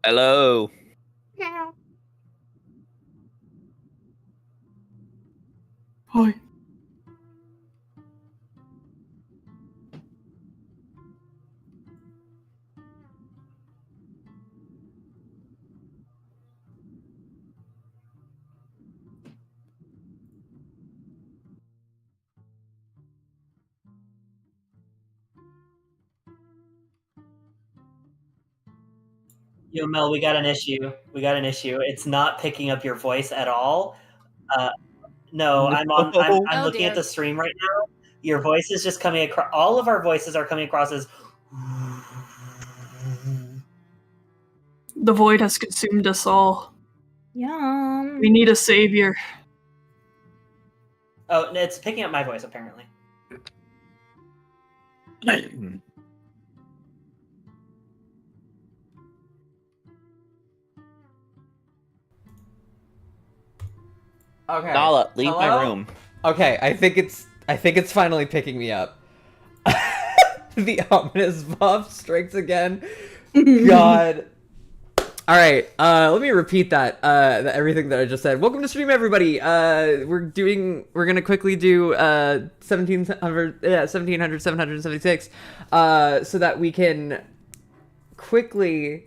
Hello. Hi. Yo, Mel, we got an issue. It's not picking up your voice at all. No, I'm Oh, looking at the stream right now. Your voice is just coming across. All of our voices are coming across as. The void has consumed us all. Yum. We need a savior. Oh, it's picking up my voice apparently. Okay. Nala, leave Hello? my room. Okay, I think it's finally picking me up. The ominous VOFT strikes again. God. All right. Let me repeat that. Everything that I just said. Welcome to stream, everybody. We're gonna quickly do 1776, so that we can quickly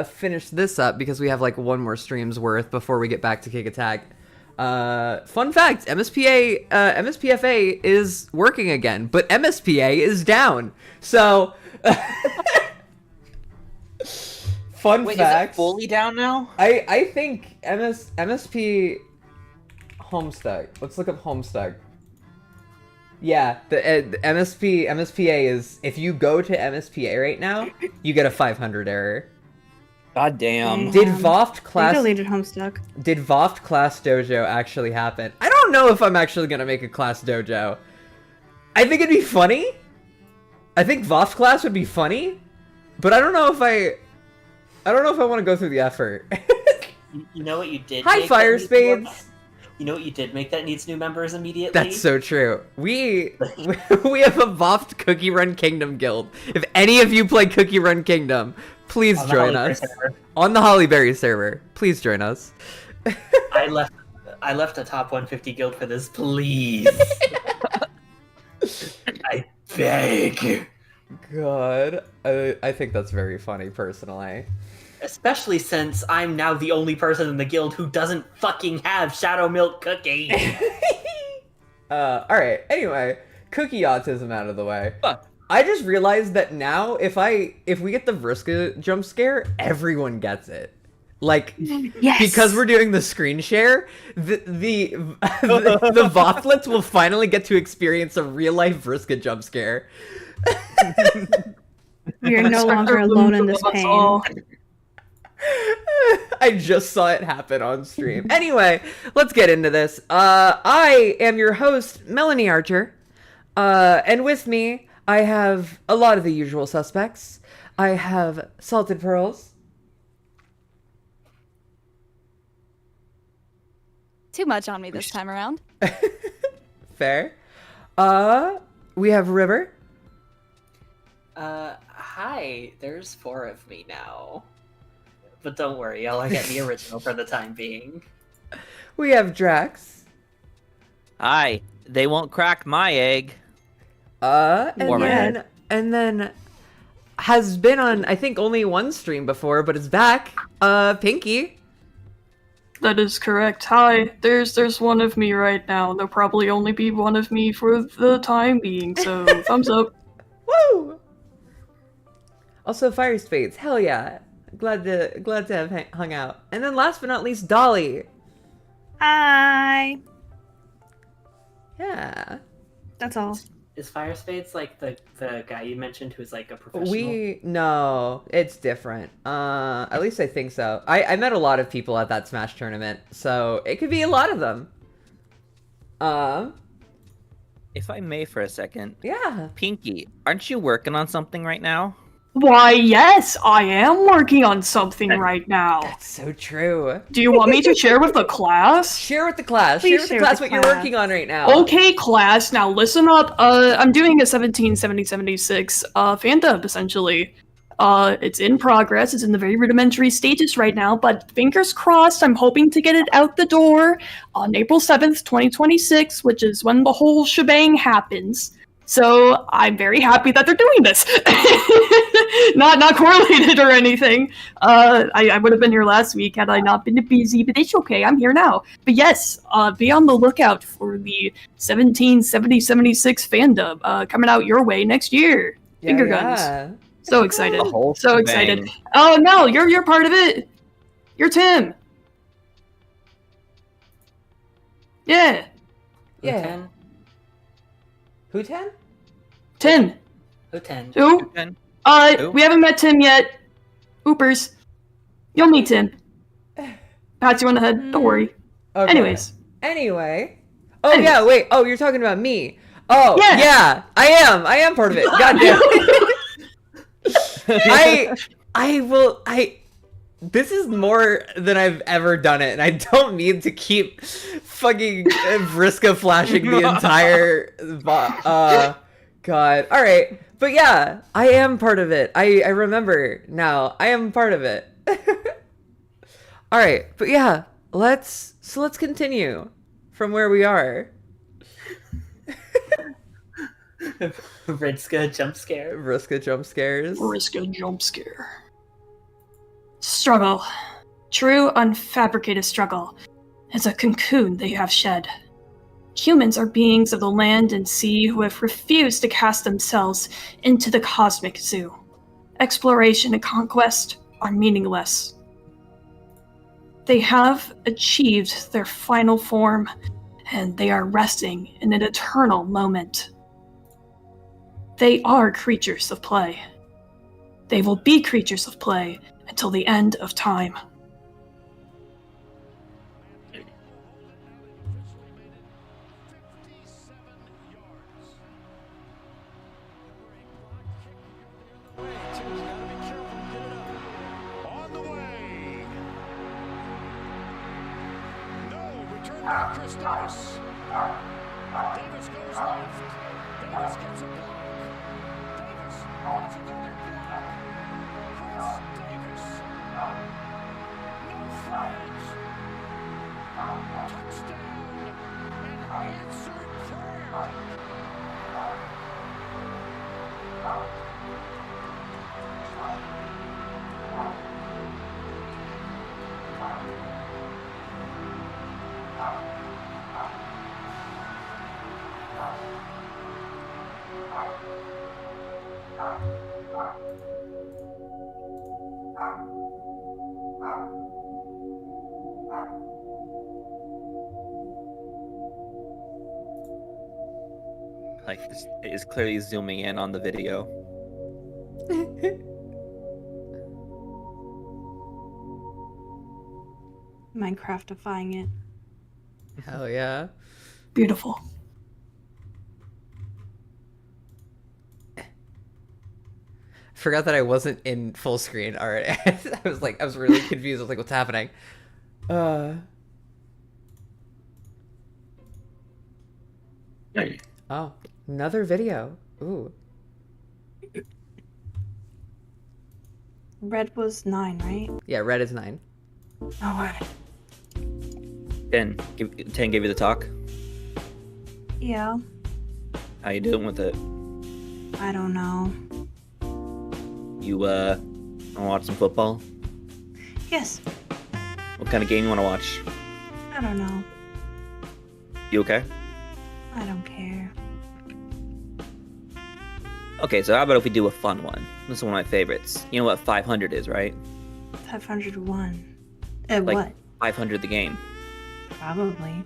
finish this up because we have like one more stream's worth before we get back to Kick Attack. Fun fact, MSPFA is working again, but MSPA is down. So, fun Wait, fact. is it fully down now? I think MSP Homestuck. Let's look up Homestuck. Yeah, the MSPA is, if you go to MSPA right now, you get a 500 error. God damn. Did VOFT class deleted Homestuck. Did VOFT class dojo actually happen? I don't know if I'm actually gonna make a class dojo. I think it'd be funny. I think VOFT class would be funny, but I don't know if I want to go through the effort. You know what you did? Hi, make Fire that needs more- Spades. You know what you did make that needs new members immediately? That's so true. We have a VOFT Cookie Run Kingdom guild. If any of you play Cookie Run Kingdom, please On the join Hollyberry us server. on the Hollyberry server. Please join us. I left a top 150 guild for this, please. I beg. God, I think that's very funny, personally. Especially since I'm now the only person in the guild who doesn't fucking have Shadow Milk Cookie. Alright, anyway, cookie autism out of the way. Fuck. I just realized that now, if we get the Vriska jump scare, everyone gets it. Like, Yes. because we're doing the screen share, the VOFTlets will finally get to experience a real-life Vriska jump scare. We are no longer alone in this pain. I just saw it happen on stream. Anyway, let's get into this. I am your host, Melanie Archer. And with me, I have a lot of the usual suspects. I have Salted Pearls. Too much on me this time around. Fair. We have River. Hi, there's 4 of me now. But don't worry, I'll get the original for the time being. We have Drax. Hi. They won't crack my egg. And Or my then, and then has been on, I think, only one stream before, but is back. Pinky. That is correct. Hi, there's one of me right now. There'll probably only be one of me for the time being, so thumbs up. Woo! Also, Fire Spades. Hell yeah. Glad to have hung out. And then last but not least, Dolly. Hi. Yeah. That's all. Is Fire Spades like the guy you mentioned who's like a professional? No, it's different. At least I think so. I met a lot of people at that Smash tournament, so it could be a lot of them. If I may for a second. Yeah. Pinky, aren't you working on something right now? Why, yes, I am working on something right now. That's so true. Do you want me to share with the class? Share with the class. Please Share with the share class with what the you're class. working on right now. Okay, class, now listen up. I'm doing a 1770-76 fandub, essentially. It's in progress. It's in the very rudimentary stages right now, but fingers crossed, I'm hoping to get it out the door on April 7th, 2026, which is when the whole shebang happens. So I'm very happy that they're doing this. not correlated or anything. I would have been here last week had I not been busy, but it's okay. I'm here now. But yes, be on the lookout for the 1770-76 fandub coming out your way next year. Finger guns. So excited. The whole So shebang. excited. Oh no, you're part of it. You're Tim. Yeah, Yeah. Who 10? Tim. Who 10? Who? Who? Who? We haven't met Tim yet. Oopers. You'll meet Tim. Pat you on the head. Don't worry. Okay. Anyways. Anyway. Oh Anyways. yeah, wait. Oh, you're talking about me. Oh Yeah. yeah. I am part of it. God damn. This is more than I've ever done it, and I don't mean to keep fucking Vriska flashing the entire God. Alright. But yeah, I am part of it. I remember now. I am part of it. Alright, but yeah, let's continue from where we are. Ritska jump scare. Vriska jump scares. Risk a jump scare. Struggle. True, unfabricated struggle. It's a cocoon they have shed. Humans are beings of the land and sea who have refused to cast themselves into the cosmic zoo. Exploration and conquest are meaningless. They have achieved their final form, and they are resting in an eternal moment. They are creatures of play. They will be creatures of play until the end of time. On the way. No, return by Chris Davis. Davis goes left. Davis gets a block. Davis gets another block. Chris Davis. No flags. Touchdown. And answered prayer. Like, this is clearly zooming in on the video. Minecraftifying it. Hell yeah. Beautiful. Forgot that I wasn't in full screen already. I was really confused. I was like, what's happening? Oh, another video. Ooh. Red was 9, right? Yeah, red is 9. Oh, 10 gave you the talk. yeah. How you doing with it? I don't know. You wanna watch some football? Yes. What kind of game you wanna watch? I don't know. You okay? I don't care. Okay, so how about if we do a fun one? This is one of my favorites. You know what 500 is, right? 501. Like What? 500 the game. Probably.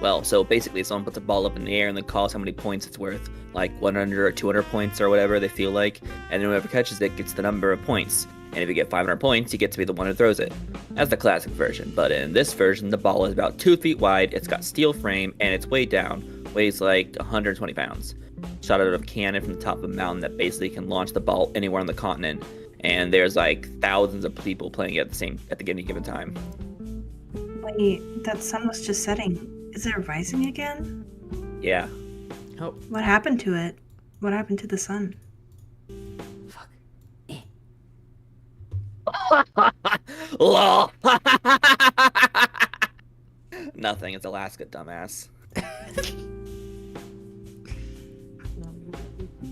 Well, so basically someone puts a ball up in the air and then calls how many points it's worth, like 100 or 200 points or whatever they feel like, and then whoever catches it gets the number of points. And if you get 500 points, you get to be the one who throws it. That's the classic version, but in this version, the ball is about 2 feet wide, it's got steel frame, and it's weighed down, weighs like 120 pounds. shot out of a cannon from the top of a mountain that basically can launch the ball anywhere on the continent. And there's like thousands of people playing at any given time. Wait, that sun was just setting. Is it rising again? Yeah. Oh, What happened to it? What happened to the sun? fuck. LOL. Nothing. It's Alaska, dumbass.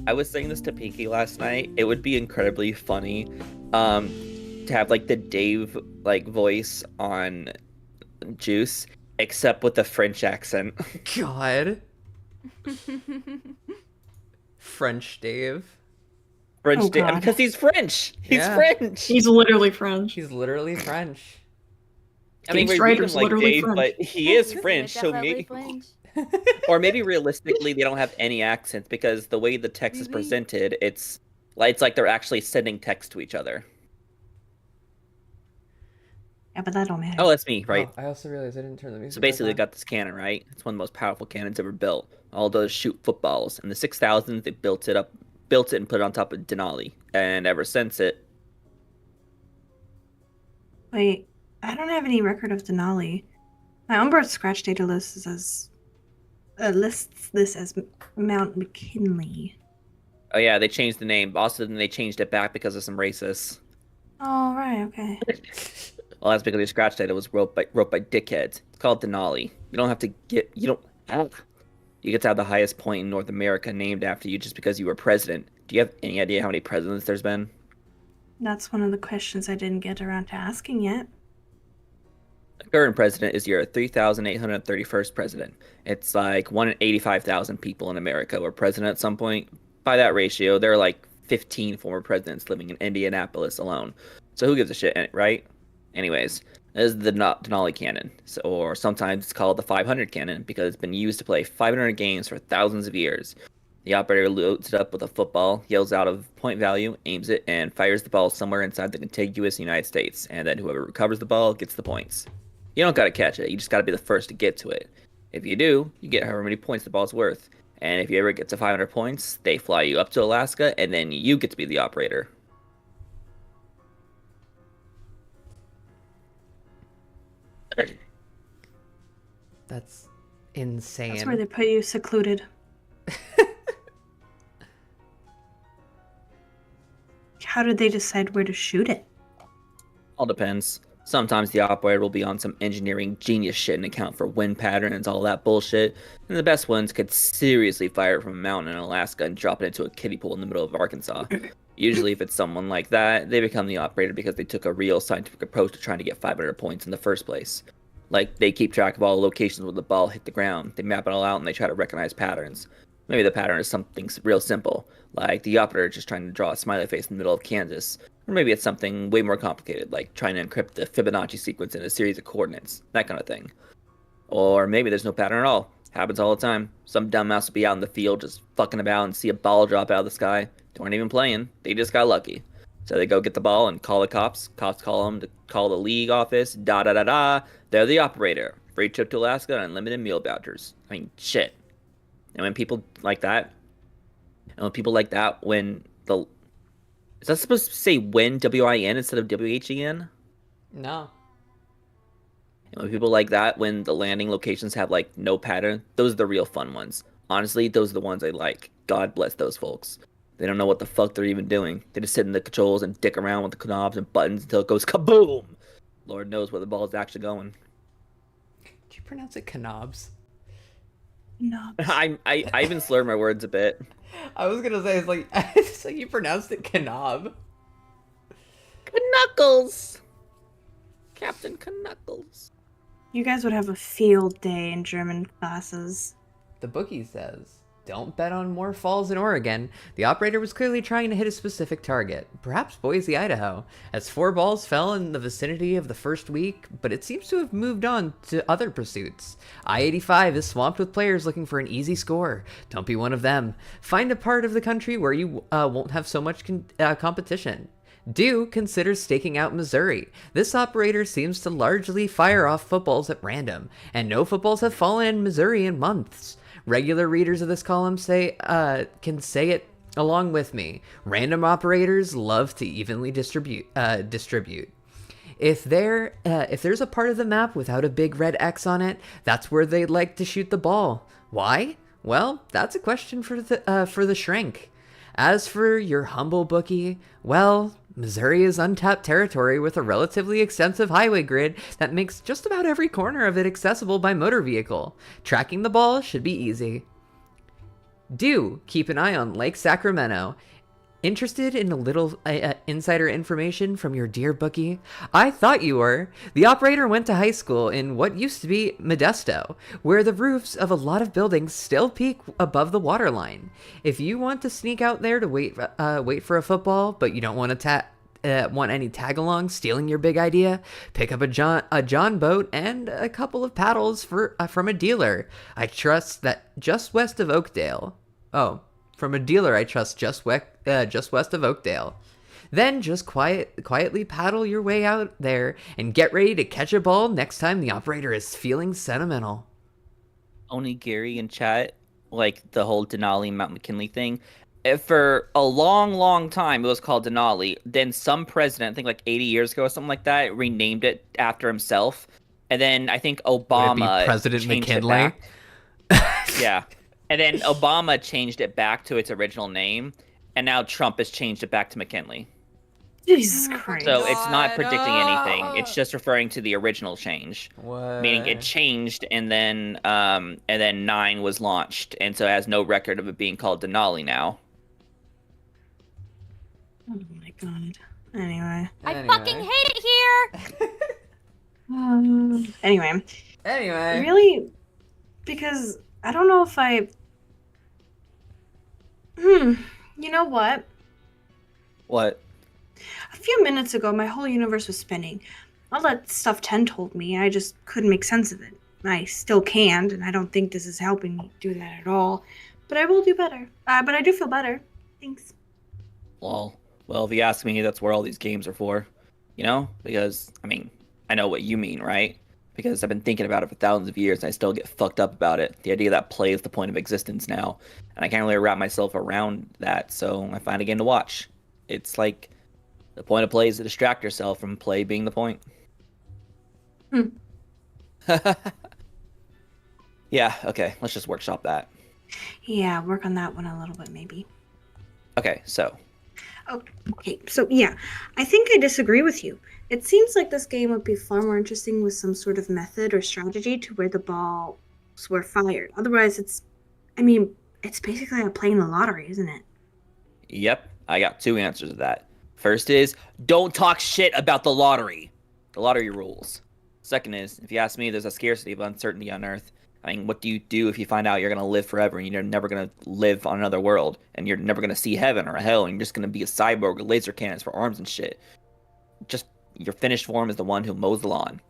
I was saying this to Pinky last night. It would be incredibly funny, to have like the Dave like voice on Juice, except with the French accent. God. French Dave. French Oh, Dave, God. because he's French. He's Yeah. French. He's literally French. He's literally French. I mean, Dave we read him Strider's like literally Dave, French. but he is They're French. So definitely maybe, French. or maybe realistically, they don't have any accents because the way the text is Really? presented, it's like they're actually sending text to each other. Yeah, but that don't matter. Oh, that's me, right? Oh, I also realized I didn't turn the music. So basically, they back got this cannon, right? It's one of the most powerful cannons ever built. All it does is shoot footballs. In the 6000s, they built it and put it on top of Denali. And ever since it, Wait, I don't have any record of Denali. My onboard scratch data lists this as Mount McKinley. oh yeah, they changed the name. Also, then they changed it back because of some racists. Oh, right, okay. Well, that's because your scratch data was wrote by dickheads. It's called Denali. You don't have to get you get to have the highest point in North America named after you just because you were president. Do you have any idea how many presidents there's been? That's one of the questions I didn't get around to asking yet. The current president is your 3,831st president. It's like 1 in 85,000 people in America were president at some point. By that ratio, there are like 15 former presidents living in Indianapolis alone. So who gives a shit, right? Anyways, this is the Denali cannon, or sometimes it's called the 500 cannon because it's been used to play 500 games for thousands of years. The operator loads it up with a football, yells out of point value, aims it, and fires the ball somewhere inside the contiguous United States, and then whoever recovers the ball gets the points. You don't gotta catch it, you just gotta be the first to get to it. If you do, you get however many points the ball's worth. And if you ever get to 500 points, they fly you up to Alaska, and then you get to be the operator. That's insane. That's where they put you secluded. How did they decide where to shoot it? All depends. Sometimes the operator will be on some engineering genius shit and account for wind patterns, all that bullshit. And the best ones could seriously fire it from a mountain in Alaska and drop it into a kiddie pool in the middle of Arkansas. Usually, if it's someone like that, they become the operator because they took a real scientific approach to trying to get 500 points in the first place. Like, they keep track of all the locations where the ball hit the ground, they map it all out, and they try to recognize patterns. Maybe the pattern is something real simple, like the operator just trying to draw a smiley face in the middle of Kansas. Or maybe it's something way more complicated, like trying to encrypt the Fibonacci sequence in a series of coordinates, that kind of thing. Or maybe there's no pattern at all. Happens all the time. Some dumbass will be out in the field just fucking about and see a ball drop out of the sky. They weren't even playing. They just got lucky. So they go get the ball and call the cops. Cops call them to call the league office. Da-da-da-da. They're the operator. Free trip to Alaska and unlimited meal vouchers. I mean, shit. And when people like that, when the... Is that supposed to say win, W-I-N, instead of W-H-E-N? No. And when people like that, when the landing locations have, like, no pattern, those are the real fun ones. Honestly, those are the ones I like. God bless those folks. They don't know what the fuck they're even doing. They just sit in the controls and dick around with the knobs and buttons until it goes kaboom! Lord knows where the ball is actually going. Do you pronounce it canobs? No. I even slur my words a bit. I was gonna say, it's like you pronounced it canob. Knuckles! Captain Knuckles. You guys would have a field day in German classes. The bookie says, don't bet on more falls in Oregon. The operator was clearly trying to hit a specific target, perhaps Boise, Idaho, as 4 balls fell in the vicinity of the first week, but it seems to have moved on to other pursuits. I-85 is swamped with players looking for an easy score. Don't be one of them. Find a part of the country where you won't have so much competition. Do consider staking out Missouri. This operator seems to largely fire off footballs at random, and no footballs have fallen in Missouri in months. Regular readers of this column can say it along with me. Random operators love to evenly distribute. If there's a part of the map without a big red X on it, that's where they'd like to shoot the ball. Why? Well, that's a question for the shrink. As for your humble bookie, well, Missouri is untapped territory with a relatively extensive highway grid that makes just about every corner of it accessible by motor vehicle. Tracking the ball should be easy. Do keep an eye on Lake Sacramento. Interested in a little insider information from your dear bookie? I thought you were. The operator went to high school in what used to be Modesto, where the roofs of a lot of buildings still peak above the waterline. If you want to sneak out there to wait for a football, but you don't want to want any tag-along stealing your big idea, pick up a John boat and a couple of paddles from a dealer. I trust that just west of Oakdale. Oh. From a dealer I trust just west of Oakdale. Then just quietly paddle your way out there and get ready to catch a ball next time the operator is feeling sentimental. Only Gary in chat, like the whole Denali Mount McKinley thing. For a long, long time, it was called Denali. Then some president, I think like 80 years ago or something like that, renamed it after himself. And then I think Obama Would it be President changed McKinley? it back. Yeah. And then Obama changed it back to its original name, and now Trump has changed it back to McKinley. Jesus Christ. So it's not predicting anything. It's just referring to the original change. What? Meaning it changed, and then 9 was launched, and so it has no record of it being called Denali now. Oh my god. Anyway. I fucking hate it here. Anyway. Anyway. Really? Because I don't know if you know what? What? A few minutes ago, my whole universe was spinning. All that stuff 10 told me, I just couldn't make sense of it. I still can't, and I don't think this is helping me do that at all. But I will do better. But I do feel better. Thanks. Well, if you ask me, that's where all these games are for. You know? Because, I mean, I know what you mean, right? Because I've been thinking about it for thousands of years, and I still get fucked up about it. The idea that play is the point of existence now. And I can't really wrap myself around that, so I find a game to watch. It's like, the point of play is to distract yourself from play being the point. Yeah, okay, let's just workshop that. Yeah, work on that one a little bit, maybe. Okay, so. Okay, so yeah, I think I disagree with you. It seems like this game would be far more interesting with some sort of method or strategy to where the balls were fired. Otherwise, it's basically like playing the lottery, isn't it? Yep, I got 2 answers to that. First is, don't talk shit about the lottery. The lottery rules. Second is, if you ask me, there's a scarcity of uncertainty on Earth. I mean, what do you do if you find out you're going to live forever and you're never going to live on another world and you're never going to see heaven or hell and you're just going to be a cyborg with laser cannons for arms and shit? Just, your finished form is the one who mows the lawn.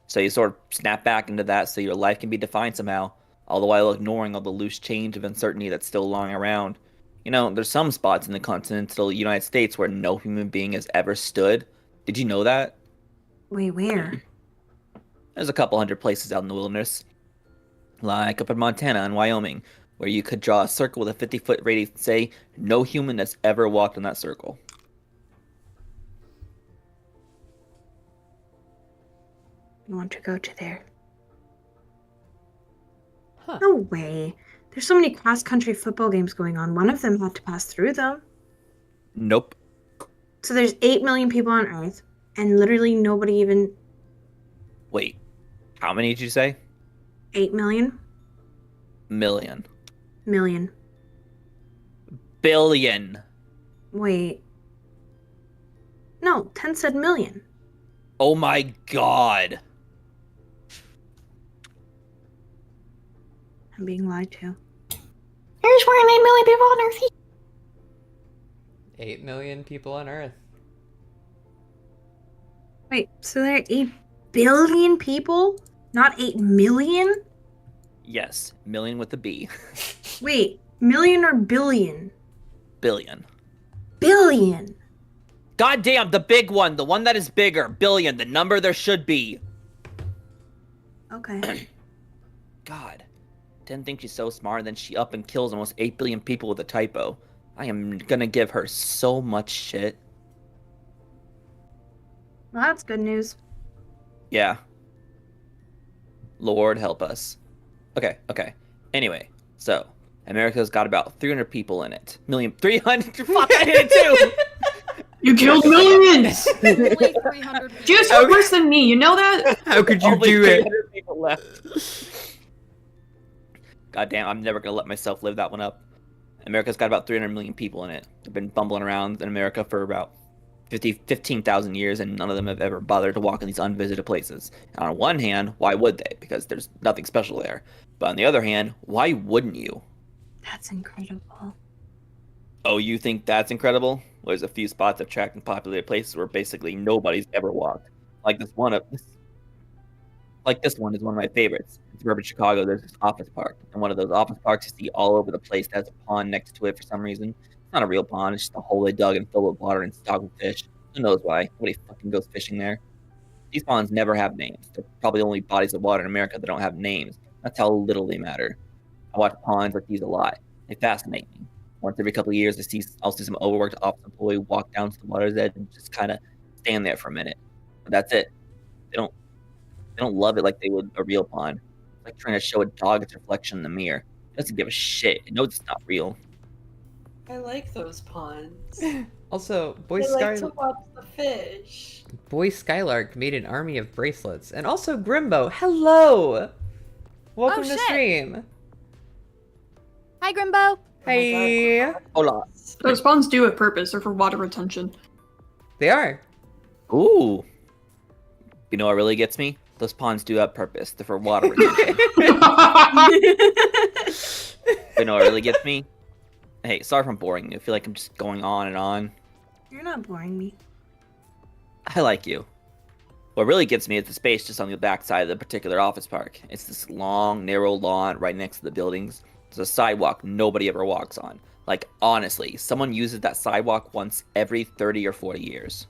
So you sort of snap back into that so your life can be defined somehow, all the while ignoring all the loose change of uncertainty that's still lying around. You know, there's some spots in the continental United States where no human being has ever stood. Did you know that? Wait, where? There's a couple hundred places out in the wilderness. Like up in Montana and Wyoming, where you could draw a circle with a 50-foot radius and say, no human has ever walked in that circle. I want to go to there. Huh. No way. There's so many cross-country football games going on. One of them had to pass through them. Nope. So there's 8 million people on Earth, and literally nobody even... Wait, how many did you say? 8 million? Million. Million. Billion. Wait. No, 10 said million. Oh my god. I'm being lied to. There's 1.8 million people on Earth. 8 million people on Earth. Wait, so there are 8 billion people? Not 8 million? Yes, million with a B. Wait, million or billion? Billion. Billion! God damn, the big one, the one that is bigger. Billion, the number there should be. Okay. God. didn't think she's so smart, and then she up and kills almost 8 billion people with a typo. I am gonna give her so much shit. Well, that's good news. Yeah. Lord help us. Okay. Anyway, so America's got about 300 people in it. 300. Fuck, I hit it too. You killed millions! Only 300 people. Just worse than me, you know that? How could you Only do it? 300 people left. God damn, I'm never gonna let myself live that one up. America's got about 300 million people in it. I've been bumbling around in America for about 15,000 years, and none of them have ever bothered to walk in these unvisited places. And on one hand, why would they? Because there's nothing special there. But on the other hand, why wouldn't you? That's incredible. Oh, you think that's incredible? Well, there's a few spots of attracting populated places where basically nobody's ever walked. Like this one is one of my favorites. In suburban Chicago, there's this office park. And one of those office parks you see all over the place that has a pond next to it for some reason. It's not a real pond, it's just a hole they dug and filled with water and stocked with fish. Who knows why? Nobody fucking goes fishing there. These ponds never have names. They're probably the only bodies of water in America that don't have names. That's how little they matter. I watch ponds like these a lot. They fascinate me. Once every couple of years, I'll see some overworked office employee walk down to the water's edge and just kind of stand there for a minute. But that's it. They don't love it like they would a real pond. It's like trying to show a dog its reflection in the mirror. It doesn't give a shit. It knows it's not real. I like those ponds. Also, I like to watch the fish. Boy Skylark made an army of bracelets. And also Grimbo, hello! Welcome to shit. stream. Hi, Grimbo. Hey. Hold on. Those ponds do have purpose, they're for water retention. They are. Ooh. You know what really gets me? Those ponds do have purpose. They're for water retention. You know what really gets me? Hey, sorry if I'm boring you. I feel like I'm just going on and on. You're not boring me. I like you. What really gets me is the space just on the backside of the particular office park. It's this long, narrow lawn right next to the buildings. There's a sidewalk nobody ever walks on. Like, honestly, someone uses that sidewalk once every 30 or 40 years.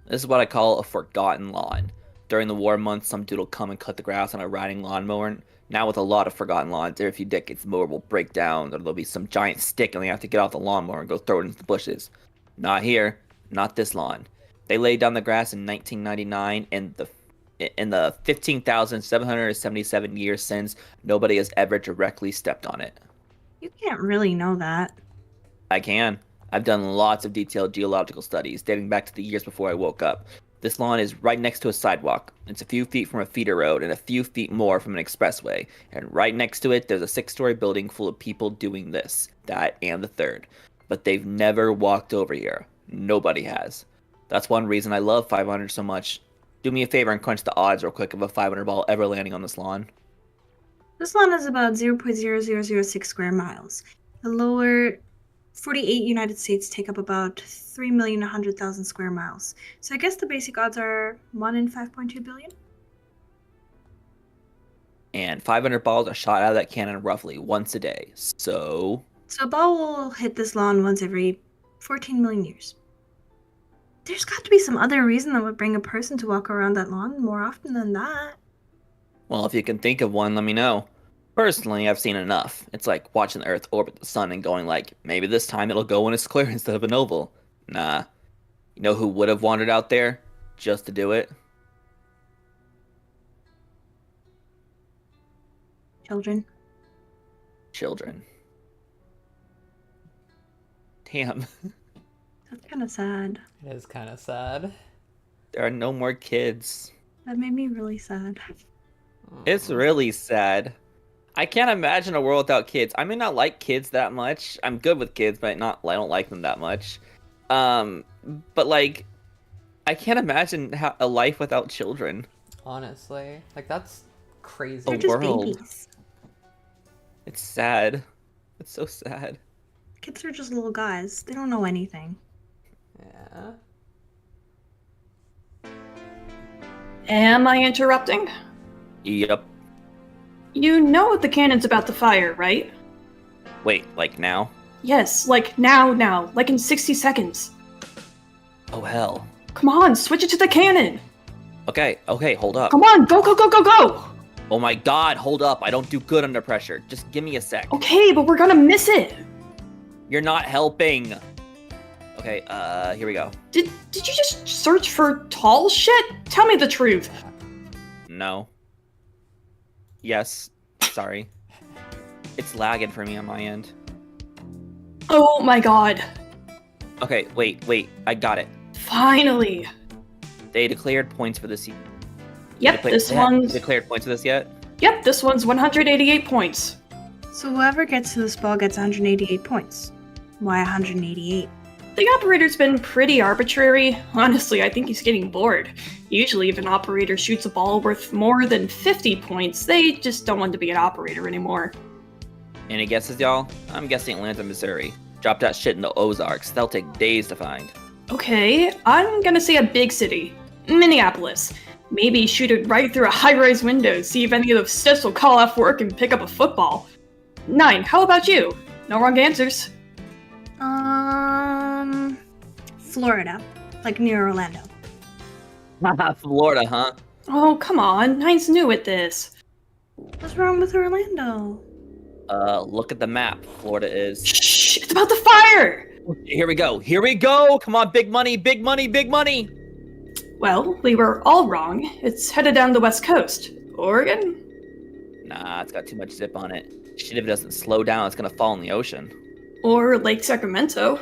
This is what I call a forgotten lawn. During the warm months, some dude will come and cut the grass on a riding lawnmower. Now with a lot of forgotten lawns, every few decades the mower will break down, or there'll be some giant stick and they have to get off the lawnmower and go throw it into the bushes. Not here. Not this lawn. They laid down the grass in 1999, and in the 15,777 years since, nobody has ever directly stepped on it. You can't really know that. I can. I've done lots of detailed geological studies dating back to the years before I woke up. This lawn is right next to a sidewalk. It's a few feet from a feeder road and a few feet more from an expressway. And right next to it, there's a 6-story building full of people doing this, that, and the third. But they've never walked over here. Nobody has. That's one reason I love 500 so much. Do me a favor and crunch the odds real quick of a 500 ball ever landing on this lawn. This lawn is about 0.0006 square miles. The lower 48 United States take up about 3,100,000 square miles. So I guess the basic odds are 1 in 5.2 billion? And 500 balls are shot out of that cannon roughly once a day. So So a ball will hit this lawn once every 14 million years. There's got to be some other reason that would bring a person to walk around that lawn more often than that. well, if you can think of one, let me know. Personally, I've seen enough. It's like watching the Earth orbit the sun and going like, maybe this time it'll go in a square instead of an oval. Nah. You know who would have wandered out there just to do it? Children. Children. Damn. That's kind of sad. It is kind of sad. There are no more kids. That made me really sad. It's really sad. I can't imagine a world without kids. I may not like kids that much. I'm good with kids, but I don't like them that much. But like, I can't imagine a life without children. Honestly, like that's crazy. They're just world. babies. It's sad. It's so sad. Kids are just little guys. They don't know anything. Yeah. Am I interrupting? Yep. You know what the cannon's about to fire, right? Wait, like now? Yes, like now, like in 60 seconds. Oh hell. Come on, switch it to the cannon! Okay, hold up. Come on, go! Oh my god, hold up. I don't do good under pressure. Just give me a sec. Okay, but we're gonna miss it. You're not helping. Okay, here we go. Did you just search for tall shit? Tell me the truth. No. Yes. Sorry. It's lagging for me on my end. Oh my god. Okay, wait. I got it. Finally. They declared points for this. Yep, this They haven't one's... declared points for this yet? Yep, this one's 188 points. So whoever gets to this ball gets 188 points. Why 188? The operator's been pretty arbitrary. Honestly, I think he's getting bored. Usually, if an operator shoots a ball worth more than 50 points, they just don't want to be an operator anymore. Any guesses, y'all? I'm guessing Atlanta, Missouri. Drop that shit in the Ozarks. They'll take days to find. Okay, I'm gonna say a big city. Minneapolis. Maybe shoot it right through a high-rise window, see if any of the stiffs will call off work and pick up a football. 9, how about you? No wrong answers. Florida. Like near Orlando. Florida, huh? Oh, come on, 9's new at this. What's wrong with Orlando? Look at the map. Florida is... Shh, it's about the fire! Here we go! Come on, big money! Well, we were all wrong. It's headed down the west coast. Oregon? Nah, it's got too much zip on it. Shit, if it doesn't slow down, it's gonna fall in the ocean. Or Lake Sacramento.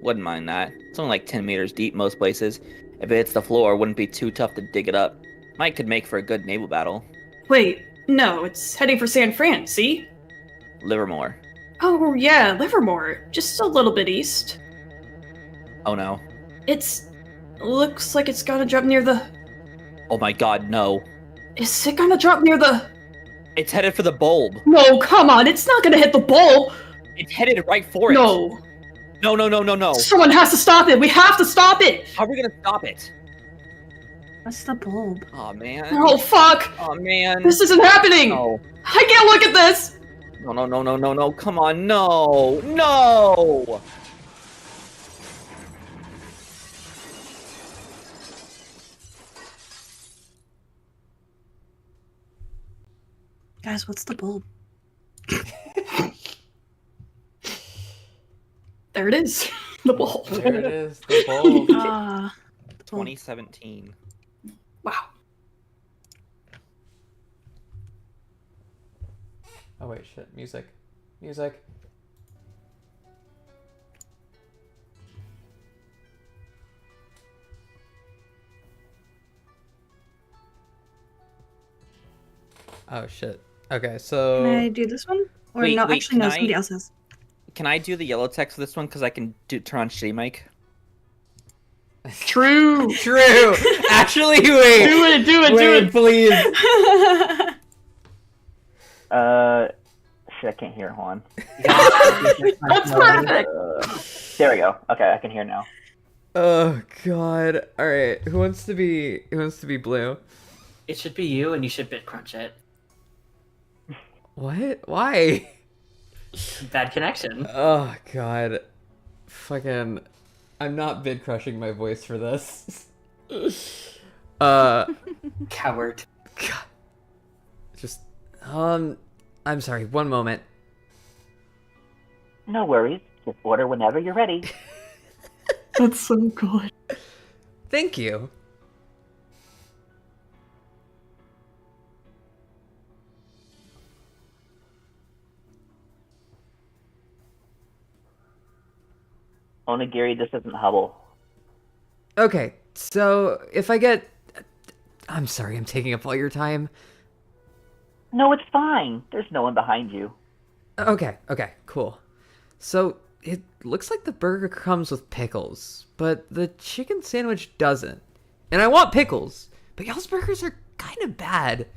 Wouldn't mind that. It's only like 10 meters deep most places. If it hits the floor, it wouldn't be too tough to dig it up. Might could make for a good naval battle. Wait, no, it's heading for San Fran, see? Livermore. Oh, yeah, Livermore. Just a little bit east. Oh no. Looks like it's gonna drop near the... Oh my god, no. Is it gonna drop near the... It's headed for the bulb. No, come on, it's not gonna hit the bulb! It's headed right for it. No. No. Someone has to stop it! We have to stop it! How are we gonna stop it? What's the bulb? Oh man. Oh, fuck! Oh man. This isn't happening! No. I can't look at this! No. Come on, no. Guys, what's the bulb? There it is. The bulb. There it is, the bulb. 2017. Wow. Oh wait, shit. Music. Oh shit. Okay, so... Can I do this one? Or Wait, no, wait, actually no, can I- somebody else has. Can I do the yellow text for this one? Because I can turn on shitty mic. True. True! Actually, wait! Do it, Wait, please! Shit, I can't hear. Hold on. That's perfect. There we go. Okay, I can hear now. Oh god. Alright, who wants to be blue? It should be you, and you should bit crunch it. What? Why? Bad connection. Oh god. Fucking... I'm not bid crushing my voice for this. Coward. God. Just... I'm sorry, one moment. No worries. Just order whenever you're ready. That's so good. Thank you. Onigiri, this isn't Hubble. Okay, so if I get... I'm sorry, I'm taking up all your time. No, it's fine. There's no one behind you. Okay, cool. So, it looks like the burger comes with pickles, but the chicken sandwich doesn't. And I want pickles, but y'all's burgers are kind of bad.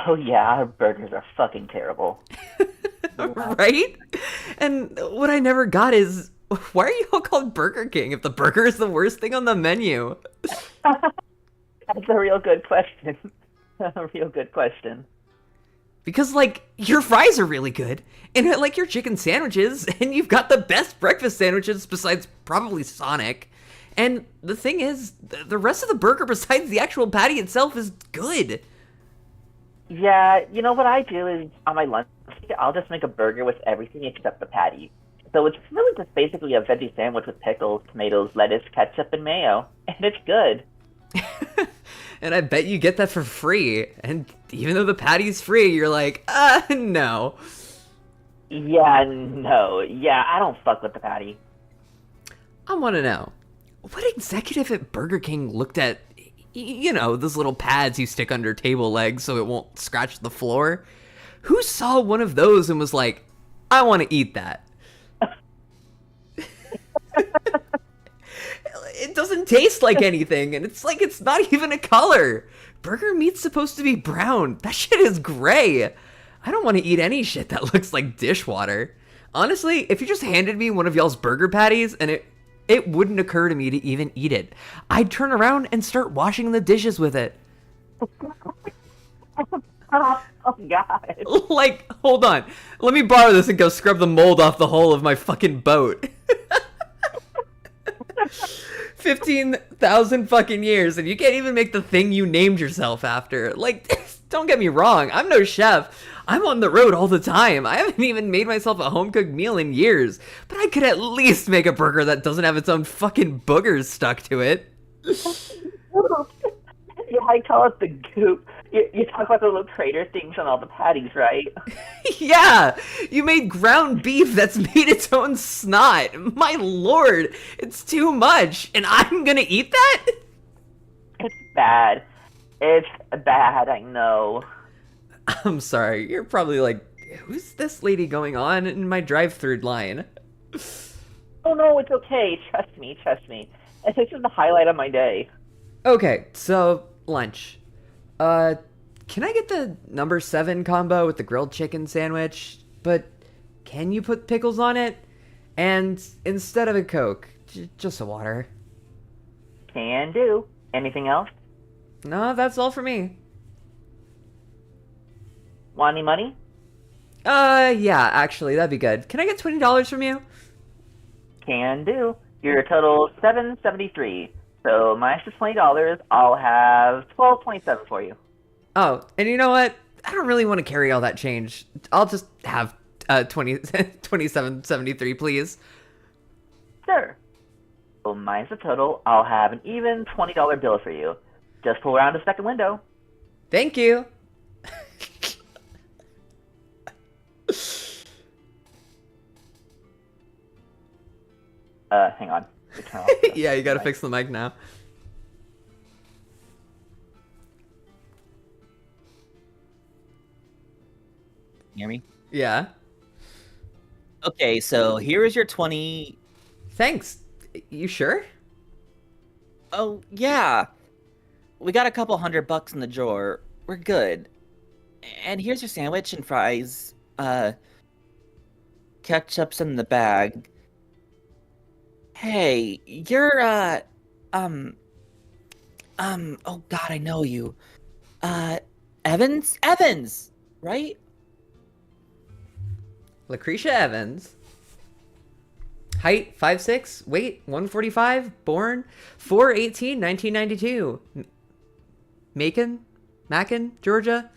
Oh yeah, our burgers are fucking terrible. Right? And what I never got is, why are you all called Burger King if the burger is the worst thing on the menu? That's a real good question. A real good question. Because, like, your fries are really good, and I like your chicken sandwiches, and you've got the best breakfast sandwiches besides probably Sonic. And the thing is, the rest of the burger besides the actual patty itself is good. Yeah, you know what I do is on my lunch, I'll just make a burger with everything except the patty. So it's really just basically a veggie sandwich with pickles, tomatoes, lettuce, ketchup, and mayo. And it's good. And I bet you get that for free. And even though the patty's free, you're like, no. Yeah, no. Yeah, I don't fuck with the patty. I want to know, what executive at Burger King looked at, you know, those little pads you stick under table legs so it won't scratch the floor? Who saw one of those and was like, I want to eat that? It doesn't taste like anything, and it's like it's not even a color. Burger meat's supposed to be brown. That shit is gray. I don't want to eat any shit that looks like dishwater. Honestly, if you just handed me one of y'all's burger patties and it wouldn't occur to me to even eat it, I'd turn around and start washing the dishes with it. Oh, God. Like, hold on. Let me borrow this and go scrub the mold off the hull of my fucking boat. 15,000 fucking years, and you can't even make the thing you named yourself after. Like, don't get me wrong, I'm no chef. I'm on the road all the time. I haven't even made myself a home-cooked meal in years. But I could at least make a burger that doesn't have its own fucking boogers stuck to it. Yeah, I call it the goop. You talk about the little crater things on all the patties, right? Yeah, you made ground beef that's made its own snot. My lord, it's too much, and I'm gonna eat that? It's bad. It's bad, I know. I'm sorry, you're probably like, who's this lady going on in my drive-thru line? Oh no, it's okay. Trust me, trust me. This is the highlight of my day. Okay, so, lunch. Can I get the number 7 combo with the grilled chicken sandwich? But can you put pickles on it? And instead of a Coke, just a water. Can do. Anything else? No, that's all for me. Want any money? Yeah, actually, that'd be good. Can I get $20 from you? Can do. Your total $7.73. So minus the $20, I'll have $12.27 for you. Oh, and you know what? I don't really want to carry all that change. I'll just have 27.73, please. Sure. So minus the total, I'll have an even $20 bill for you. Just pull around the second window. Thank you. Hang on. Turn off the- Yeah, you gotta fix the mic now. Hear me? Yeah. Okay, so here is your 20. Thanks. You sure? Oh, yeah. We got a couple $100 in the drawer. We're good. And here's your sandwich and fries. Ketchup's in the bag. Hey, you're, oh god, I know you. Evans? Evans! Right? Lucretia Evans. Height 5'6", weight 145, born 4/18/1992. Macon, Georgia.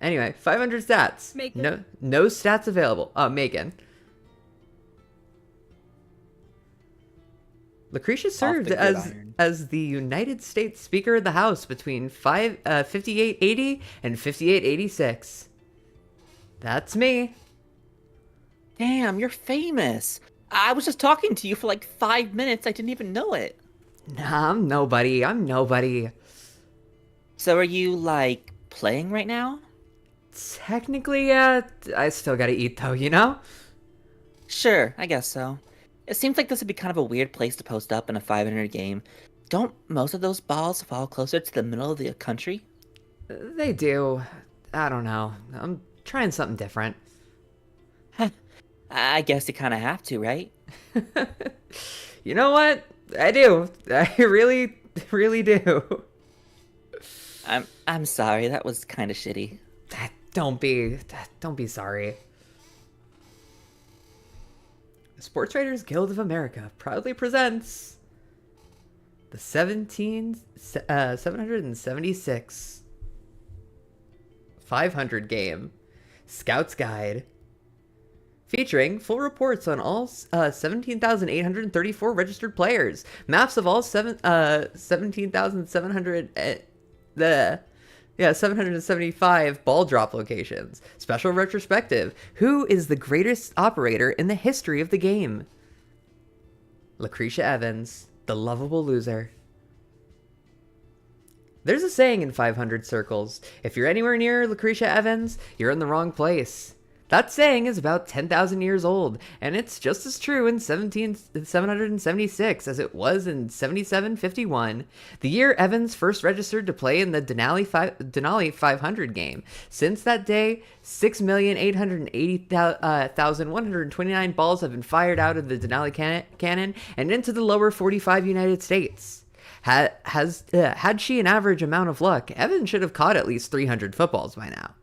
Anyway, 500 stats. Macon. No stats available. Oh, Macon. Lucretia served as the United States Speaker of the House between 5880 and 5886. That's me. Damn, you're famous. I was just talking to you for like 5 minutes. I didn't even know it. Nah, I'm nobody. So are you, like, playing right now? Technically, yeah. I still gotta eat, though, you know? Sure, I guess so. It seems like this would be kind of a weird place to post up in a 500 game. Don't most of those balls fall closer to the middle of the country? They do. I don't know. I'm trying something different. I guess you kind of have to, right? You know what? I do. I really do. I'm sorry. That was kind of shitty. Don't be sorry. The Sports Writers Guild of America proudly presents The 776 500 game Scout's Guide, featuring full reports on all 17,834 registered players, maps of all 775 ball drop locations, special retrospective, who is the greatest operator in the history of the game? Lucretia Evans, the lovable loser. There's a saying in 500 circles, if you're anywhere near Lucretia Evans, you're in the wrong place. That saying is about 10,000 years old, and it's just as true in 776 as it was in 7751, the year Evans first registered to play in the Denali 500 game. Since that day, 6,880,129 balls have been fired out of the Denali cannon and into the lower 45 United States. Had she an average amount of luck, Evans should have caught at least 300 footballs by now.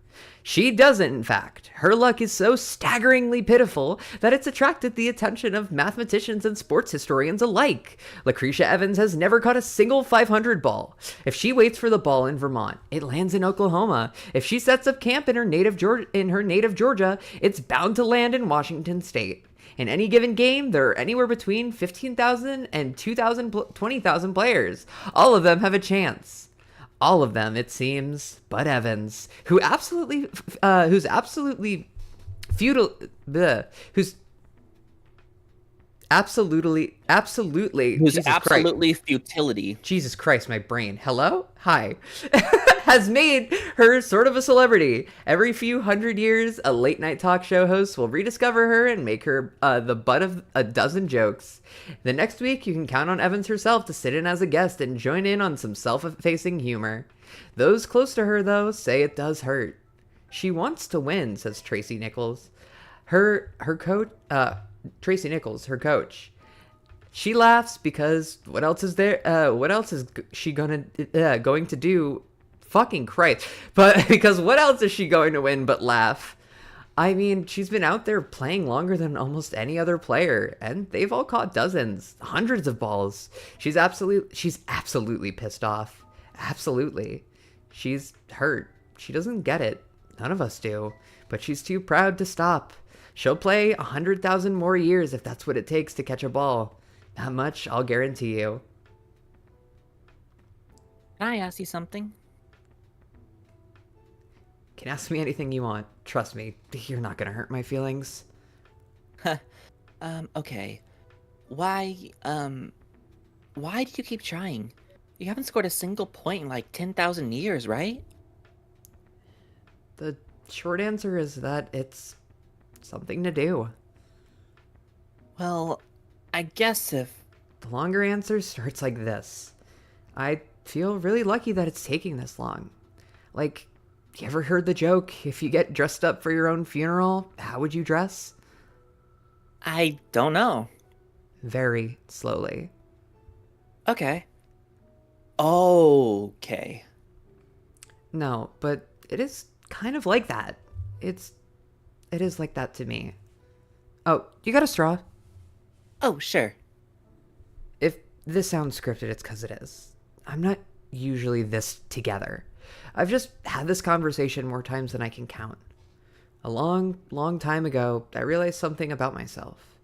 She doesn't, in fact. Her luck is so staggeringly pitiful that it's attracted the attention of mathematicians and sports historians alike. Lucretia Evans has never caught a single 500 ball. If she waits for the ball in Vermont, it lands in Oklahoma. If she sets up camp in her native Georgia, it's bound to land in Washington State. In any given game, there are anywhere between 15,000 and 20,000 players. All of them have a chance. All of them, it seems, but Evans, who's absolutely futility. Jesus Christ, my brain. Hello? Hi. Has made her sort of a celebrity. Every few hundred years, a late night talk show host will rediscover her and make her the butt of a dozen jokes. The next week, you can count on Evans herself to sit in as a guest and join in on some self-effacing humor. Those close to her, though, say it does hurt. She wants to win, says Tracy Nichols. Her coach, Tracy Nichols, her coach. She laughs because what else is there? What else is she going to do? Fucking Christ! But because what else is she going to win but laugh? I mean, she's been out there playing longer than almost any other player, and they've all caught dozens, hundreds of balls. She's absolutely pissed off. Absolutely. She's hurt. She doesn't get it. None of us do. But she's too proud to stop. She'll play 100,000 more years if that's what it takes to catch a ball. That much, I'll guarantee you. Can I ask you something? Can ask me anything you want. Trust me, you're not gonna hurt my feelings. Okay. Why do you keep trying? You haven't scored a single point in like 10,000 years, right? The short answer is that it's something to do. Well, I guess if... The longer answer starts like this. I feel really lucky that it's taking this long. Like, you ever heard the joke, if you get dressed up for your own funeral, how would you dress? I don't know. Very slowly. Okay. Okay. No, but it is kind of like that. It is like that to me. Oh, you got a straw? Oh, sure. If this sounds scripted, it's because it is. I'm not usually this together. I've just had this conversation more times than I can count. A long, long time ago, I realized something about myself.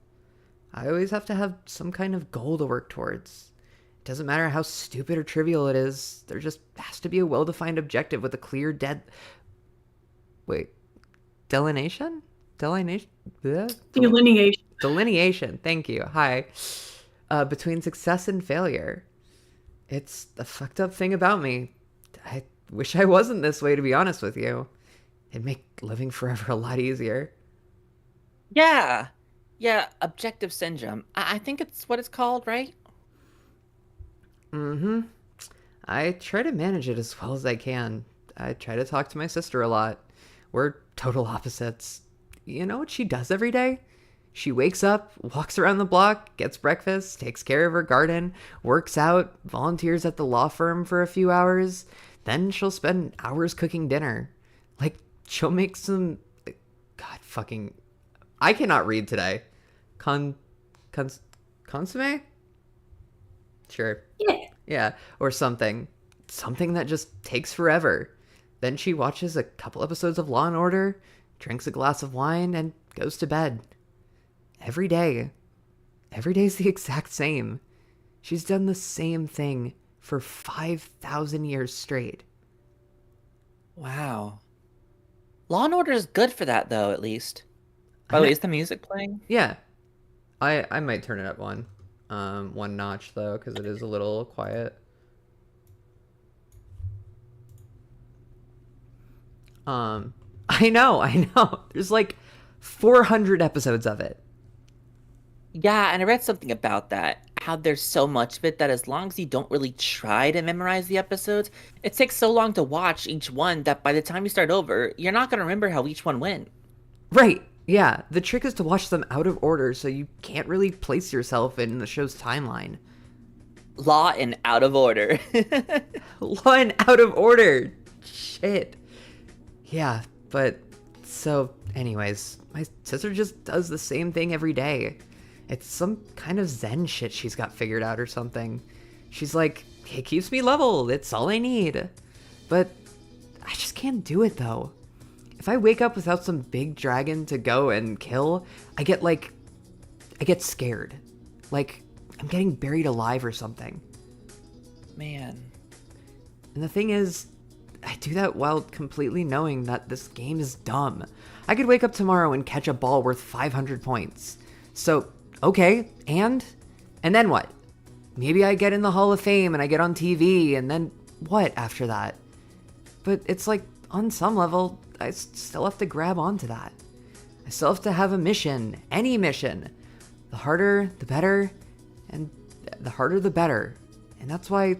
I always have to have some kind of goal to work towards. It doesn't matter how stupid or trivial it is, there just has to be a well-defined objective with a clear delineation? Delineation, thank you. Hi. Between success and failure. It's the fucked up thing about me. I wish I wasn't this way, to be honest with you. It'd make living forever a lot easier. Yeah, objective syndrome. I think it's what it's called, right? Mm-hmm. I try to manage it as well as I can. I try to talk to my sister a lot. We're total opposites. You know what she does every day? She wakes up, walks around the block, gets breakfast, takes care of her garden, works out, volunteers at the law firm for a few hours. Then she'll spend hours cooking dinner. Like, she'll make some... God fucking... I cannot read today. Consomme? Sure. Yeah. Yeah, or something. Something that just takes forever. Then she watches a couple episodes of Law and Order, drinks a glass of wine, and goes to bed. Every day. Every day's the exact same. She's done the same thing for 5,000 years straight. Wow. Law and Order is good for that, though, at least. By the way, is the music playing? Yeah. I might turn it up one notch, though, because it is a little quiet. I know. There's like 400 episodes of it. Yeah, and I read something about that. How there's so much of it that as long as you don't really try to memorize the episodes, it takes so long to watch each one that by the time you start over, you're not going to remember how each one went. Right. Yeah. The trick is to watch them out of order so you can't really place yourself in the show's timeline. Law and Out of Order. Law and Out of Order. Shit. Yeah, but so anyways, my sister just does the same thing every day. It's some kind of Zen shit she's got figured out or something. She's like, it keeps me level, it's all I need. But I just can't do it though. If I wake up without some big dragon to go and kill, I get scared. Like I'm getting buried alive or something. Man. And the thing is, I do that while completely knowing that this game is dumb. I could wake up tomorrow and catch a ball worth 500 points. So, okay, and then what? Maybe I get in the Hall of Fame and I get on TV, and then what after that? But it's like, on some level, I still have to grab onto that. I still have to have a mission, any mission. The harder, the better, and the harder, the better. And that's why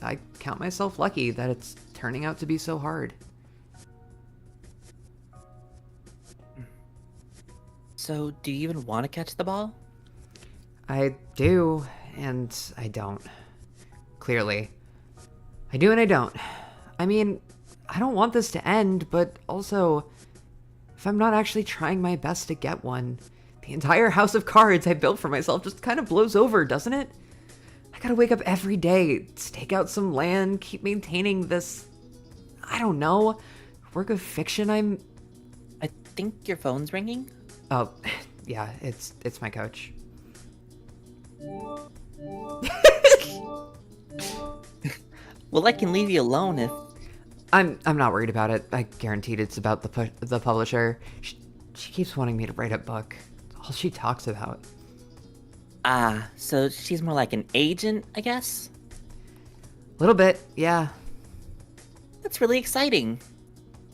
I count myself lucky that it's turning out to be so hard. So, do you even want to catch the ball? I do, and I don't. Clearly. I do and I don't. I mean, I don't want this to end, but also, if I'm not actually trying my best to get one, the entire house of cards I built for myself just kind of blows over, doesn't it? I gotta wake up every day, stake out some land, keep maintaining this, I don't know, work of fiction I think your phone's ringing? Oh, yeah, it's my coach. Well, I can leave you alone if... I'm not worried about it. I guaranteed it's about the publisher. She keeps wanting me to write a book. It's all she talks about. Ah, so she's more like an agent, I guess? A little bit, yeah. That's really exciting.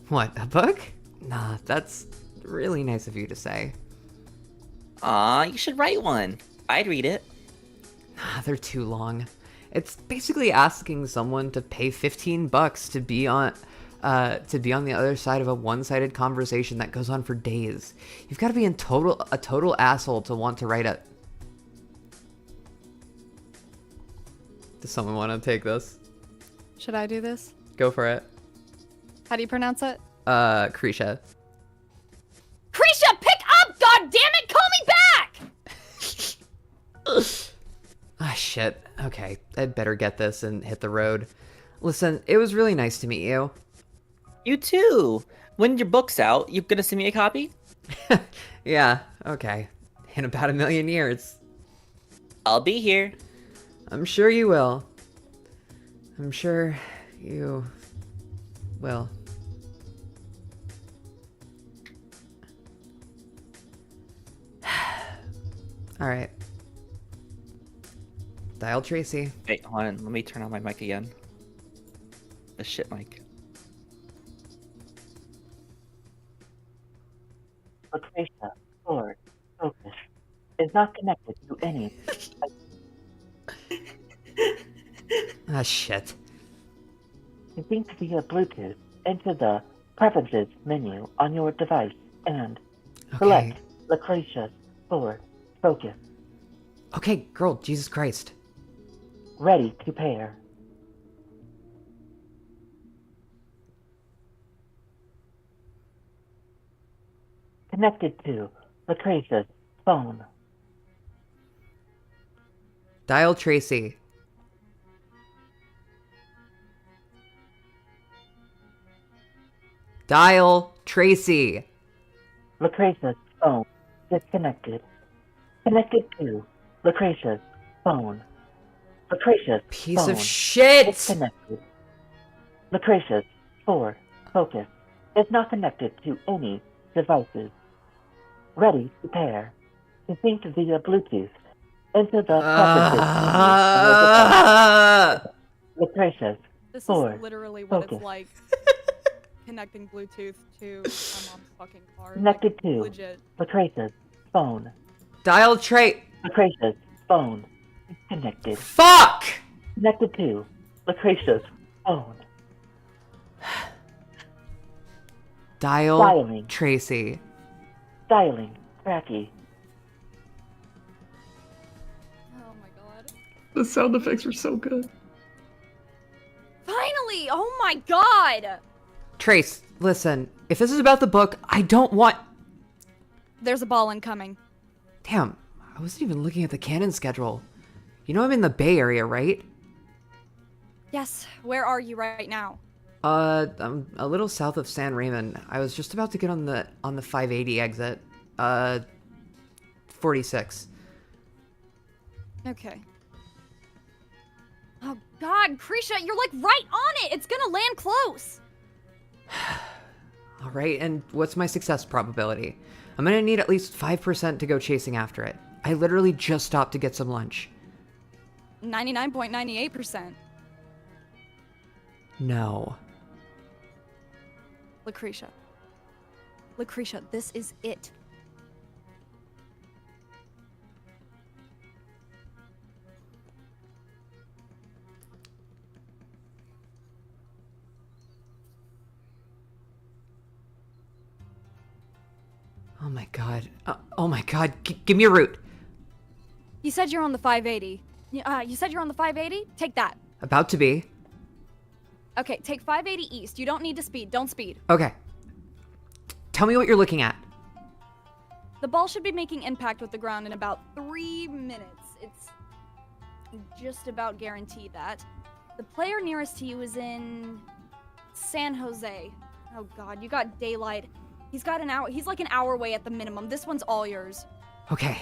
What, a book? Nah, that's really nice of you to say. Aw, you should write one. I'd read it. They're too long. It's basically asking someone to pay $15 to be on the other side of a one-sided conversation that goes on for days. You've got to be a total asshole to want to write it. Does someone want to take this? Should I do this? Go for it. How do you pronounce it? Krisha. Krisha, pick up! God damn it! Call me back! Ah, shit. Okay, I'd better get this and hit the road. Listen, it was really nice to meet you. You too. When your book's out, you gonna send me a copy? Yeah, okay. In about 1,000,000 years. I'll be here. I'm sure you will. I'm sure you will. Alright. Dial Tracy. Wait, hold on. Let me turn on my mic again. The shit mic. Location, sword, focus is not connected to any. Ah, shit. Sync via Bluetooth into the Preferences menu on your device and select Lucretia's sword, focus. Okay, girl, Jesus Christ. Ready to pair. Connected to Lucretia's phone. Dial Tracy. Dial Tracy. Lucretia's phone disconnected. Connected to Lucretia's phone. Lucretia's Piece phone of shit! disconnected. Lucretia's Ford Focus is not connected to any devices. Ready to pair. Synced via Bluetooth into the preferences menu on your device. Lucretia's This Ford is literally what Focus. it's like connecting Bluetooth to my mom's fucking car. Connected Like, to legit. Lucretia's phone. Dial Tra- Lucretia's phone is connected. Fuck! Connected to Lucretia's phone. Dial Dialing. Tracy. Dialing. Cracky. Oh my god. The sound effects were so good. Finally! Oh my god! Trace, listen. If this is about the book, I don't want... There's a ball incoming. Damn, I wasn't even looking at the canon schedule. You know I'm in the Bay Area, right? Yes, where are you right now? I'm a little south of San Raymond. I was just about to get on the 580 exit. 46. Okay. Oh god, Krisha, you're like right on it! It's gonna land close! Alright, and what's my success probability? I'm gonna need at least 5% to go chasing after it. I literally just stopped to get some lunch. 99.98%. No. Lucretia. Lucretia, this is it. Oh my god. Oh my god. Give me a route. You said you're on the 580. You said you're on the 580? Take that. About to be. Okay, take 580 east. You don't need to speed. Don't speed. Okay. Tell me what you're looking at. The ball should be making impact with the ground in about 3 minutes. It's just about guaranteed that. The player nearest to you is in San Jose. Oh god, you got daylight. He's got an hour. He's like an hour away at the minimum. This one's all yours. Okay.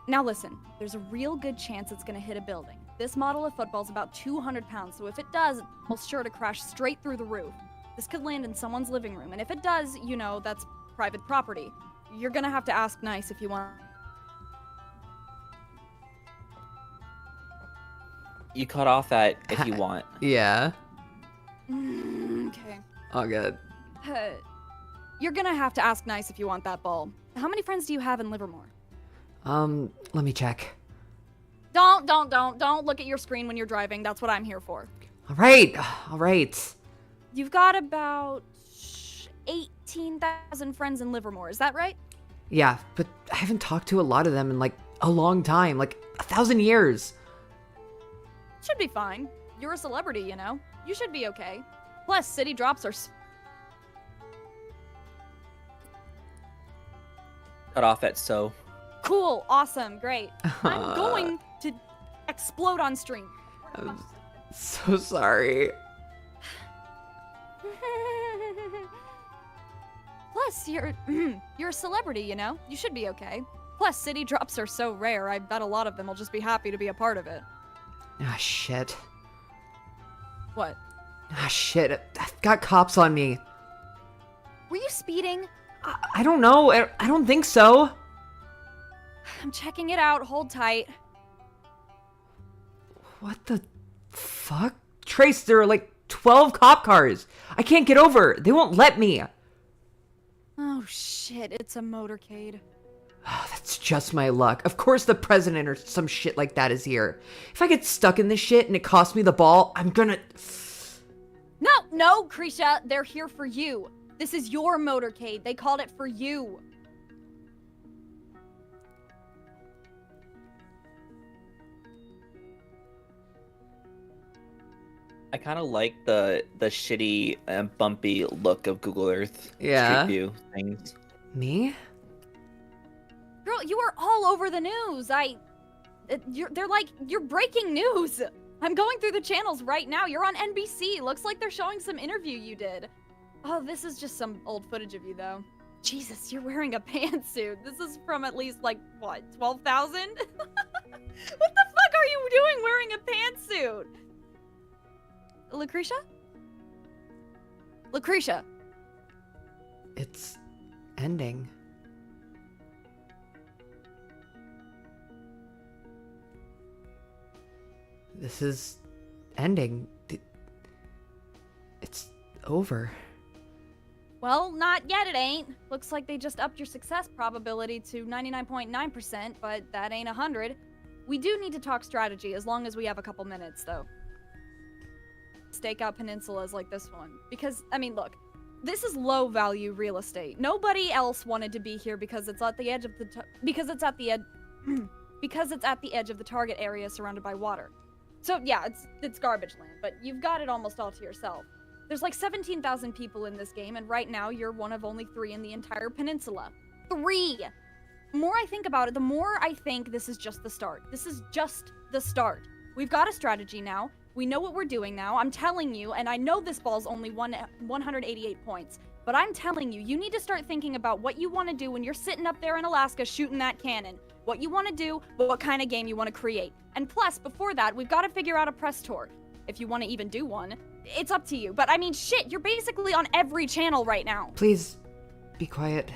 Now listen, there's a real good chance it's gonna hit a building. This model of football's about 200 pounds, so if it does, it's sure to crash straight through the roof. This could land in someone's living room, and if it does, you know, that's private property. You're gonna have to ask nice if you want. You cut off at if you want. Yeah. Okay. All good. You're gonna have to ask nice if you want that ball. How many friends do you have in Livermore? Let me check. Don't look at your screen when you're driving. That's what I'm here for. All right. You've got about 18,000 friends in Livermore, is that right? Yeah, but I haven't talked to a lot of them in like a long time, like 1,000 years. Should be fine. You're a celebrity, you know. You should be okay. Plus, city drops are... Cut off at so. Cool, awesome, great. I'm going to explode on stream. I'm so sorry. Plus, you're a celebrity, you know? You should be okay. Plus, city drops are so rare, I bet a lot of them will just be happy to be a part of it. Ah, shit. What? Ah, shit. I've got cops on me. Were you speeding? I don't know. I don't think so. I'm checking it out. Hold tight. What the fuck? Trace, there are like 12 cop cars. I can't get over. They won't let me. Oh shit, it's a motorcade. Oh, that's just my luck. Of course the president or some shit like that is here. If I get stuck in this shit and it costs me the ball, I'm gonna... No, Krisha, they're here for you. This is your motorcade. They called it for you. I kind of like the shitty and bumpy look of Google Earth. Yeah. Street View things. Me? Girl, you are all over the news. You're breaking news. I'm going through the channels right now. You're on NBC. Looks like they're showing some interview you did. Oh, this is just some old footage of you, though. Jesus, you're wearing a pantsuit. This is from at least, like, what, 12,000? What the fuck are you doing wearing a pantsuit? Lucretia? Lucretia. It's ending. This is ending. It's over. Well, not yet it ain't. Looks like they just upped your success probability to 99.9%, but that ain't 100. We do need to talk strategy as long as we have a couple minutes, though. Stake out peninsulas like this one. Because, I mean, look, this is low-value real estate. Nobody else wanted to be here because it's at the edge of the because it's at the edge of the target area surrounded by water. So yeah, it's garbage land, but you've got it almost all to yourself. There's like 17,000 people in this game, and right now you're one of only 3 in the entire peninsula. 3! The more I think about it, the more I think this is just the start. This is just the start. We've got a strategy now. We know what we're doing now. I'm telling you, and I know this ball's only 188 points, but I'm telling you, you need to start thinking about what you want to do when you're sitting up there in Alaska shooting that cannon. What you want to do, what kind of game you want to create. And plus, before that, we've got to figure out a press tour. If you want to even do one. It's up to you. But I mean, shit, you're basically on every channel right now. Please, be quiet.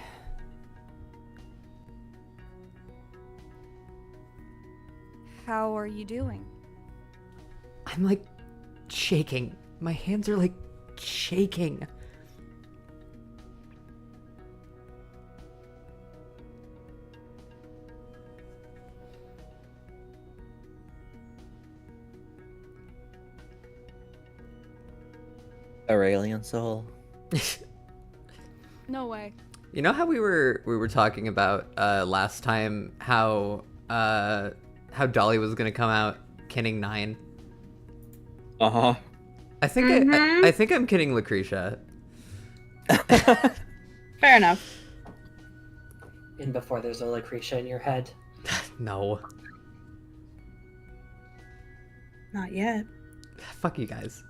How are you doing? I'm like shaking. My hands are like shaking. Aurelian soul. No way. You know how we were talking about last time how Dolly was gonna come out kinning 9? Uh-huh. I think I think I'm kidding Lucretia. Fair enough. And before there's a Lucretia in your head. No. Not yet. Fuck you guys.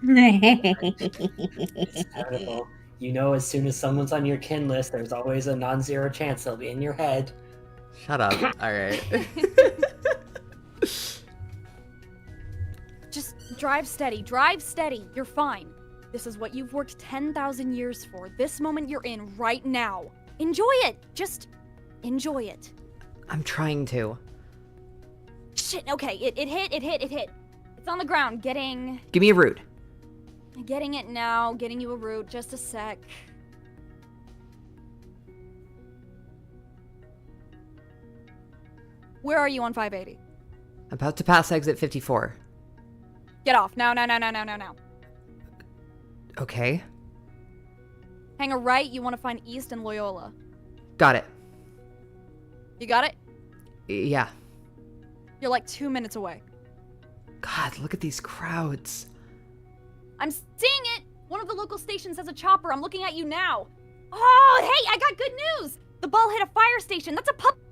It's terrible. You know, as soon as someone's on your kin list, there's always a non-zero chance they'll be in your head. Shut up. All right. Just drive steady. Drive steady. You're fine. This is what you've worked 10,000 years for. This moment you're in right now. Enjoy it. Just enjoy it. I'm trying to. Shit, okay. It hit. It's on the ground. Getting Give me a root. it now. Getting you a root. Just a sec. Where are you on 580? About to pass exit 54. Get off. Now. Okay. Hang a right. You want to find East and Loyola. Got it. You got it? Yeah. You're like 2 minutes away. God, look at these crowds. I'm seeing it! One of the local stations has a chopper. I'm looking at you now. Oh, hey, I got good news! The ball hit a fire station. That's a public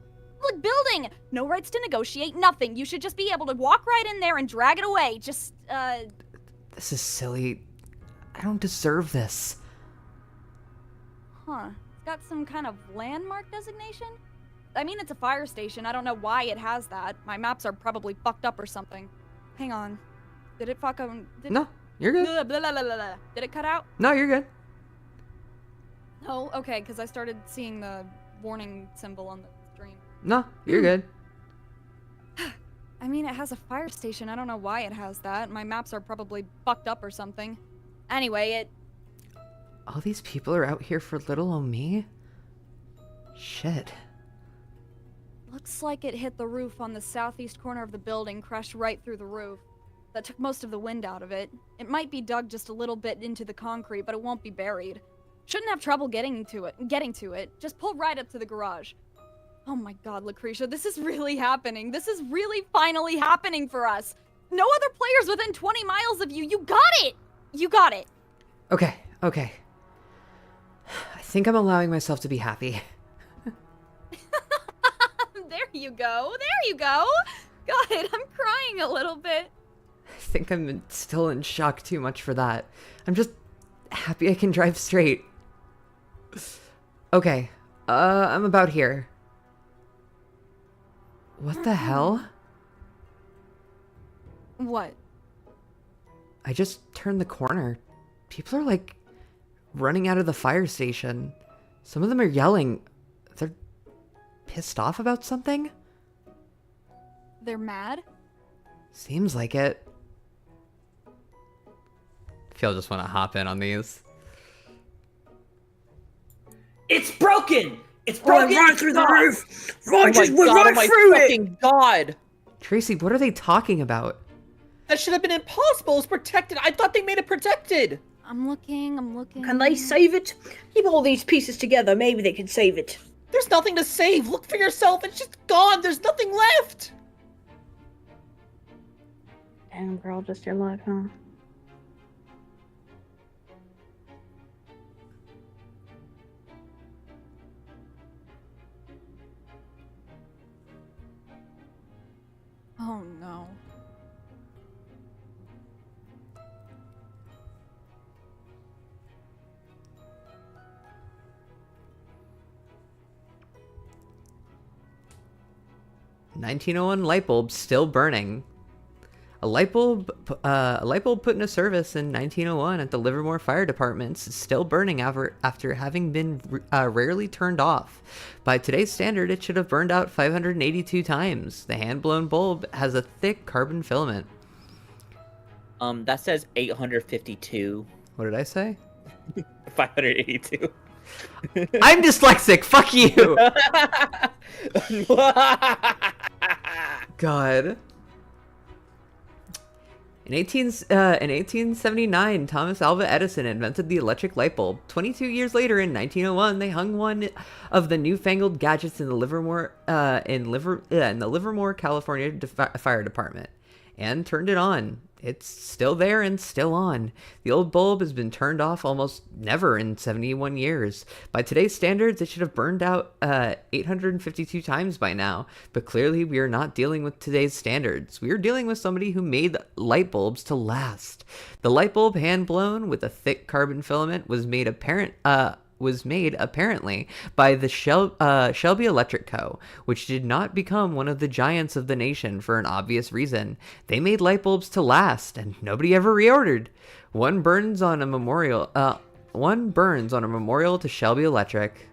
building! No rights to negotiate, nothing. You should just be able to walk right in there and drag it away. Just, This is silly. I don't deserve this. Huh. It's got some kind of landmark designation? I mean, it's a fire station. I don't know why it has that. My maps are probably fucked up or something. Hang on. Did it fucking... No, you're good. Blah, blah, blah, blah, blah. Did it cut out? No, you're good. No? Okay, because I started seeing the warning symbol on the stream. No, you're good. I mean, it has a fire station. I don't know why it has that. My maps are probably fucked up or something. Anyway, All these people are out here for little old me? Shit. Looks like it hit the roof on the southeast corner of the building, crashed right through the roof. That took most of the wind out of it. It might be dug just a little bit into the concrete, but it won't be buried. Shouldn't have trouble getting to it. Just pull right up to the garage. Oh my god, Lucretia, this is really happening. This is really finally happening for us. No other players within 20 miles of you. You got it! You got it. Okay. I think I'm allowing myself to be happy. There you go. God, I'm crying a little bit. think I'm still in shock too much for that. I'm just happy I can drive straight. Okay, I'm about here. What the hell? What? I just turned the corner. People are like running out of the fire station. Some of them are yelling. They're pissed off about something? They're mad? Seems like it. I feel I just want to hop in on these. It's broken! It's broken! Right through the roof! Oh Right, my just went god, oh right my through it! fucking god! Tracy, what are they talking about? That should have been impossible. It's protected. I thought they made it protected. I'm looking. Can they save it? Keep all these pieces together, maybe they can save it. There's nothing to save. Look for yourself. It's just gone. There's nothing left. Damn, girl, just your luck, huh? Oh no. $1901 light bulb still burning. A light bulb put into service in 1901 at the Livermore Fire Department is still burning after having been rarely turned off. By today's standard, it should have burned out 582 times. The hand-blown bulb has a thick carbon filament. That says 852. What did I say? 582. I'm dyslexic. Fuck you. God. In 1879, Thomas Alva Edison invented the electric light bulb. 22 years later, in 1901, they hung one of the newfangled gadgets in the Livermore, in the Livermore, California Fire Department, and turned it on. It's still there and still on. The old bulb has been turned off almost never in 71 years. By today's standards, it should have burned out 852 times by now. But clearly, we are not dealing with today's standards. We are dealing with somebody who made light bulbs to last. The light bulb, hand blown with a thick carbon filament, was made apparently by the Shelby Electric Co., which did not become one of the giants of the nation for an obvious reason. They made light bulbs to last, and nobody ever reordered. One burns on a memorial to Shelby Electric.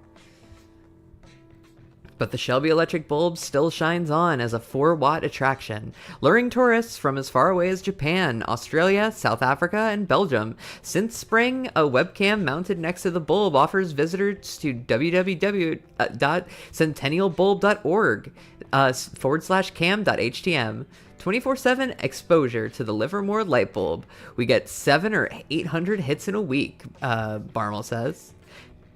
But the Shelby Electric bulb still shines on as a 4-watt attraction, luring tourists from as far away as Japan, Australia, South Africa, and Belgium. Since spring, a webcam mounted next to the bulb offers visitors to www.centennialbulb.org /cam.htm. 24/7 exposure to the Livermore light bulb. We get 700 or 800 hits in a week, Barmel says.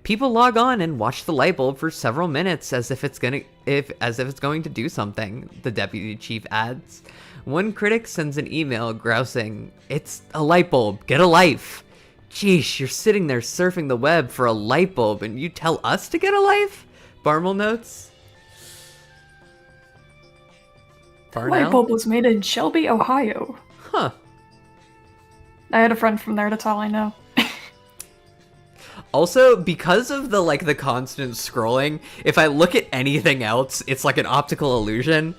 People log on and watch the light bulb for several minutes as if it's going to do something, the deputy chief adds. One critic sends an email grousing, "It's a light bulb, get a life." Geesh, you're sitting there surfing the web for a light bulb and you tell us to get a life? Barmel notes. Light bulb was made in Shelby, Ohio. Huh. I had a friend from there, that's all I know. Also, because of the constant scrolling, if I look at anything else, it's like an optical illusion.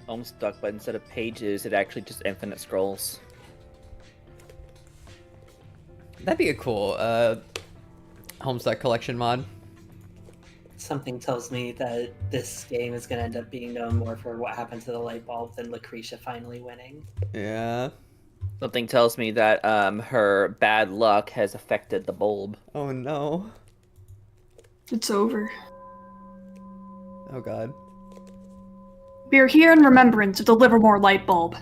I'm stuck, but instead of pages, it actually just infinite scrolls. That'd be a cool Homestuck collection mod. Something tells me that this game is going to end up being known more for what happened to the light bulb than Lucretia finally winning. Yeah. Something tells me that her bad luck has affected the bulb. Oh no. It's over. Oh god. We are here in remembrance of the Livermore light bulb.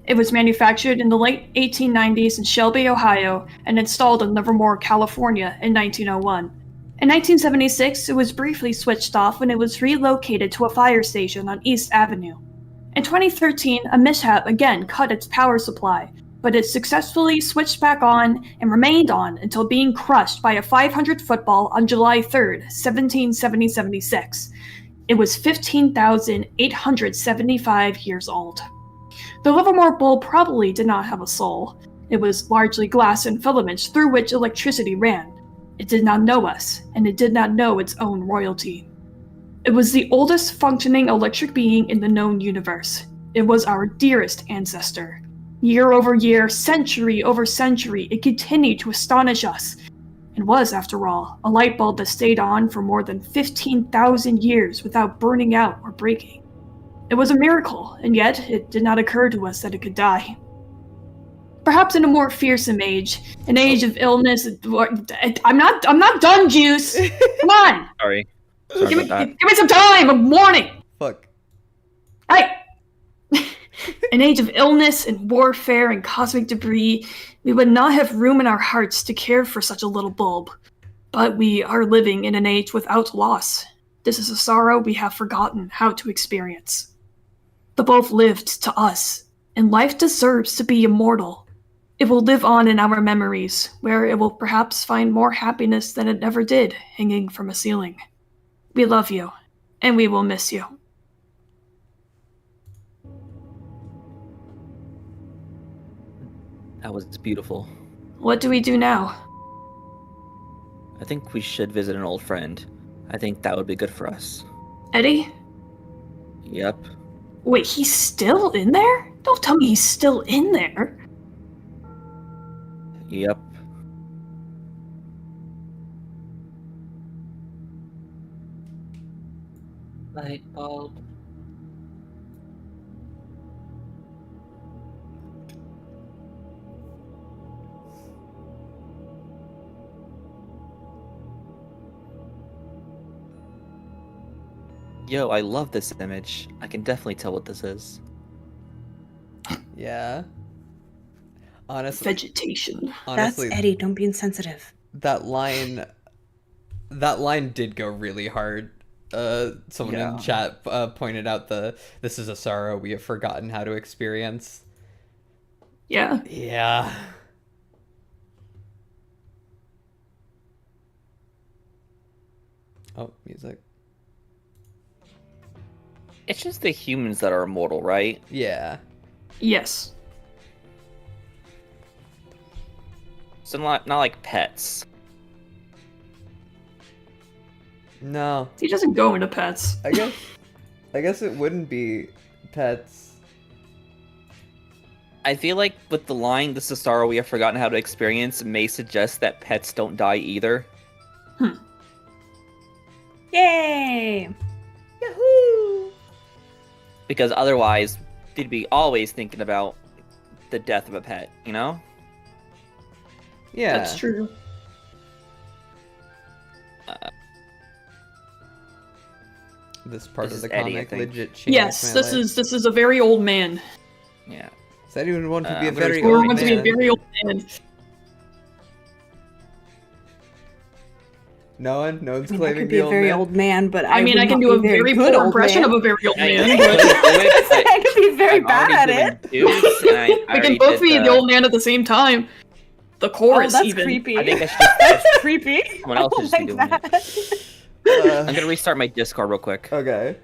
It was manufactured in the late 1890s in Shelby, Ohio, and installed in Livermore, California in 1901. In 1976, it was briefly switched off when it was relocated to a fire station on East Avenue. In 2013, a mishap again cut its power supply, but it successfully switched back on and remained on until being crushed by a 500 football on July 3rd, 1776. It was 15,875 years old. The Livermore Bull probably did not have a soul. It was largely glass and filaments through which electricity ran. It did not know us, and it did not know its own royalty. It was the oldest functioning electric being in the known universe. It was our dearest ancestor. Year over year, century over century, it continued to astonish us. It was, after all, a light bulb that stayed on for more than 15,000 years without burning out or breaking. It was a miracle, and yet it did not occur to us that it could die. Perhaps in a more fearsome age, an age of illness. I'm not done, Juice. Come on. Sorry Give about that. me some time. I'm warning. Fuck. Hey. An age of illness and warfare and cosmic debris, we would not have room in our hearts to care for such a little bulb. But we are living in an age without loss. This is a sorrow we have forgotten how to experience. The bulb lived to us, and life deserves to be immortal. It will live on in our memories, where it will perhaps find more happiness than it ever did hanging from a ceiling. We love you, and we will miss you. That was beautiful. What do we do now? I think we should visit an old friend. I think that would be good for us. Eddie? Yep. Wait, he's still in there? Don't tell me he's still in there. Yep. Light bulb. Yo, I love this image. I can definitely tell what this is. Yeah. Honestly, Vegetation. honestly, That's Eddie. Don't be insensitive. that line did go really hard. Someone in Yeah. chat pointed out this is a sorrow we have forgotten how to experience. Yeah. Yeah. Oh, music. It's just the humans that are immortal, right? Yeah. Yes. So not like pets. No. He doesn't go into pets. I guess it wouldn't be pets. I feel like with the line, "This is sorrow we have forgotten how to experience," may suggest that pets don't die either. Yay! Yahoo! Because otherwise, they'd be always thinking about the death of a pet, you know? Yeah. That's true. This part This of is the Eddie, I comic think. legit changed Yes, my this life. is a very old man. Yeah. Does anyone want to be a I'm gonna very record Or old wants to be a man? very old man. No one? No one's I mean, I claiming could be the a old very man? old man, but I mean, would I can not do a be very good poor old impression man. of a very old I man. could But do it, but I could be very I'm bad at already it. doing Deuce, and I we can already both did be the old man at the same time. The Oh, chorus, that's even. creepy. I think I should. That's creepy. Someone else I should don't be like doing it. that. I'm gonna restart my Discord real quick. Okay.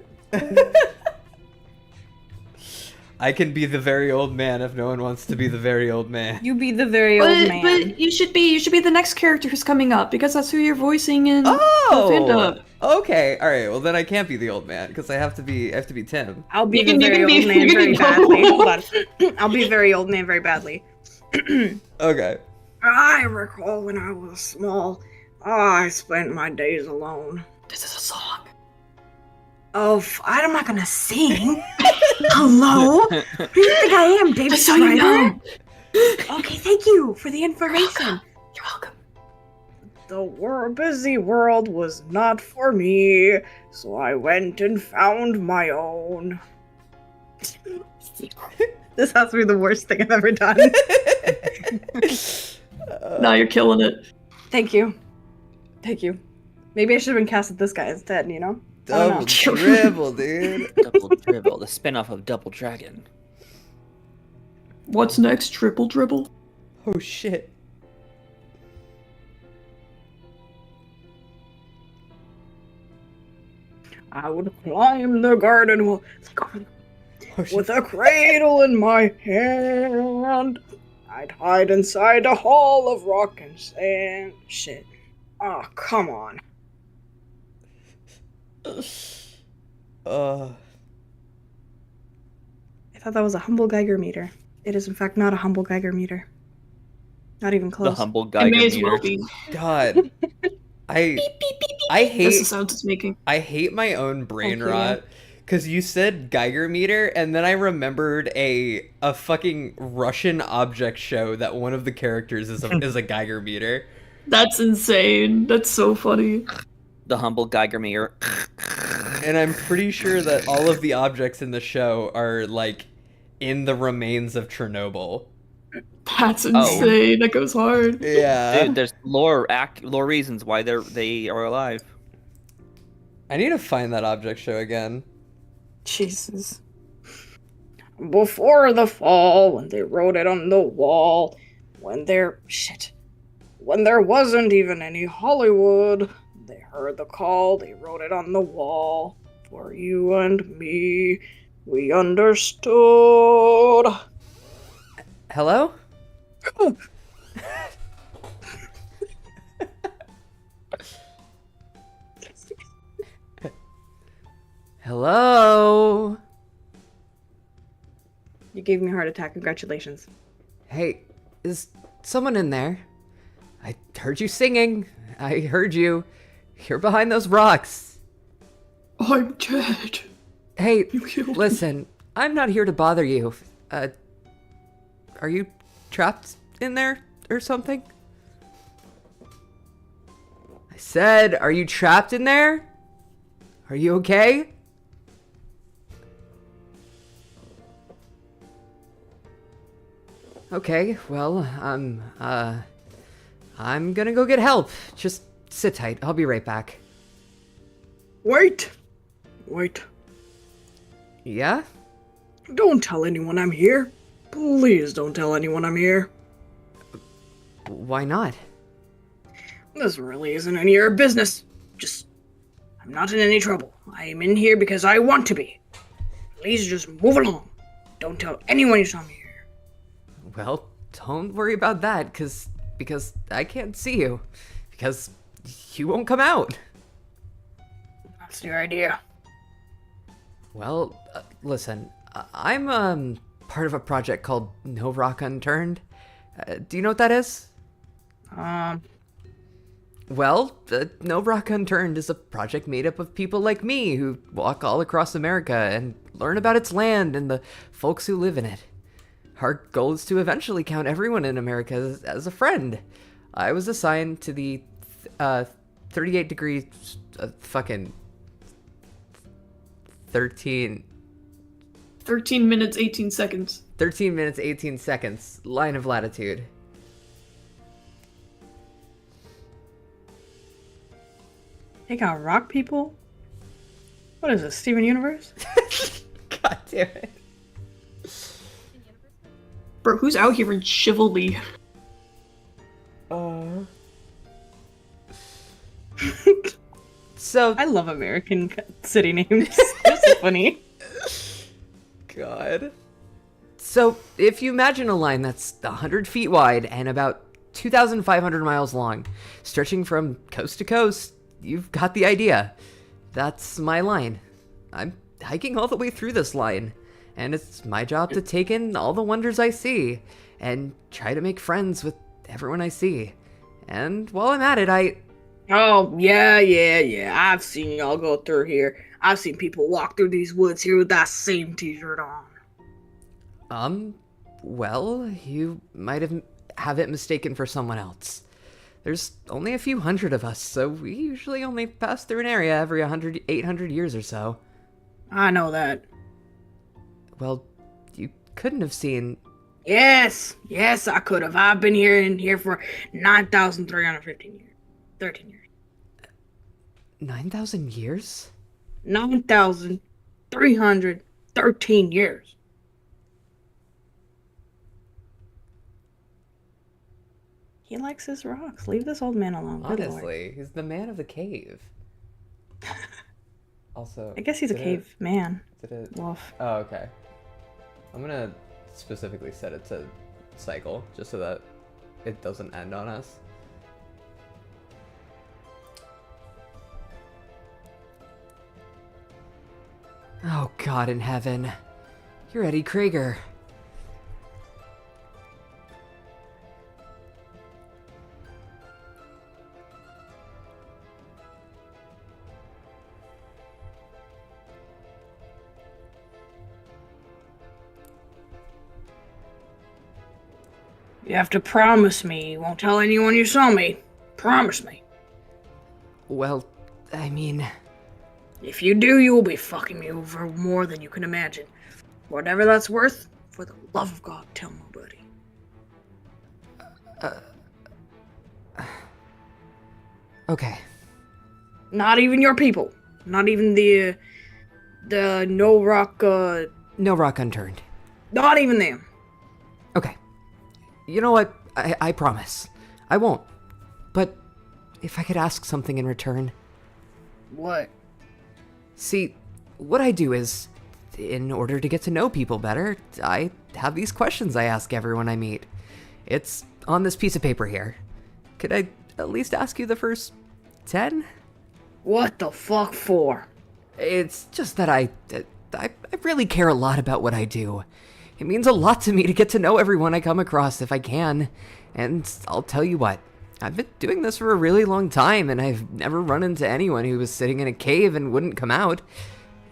I can be the very old man if no one wants to be the very old man. You be the very old man. But you should be the next character who's coming up because that's who you're voicing in the Oh! fandom. Okay, alright, well then I can't be the old man, because I have to be Tim. I'll be You the can- you very can be- old man you very can badly. go. Hold on. I'll be very old man very badly. Okay. I recall when I was small, I spent my days alone. This is a song. Oh, I'm not gonna sing. Hello? Who do you think I am, David Just so you Schreiber? know. Okay, thank you for the information. You're welcome. The busy world was not for me, so I went and found my own. This has to be the worst thing I've ever done. No, you're killing it. Thank you. Thank you. Maybe I should have been cast as this guy instead, you know? I don't Double know. dribble, dude. Double Dribble, the spin-off of Double Dragon. What's next? Triple dribble? Oh shit. I would climb the garden wall Oh, shit. with a cradle in my hand. I'd hide inside a hall of rock and sand. Shit. Oh, come on. Uh, I thought that was a humble Geiger meter. It is in fact not a humble Geiger meter. Not even The close. humble It Geiger may as meter. well be. God. I That's the hate sound it's making. I hate my own brain Okay. rot. Cause you said Geiger meter, and then I remembered a fucking Russian object show that one of the characters is a Geiger meter. That's insane. That's so funny. The humble Geiger meter. And I'm pretty sure that all of the objects in the show are like in the remains of Chernobyl. That's insane. That goes hard. Yeah. Dude, there's lore reasons why they are alive. I need to find that object show again. Jesus. Before the fall, when they wrote it on the wall, when there wasn't even any Hollywood, they heard the call, they wrote it on the wall. For you and me, we understood. Hello? Hello? You gave me a heart attack. Congratulations. Hey, is someone in there? I heard you singing. I heard you. You're behind those rocks. I'm dead. Hey, You killed me. listen, I'm not here to bother you. Are you trapped in there or something? I said, are you trapped in there? Are you okay? Okay, well, I'm gonna go get help. Just sit tight. I'll be right back. Wait. Yeah? Don't tell anyone I'm here. Please don't tell anyone I'm here. Why not? This really isn't any of your business. I'm not in any trouble. I am in here because I want to be. Please just move along. Don't tell anyone you saw me here. Well, don't worry about that, because I can't see you. Because you won't come out. That's your idea. Well, listen, I'm part of a project called No Rock Unturned. Do you know what that is? Well, No Rock Unturned is a project made up of people like me who walk all across America and learn about its land and the folks who live in it. Our goal is to eventually count everyone in America as a friend. I was assigned to the 38 degree fucking 13 minutes, 18 seconds. 13 minutes 18 seconds line of latitude. They got rock people? What is this, Steven Universe? God damn it. Bro, who's out here in chivalry? So, I love American city names. They're so funny. God. So, if you imagine a line that's 100 feet wide and about 2,500 miles long, stretching from coast to coast, you've got the idea. That's my line. I'm hiking all the way through this line, and it's my job to take in all the wonders I see and try to make friends with everyone I see. And while I'm at it, Oh, yeah. I've seen y'all go through here. I've seen people walk through these woods here with that same t-shirt on. Well, you might have it mistaken for someone else. There's only a few hundred of us, so we usually only pass through an area every 800 years or so. I know that. Well, you couldn't have seen... Yes, I could have. I've been here for 9,315 years. 13 years. 9,000 years? 9,313 years. He likes his rocks. Leave this old man alone. Good lord. Honestly, he's the man of the cave. Also, I guess he's a cave man. Wolf. Oh, okay. I'm gonna specifically set it to cycle, just so that it doesn't end on us. Oh, God in heaven. You're Eddie Krieger. You have to promise me you won't tell anyone you saw me. Promise me. Well, I mean... If you do, you will be fucking me over more than you can imagine. Whatever that's worth, for the love of God, tell nobody. Okay. Not even your people. Not even the No Rock, No rock unturned. Not even them. Okay. You know what? I promise. I won't. But if I could ask something in return. What? See, what I do is, in order to get to know people better, I have these questions I ask everyone I meet. It's on this piece of paper here. Could I at least ask you the first 10? What the fuck for? It's just that I really care a lot about what I do. It means a lot to me to get to know everyone I come across if I can. And I'll tell you what, I've been doing this for a really long time, and I've never run into anyone who was sitting in a cave and wouldn't come out.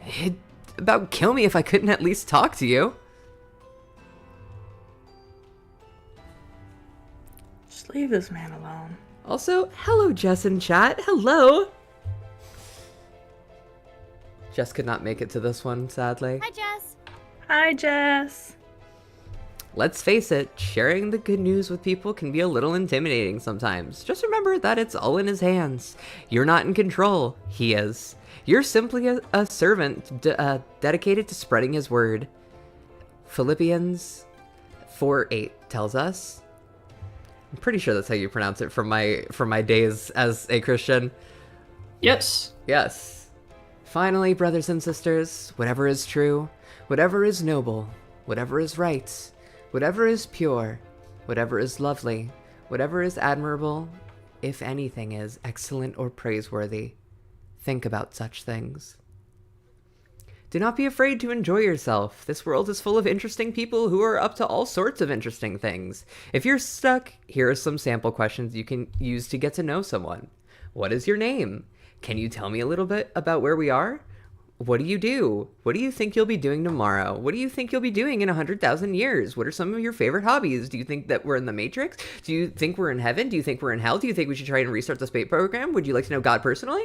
It'd about kill me if I couldn't at least talk to you. Just leave this man alone. Also, hello Jess in chat, hello! Jess could not make it to this one, sadly. Hi, Jess. Hi, Jess. Let's face it, sharing the good news with people can be a little intimidating sometimes. Just remember that it's all in his hands. You're not in control, he is. You're simply a servant dedicated to spreading his word. Philippians 4:8 tells us. I'm pretty sure that's how you pronounce it from my days as a Christian. Yes. Yes. Finally, brothers and sisters, whatever is true, whatever is noble, whatever is right, whatever is pure, whatever is lovely, whatever is admirable, if anything is excellent or praiseworthy, think about such things. Do not be afraid to enjoy yourself. This world is full of interesting people who are up to all sorts of interesting things. If you're stuck, here are some sample questions you can use to get to know someone. What is your name? Can you tell me a little bit about where we are? What do you do? What do you think you'll be doing tomorrow? What do you think you'll be doing in 100,000 years? What are some of your favorite hobbies? Do you think that we're in the Matrix? Do you think we're in heaven? Do you think we're in hell? Do you think we should try and restart the space program? Would you like to know God personally?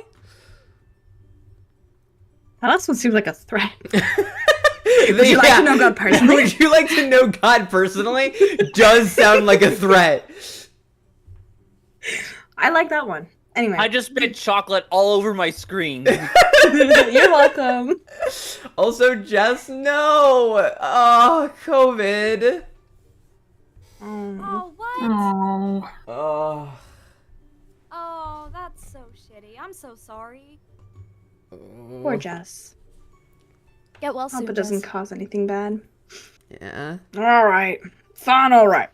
That last one seems like a threat. Would you like to know God personally? Would you like to know God personally? Does sound like a threat. I like that one. Anyway. I just spit chocolate all over my screen. You're welcome. Also, Jess, no! Oh, COVID. Oh, what? Oh. Oh. Oh, that's so shitty. I'm so sorry. Poor Jess. Get well soon, Hope it doesn't Jess. cause anything bad. Yeah. Alright. Fine, alright.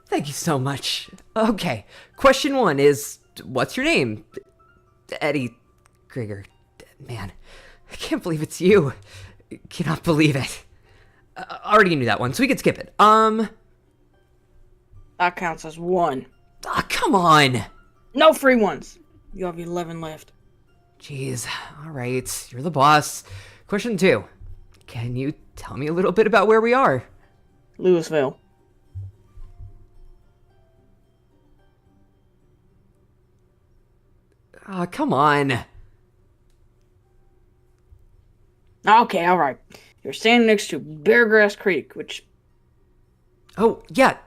Thank you so much. Okay, question 1 is, what's your name? Eddie Krieger. Man, I can't believe it's you. Cannot believe it. Already knew that one, so we could skip it. That counts as 1. Come on. No free ones. You have 11 left. Jeez, alright, you're the boss. Question 2. Can you tell me a little bit about where we are? Louisville. Come on. Okay, alright. You're standing next to Beargrass Creek, which... Oh, yeah.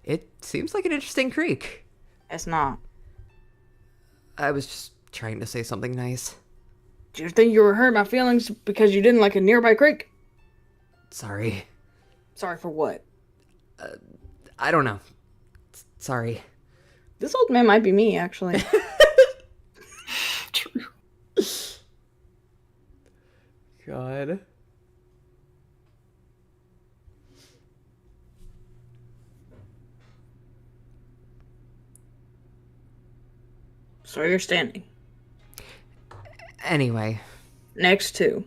It seems like an interesting creek. It's not. I was just trying to say something nice. Do you think you were hurt my feelings because you didn't like a nearby creek? Sorry. Sorry for what? I don't know. Sorry. This old man might be me, actually. True. God. So you're standing Anyway, next to.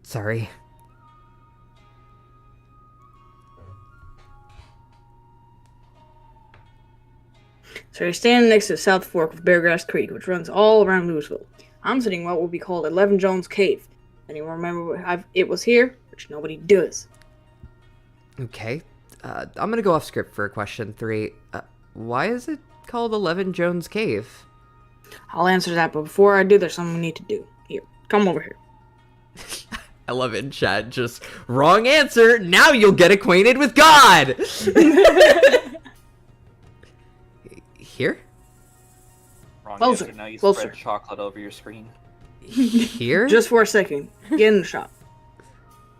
sorry. So you're standing next to the South Fork of Beargrass Creek, which runs all around Louisville. I'm sitting in what will be called 11 Jones Cave. Anyone remember it was here? Which nobody does. Okay. I'm gonna go off script for question 3. Why is it called 11 Jones Cave? I'll answer that, but before I do, there's something we need to do. Here, come over here. I love it in chat. Just wrong answer. Now you'll get acquainted with God. Here? Wrong Closer, answer. Now you closer. spread chocolate over your screen. Here? Just for a second. Get in the shop.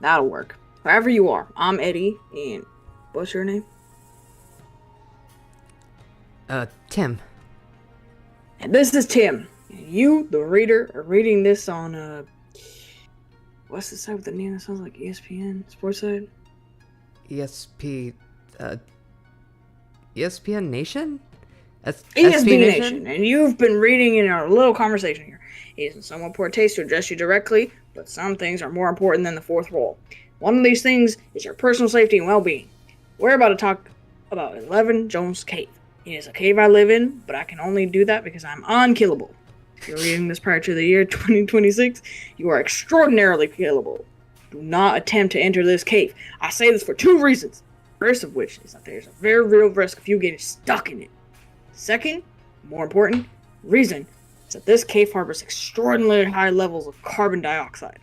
That'll work. Wherever you are. I'm Eddie, and what's your name? Tim. And this is Tim. And you, the reader, are reading this on, what's the site with the name that sounds like ESPN? Sports site? ESPN Nation? ESPN Nation. And you've been reading in our little conversation here. It is in somewhat poor taste to address you directly, but some things are more important than the fourth rule. One of these things is your personal safety and well-being. We're about to talk about 11 Jones Cave. It is a cave I live in, but I can only do that because I'm unkillable. If you're reading this prior to the year 2026, you are extraordinarily killable. Do not attempt to enter this cave. I say this for 2 reasons. First of which is that there's a very real risk of you getting stuck in it. Second, more important, reason is that this cave harbors extraordinarily high levels of carbon dioxide.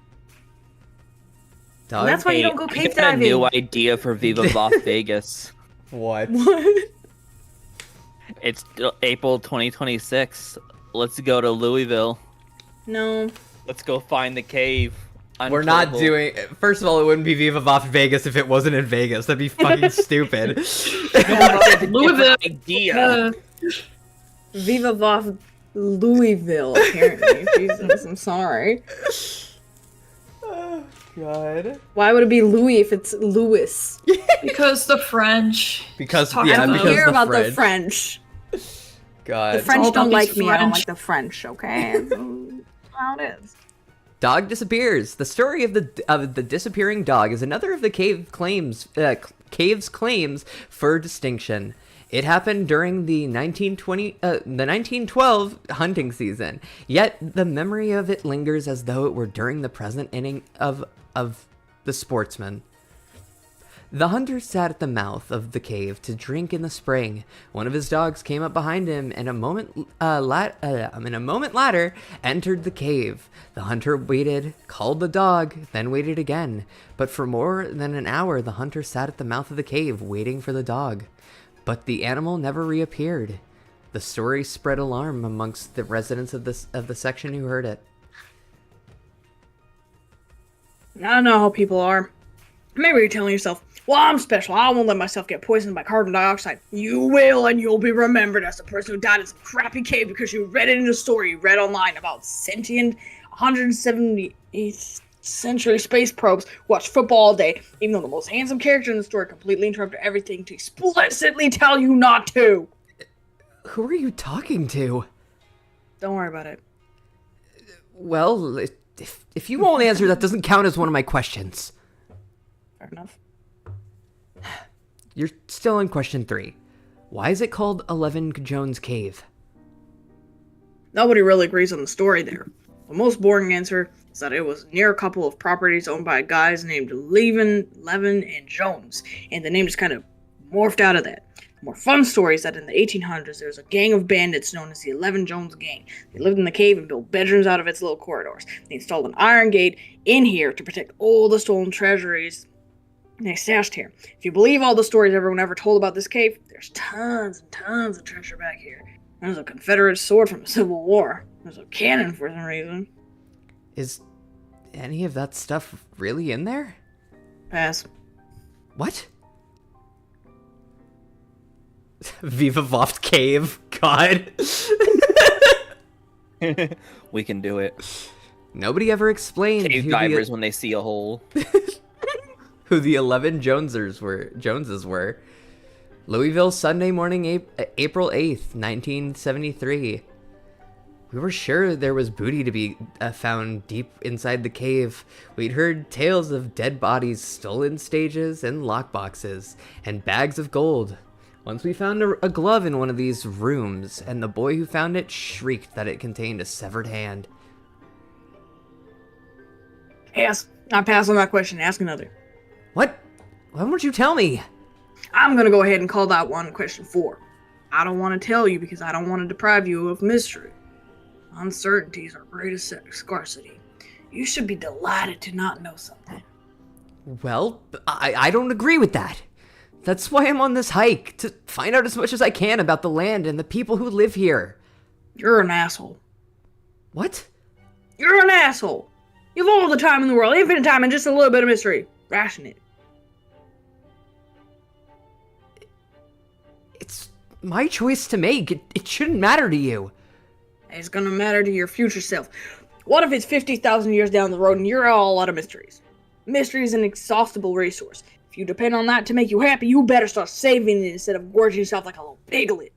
Doug? That's why you Hey, don't go I cave got a new diving. idea for Viva VOFT Vegas. What? What? It's April 2026. Let's go to Louisville. No. Let's go find the cave. We're not Unkillable. doing... First of all, it wouldn't be Viva VOFT Vegas if it wasn't in Vegas. That'd be fucking stupid. Louisville. Idea. Viva VOFT Louisville, apparently. Jesus, I'm sorry. God. Why would it be Louis if it's Louis? Because the French. Because, Talk yeah, I don't because care the about French. the French. God. The French all don't about like these me. I don't French. like the French, okay? That's how it is. Dog disappears. The story of the disappearing dog is another of the cave's claims for distinction. It happened during the 1912 hunting season. Yet the memory of it lingers as though it were during the present inning of the sportsman. The hunter sat at the mouth of the cave to drink in the spring. One of his dogs came up behind him, and a moment later entered the cave. The hunter waited, called the dog, then waited again. But for more than an hour, the hunter sat at the mouth of the cave, waiting for the dog. But the animal never reappeared. The story spread alarm amongst the residents of the section who heard it. I don't know how people are. Maybe you're telling yourself, well, I'm special. I won't let myself get poisoned by carbon dioxide. You will, and you'll be remembered as the person who died in some crappy cave because you read it in a story you read online about sentient 178th century space probes who watch football all day, even though the most handsome character in the story completely interrupted everything to explicitly tell you not to. Who are you talking to? Don't worry about it. Well, if you won't answer, that doesn't count as one of my questions. Fair enough. You're still in question 3. Why is it called 11 Jones Cave? Nobody really agrees on the story there. The most boring answer is that it was near a couple of properties owned by guys named Levin, and Jones, and the name just kind of morphed out of that. The more fun story is that in the 1800s there was a gang of bandits known as the 11 Jones Gang. They lived in the cave and built bedrooms out of its little corridors. They installed an iron gate in here to protect all the stolen treasuries they stashed here. If you believe all the stories everyone ever told about this cave, there's tons and tons of treasure back here. There's a Confederate sword from the Civil War. There's a cannon for some reason. Is any of that stuff really in there? Pass. What? Viva VOFT cave. God. We can do it. Nobody ever explained Cave divers when they see a hole. who the 11 Joneses were. Louisville, Sunday morning, April 8th, 1973. We were sure there was booty to be found deep inside the cave. We'd heard tales of dead bodies, stolen stages, and lockboxes, and bags of gold. Once we found a glove in one of these rooms, and the boy who found it shrieked that it contained a severed hand. Yes, I pass on that question. Ask another. What? Why won't you tell me? I'm gonna go ahead and call that one question 4. I don't want to tell you because I don't want to deprive you of mystery. Uncertainty is our greatest scarcity. You should be delighted to not know something. Well, I don't agree with that. That's why I'm on this hike, to find out as much as I can about the land and the people who live here. You're an asshole. What? You're an asshole. You've all the time in the world, infinite time, and just a little bit of mystery. Ration it. It's my choice to make. It shouldn't matter to you. It's gonna matter to your future self. What if it's 50,000 years down the road and you're all out of mysteries? Mystery is an inexhaustible resource. If you depend on that to make you happy, you better start saving it instead of gorging yourself like a little piglet.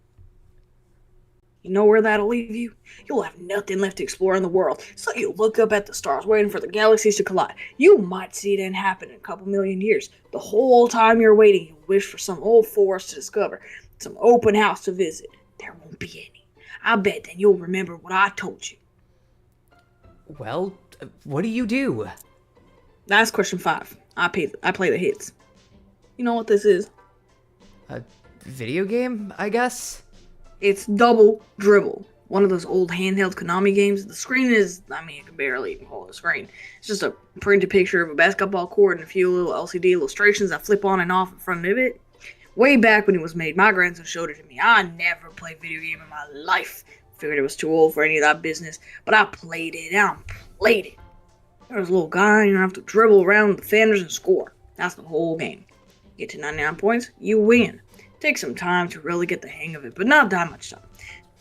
You know where that'll leave you? You'll have nothing left to explore in the world, so you look up at the stars waiting for the galaxies to collide. You might see it happen in a couple million years. The whole time you're waiting, you wish for some old forest to discover, some open house to visit. There won't be any. I bet then you'll remember what I told you. Well, what do you do? That's question 5. I play the hits. You know what this is? A video game, I guess? It's Double Dribble. One of those old handheld Konami games. The screen is, you can barely even hold a screen. It's just a printed picture of a basketball court and a few little LCD illustrations that flip on and off in front of it. Way back when it was made, my grandson showed it to me. I never played video game in my life. Figured it was too old for any of that business. But I played it. There was a little guy, and you have to dribble around defenders and score. That's the whole game. Get to 99 points, you win. Take some time to really get the hang of it, but not that much time.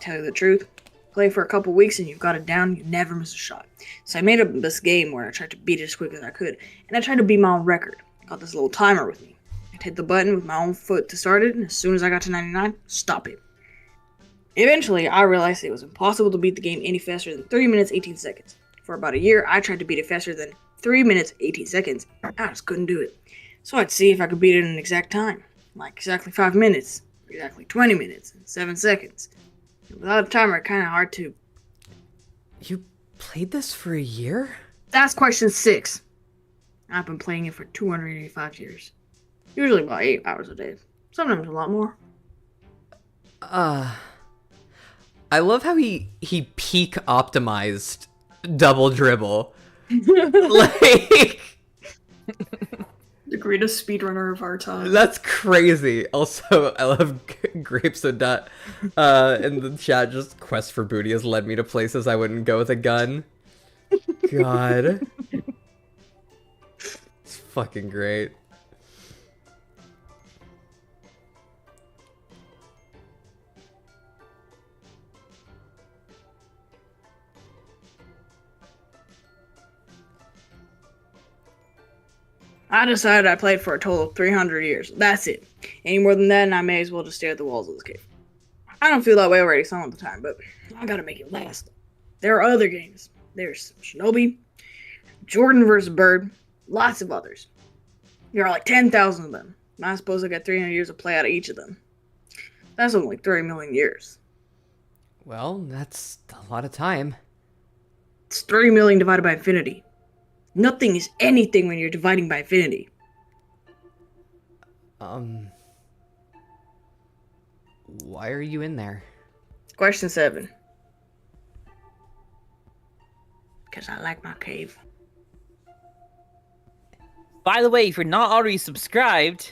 Tell you the truth, play for a couple weeks and you've got it down, you never miss a shot. So I made up this game where I tried to beat it as quick as I could, and I tried to beat my own record. Got this little timer with me. I'd hit the button with my own foot to start it, and as soon as I got to 99, stop it. Eventually, I realized it was impossible to beat the game any faster than 3 minutes 18 seconds. For about a year, I tried to beat it faster than 3 minutes 18 seconds. I just couldn't do it. So I'd see if I could beat it in an exact time. Like exactly 5 minutes, exactly 20 minutes, and 7 seconds. Without a timer, it's kind of hard to... You played this for a year? That's question 6. I've been playing it for 285 years. Usually about 8 hours a day. Sometimes a lot more. I love how he peak optimized Double Dribble. Like... The greatest speedrunner of our time. That's crazy. Also, I love Grapes and Nut. In the chat, just quest for booty has led me to places I wouldn't go with a gun. God. It's fucking great. I decided I played for a total of 300 years. That's it. Any more than that, and I may as well just stare at the walls of this cave. I don't feel that way already some of the time, but I gotta make it last. There are other games. There's Shinobi, Jordan vs. Bird, lots of others. There are like 10,000 of them. I suppose I got 300 years of play out of each of them. That's only 30 million years. Well, that's a lot of time. It's 30 million divided by infinity. Nothing is anything when you're dividing by infinity. Why are you in there? Question 7. Because I like my cave. By the way, if you're not already subscribed,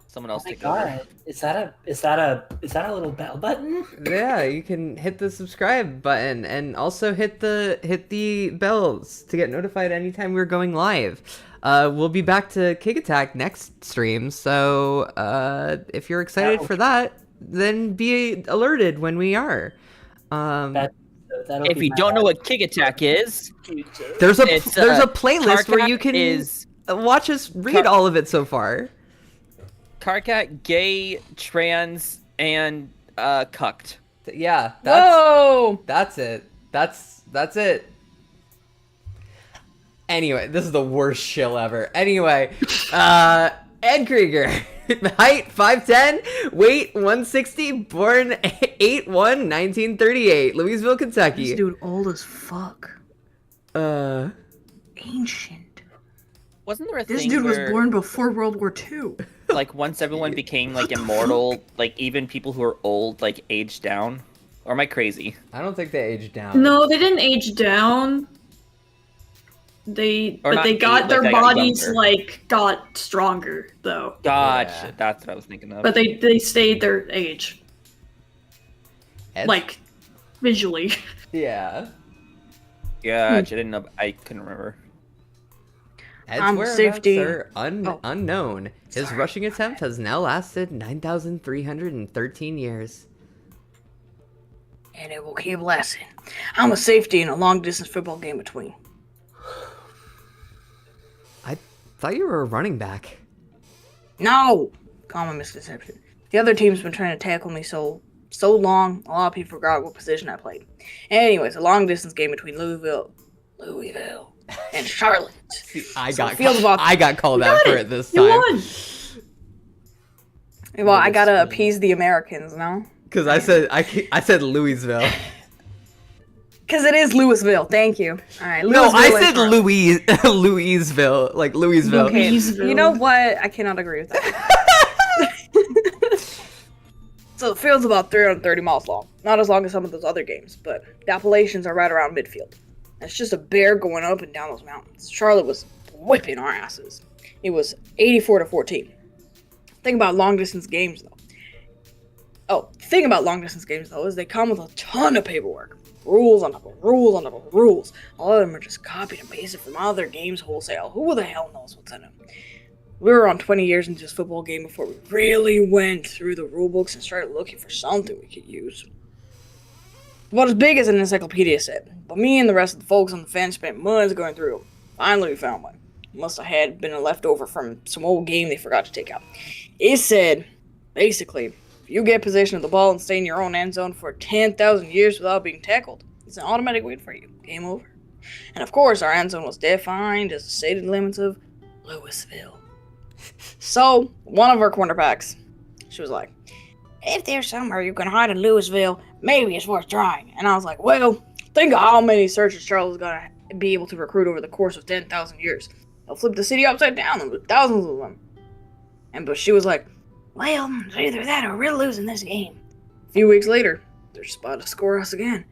someone else Oh my take over. god, is that a little bell button? Yeah, you can hit the subscribe button and also hit the bells to get notified anytime we're going live. we'll be back to Kick Attack next stream. So if you're excited for that, then be alerted when we are. If you don't know what Kick Attack is, There's a it's, playlist where Karkat you can is watch us read all of it so far. Karkat, gay, trans, and cucked. Yeah. Whoa! That's it. That's it. Anyway, this is the worst shill ever. Anyway, Ed Krieger. Height 5'10", weight 160, born 8/1, 1938, Louisville, Kentucky. This dude old as fuck. Ancient. Wasn't there a This thing dude was where, born before World War II. like, once everyone became, like, immortal, like, even people who are old, like, aged down? Or am I crazy? I don't think they aged down. No, they didn't age down. They Or not they got age, their like, they got bodies younger. like got stronger though. Gotcha. Yeah. That's what I was thinking of. But they stayed their age. Ed's- Like visually. Yeah. Gotcha. I didn't know. I couldn't remember. Ed's I'm whereabouts safety. are unknown. His Sorry. rushing attempt has now lasted 9,313 years. And it will keep lasting. I'm a safety in a long distance football game between. I thought you were a running back. No! Common misconception. The other team's been trying to tackle me so long, a lot of people forgot what position I played. Anyways, a long distance game between Louisville, and Charlotte. I So got field of I got called out for it this You time. won. Well, I gotta appease the Americans, no? Because I said Louisville. Because it is Louisville. Thank you. All right. No, Louisville I and said Charlotte. Louisville, like Louisville. Okay. Louisville. You know what? I cannot agree with that. So the field's about 330 miles long. Not as long as some of those other games, but the Appalachians are right around midfield. It's just a bear going up and down those mountains. Charlotte was whipping our asses. It was 84-14. Thing about long distance games though. Oh, the thing about long distance games though is they come with a ton of paperwork. Rules on top of rules on top of rules. All of them are just copied and pasted from other games wholesale. Who the hell knows what's in them? We were on 20 years into this football game before we really went through the rule books and started looking for something we could use. About as big as an encyclopedia said, but me and the rest of the folks on the fence spent months going through them. Finally we found one. Must have had been a leftover from some old game they forgot to take out. It said, basically, if you get possession of the ball and stay in your own end zone for 10,000 years without being tackled, it's an automatic win for you. Game over. And of course, our end zone was defined as the stated limits of Louisville. So, one of our cornerbacks, she was like, if there's somewhere you can hide in Louisville, maybe it's worth trying. And I was like, well, think of how many searches Charles is going to be able to recruit over the course of 10,000 years. They'll flip the city upside down with thousands of them. But she was like, well, it's either that or we're losing this game. A few weeks later, they're just about to score us again.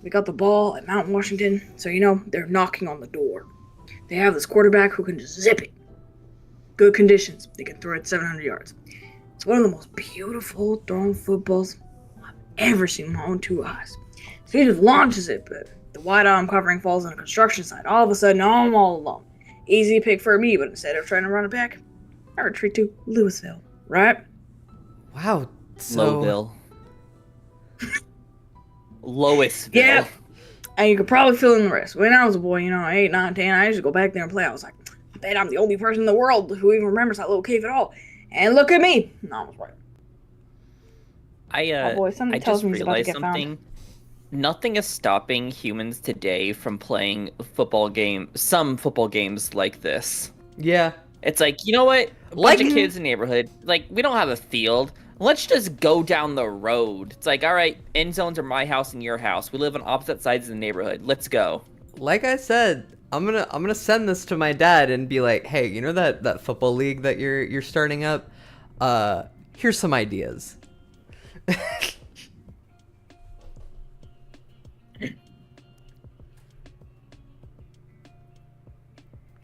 We got the ball at Mount Washington, so they're knocking on the door. They have this quarterback who can just zip it. Good conditions. They can throw it 700 yards. It's one of the most beautiful thrown footballs I've ever seen with my own two eyes. So he just launches it, but the wide arm covering falls on the construction site. All of a sudden, I'm all alone. Easy pick for me, but instead of trying to run it back, I retreat to Louisville, right? Wow. So Lowville. Loisville. Yeah. And you could probably fill in the rest. When I was a boy, 8, 9, 10, I used to go back there and play. I was like, I bet I'm the only person in the world who even remembers that little cave at all. And look at me. No, I was right. Oh boy, something I tells just me he's about to realized get something. found. Nothing is stopping humans today from playing some football games like this. yeah. It's like, you know what? A Like- bunch of kids in the neighborhood, like, we don't have a field. Let's just go down the road. It's like, all right, end zones are my house and your house. We live on opposite sides of the neighborhood. Let's go. Like I said, I'm gonna send this to my dad and be like, hey, you know that football league that you're starting up? Here's some ideas.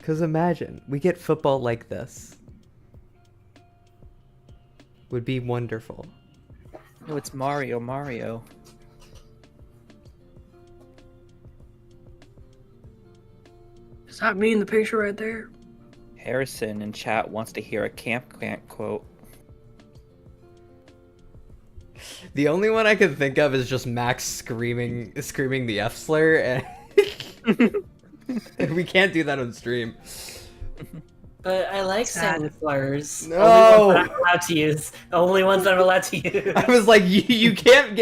Cause imagine we get football like this. Would be wonderful. No, it's Mario. Is that me in the picture right there? Harrison in chat wants to hear a camp quote. The only one I can think of is just Max screaming the F slur, and we can't do that on stream. But I like saying slurs. No! Only ones that I'm allowed to use. Only ones that I'm allowed to use. I was like, you can't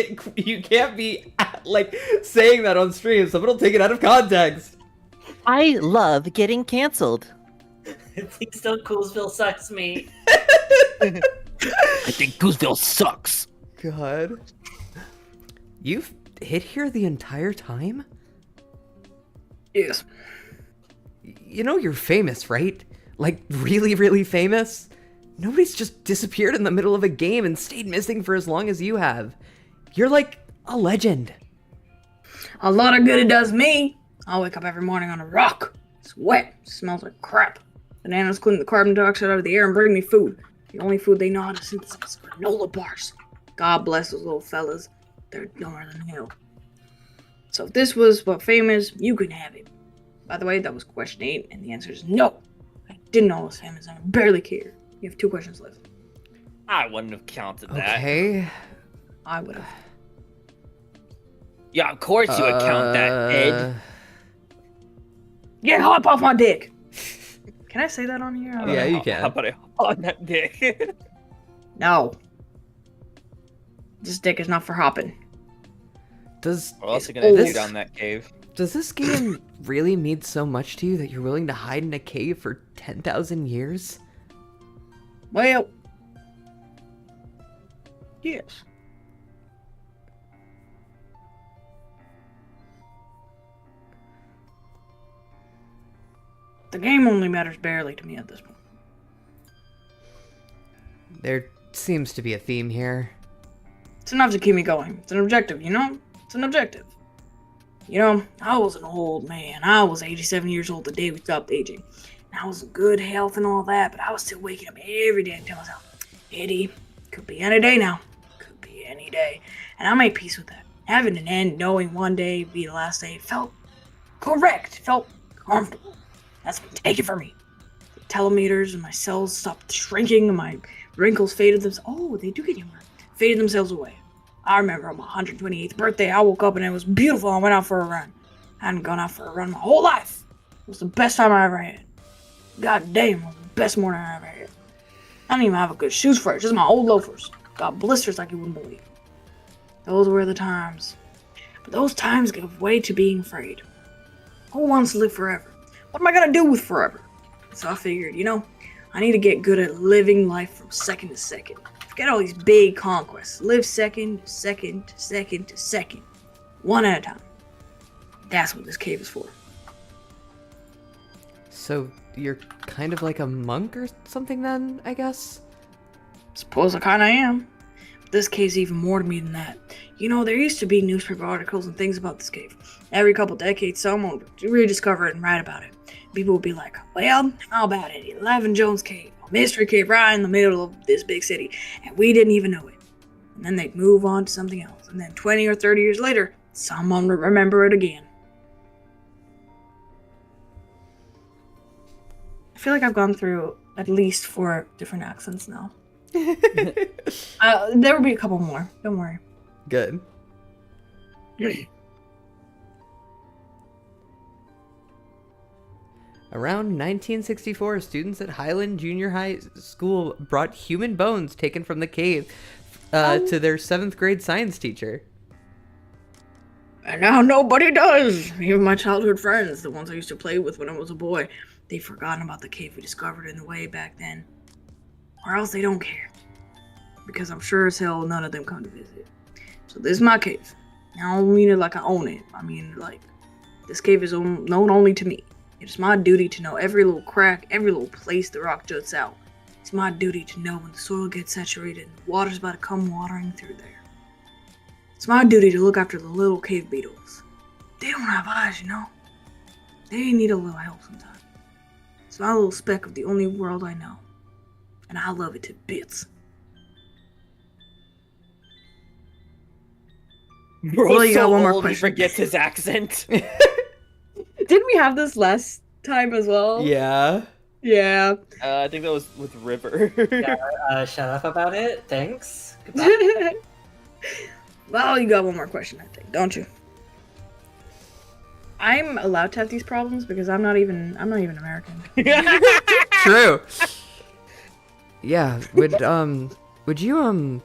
be like saying that on stream. Someone will take it out of context. I love getting canceled. Please don't Coolsville sucks me. I think Gooseville sucks. God. You've hid here the entire time? Yes. You know you're famous, right? Like, really, really famous? Nobody's just disappeared in the middle of a game and stayed missing for as long as you have. You're like a legend. A lot of good it does me. I wake up every morning on a rock. It's wet. Smells like crap. Bananas clean the carbon dioxide out of the air and bring me food. The only food they know how to synthesize is granola bars. God bless those little fellas. They're dumber than hell. So if this was what fame is, you can have it. By the way, that was question 8, and the answer is no. I didn't know I was famous, and I barely care. You have 2 questions left. I wouldn't have counted that. Okay. I would have. Yeah, of course you would count that, Ed. Yeah, hop off my dick! Can I say that on here? Yeah, you can. How about I hop on that dick? No. This dick is not for hopping. Does We're also gonna dig down that cave. Does this game really mean so much to you that you're willing to hide in a cave for 10,000 years? Well, yes. The game only matters barely to me at this point. There seems to be a theme here. It's enough to keep me going. It's an objective, you know? It's an objective. You know, I was an old man. I was 87 years old the day we stopped aging. And I was in good health and all that, but I was still waking up every day and telling myself, Eddie, could be any day now. Could be any day. And I made peace with that. Having an end, knowing one day would be the last day, felt correct. Felt comfortable. That's been taken from me. The telemeters and my cells stopped shrinking and my wrinkles faded themselves. Oh, they do get younger. Faded themselves away. I remember on my 128th birthday, I woke up and it was beautiful. I went out for a run. I hadn't gone out for a run my whole life. It was the best time I ever had. God damn, it was the best morning I ever had. I didn't even have a good shoes for it, just my old loafers. Got blisters like you wouldn't believe. Those were the times. But those times gave way to being afraid. Who wants to live forever? What am I gonna do with forever? So I figured, you know, I need to get good at living life from second to second. Forget all these big conquests. Live second to second to second to second. One at a time. That's what this cave is for. So you're kind of like a monk or something then, I guess? Suppose I kinda am. But this cave's even more to me than that. You know, there used to be newspaper articles and things about this cave. Every couple decades, someone would rediscover it and write about it. People would be like, well, how about it? 11 Jones Cave, a mystery cave right in the middle of this big city, and we didn't even know it. And then they'd move on to something else, and then 20 or 30 years later, someone would remember it again. I feel like I've gone through at least 4 different accents now. There will be a couple more, don't worry. Good. Around 1964, students at Highland Junior High School brought human bones taken from the cave to their 7th grade science teacher. And now nobody does! Even my childhood friends, the ones I used to play with when I was a boy, they've forgotten about the cave we discovered in the way back then. Or else they don't care. Because I'm sure as hell none of them come to visit. So this is my cave. I don't mean it like I own it. I mean like, this cave is known only to me. It's my duty to know every little crack, every little place the rock juts out. It's my duty to know when the soil gets saturated and the water's about to come watering through there. It's my duty to look after the little cave beetles. They don't have eyes, you know. They need a little help sometimes. It's my little speck of the only world I know. And I love it to bits. Bro, you got one more old, he question. forgets his accent. Didn't we have this last time as well? Yeah. Yeah. I think that was with River. Shut up about it. Thanks. Goodbye. Well, you got one more question, I think, don't you? I'm allowed to have these problems because I'm not even American. True. Yeah. Would you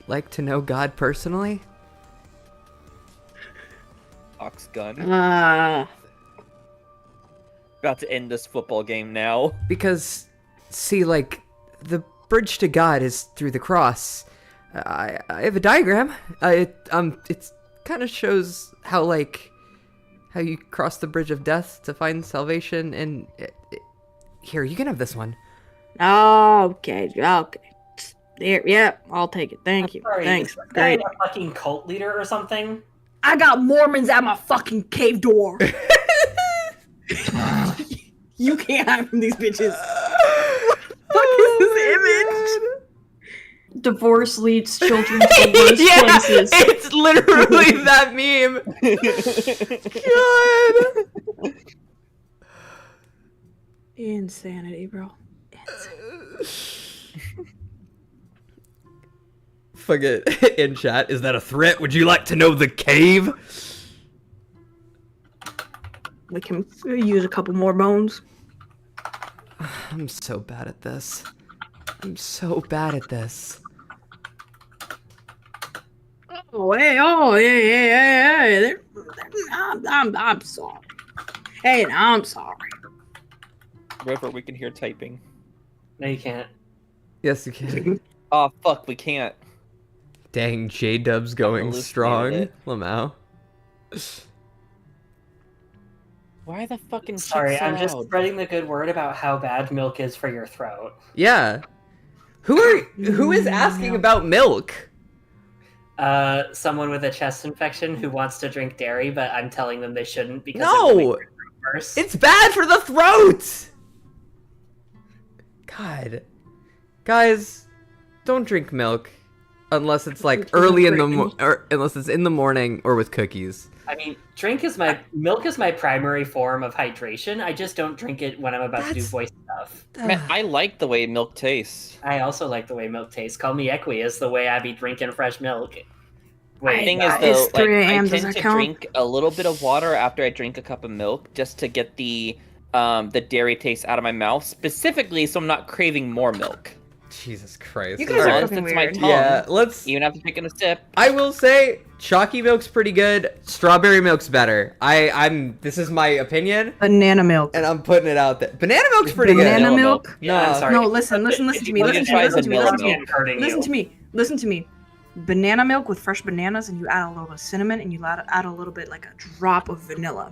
like to know God personally? Ox gun. Ah. About to end this football game now. Because, see, like, the bridge to God is through the cross. I have a diagram. It kind of shows how you cross the bridge of death to find salvation. And here, you can have this one. Okay. There, yeah, I'll take it. Thank you. Sorry, Thanks. is this guy Great. a fucking cult leader or something? I got Mormons at my fucking cave door. You can't hide from these bitches. What the fuck is this image? Divorce leads children to the worst places. It's literally that meme. God. Insanity, bro. Fuck it. In chat, is that a threat? Would you like to know the cave? We can use a couple more bones. I'm so bad at this. I'm so bad at this. Oh, hey. I'm sorry. Hey, I'm sorry. River, we can hear typing. No, you can't. Yes, you can. Oh, fuck, we can't. Dang, J-Dub's going hallucinated strong. it. Lamau. Why the fucking Sorry, shit so I'm just loud? spreading the good word about how bad milk is for your throat. Yeah. Who is asking about milk? Someone with a chest infection who wants to drink dairy, but I'm telling them they shouldn't because No! it will make their throat worse. It's bad for the throat! God. Guys, don't drink milk unless it's like early in the or unless it's in the morning or with cookies. I mean, milk is my primary form of hydration. I just don't drink it when I'm about to do voice stuff. Man, I like the way milk tastes. I also like the way milk tastes. Call me Equius, the way I be drinking fresh milk. The thing is, though, like, I tend to drink a little bit of water after I drink a cup of milk just to get the dairy taste out of my mouth, specifically so I'm not craving more milk. Jesus Christ. You guys are fucking it's my weird. tongue. Yeah, let's. Even after taking a sip. I will say, chalky milk's pretty good. Strawberry milk's better. This is my opinion, Banana milk. and I'm putting it out there. Banana milk's pretty good. Banana milk? Yeah, I'm sorry. No, listen to me. Listen to me. Listen to me. Banana milk with fresh bananas, and you add a little bit of cinnamon, and you add a little bit, like a drop of vanilla.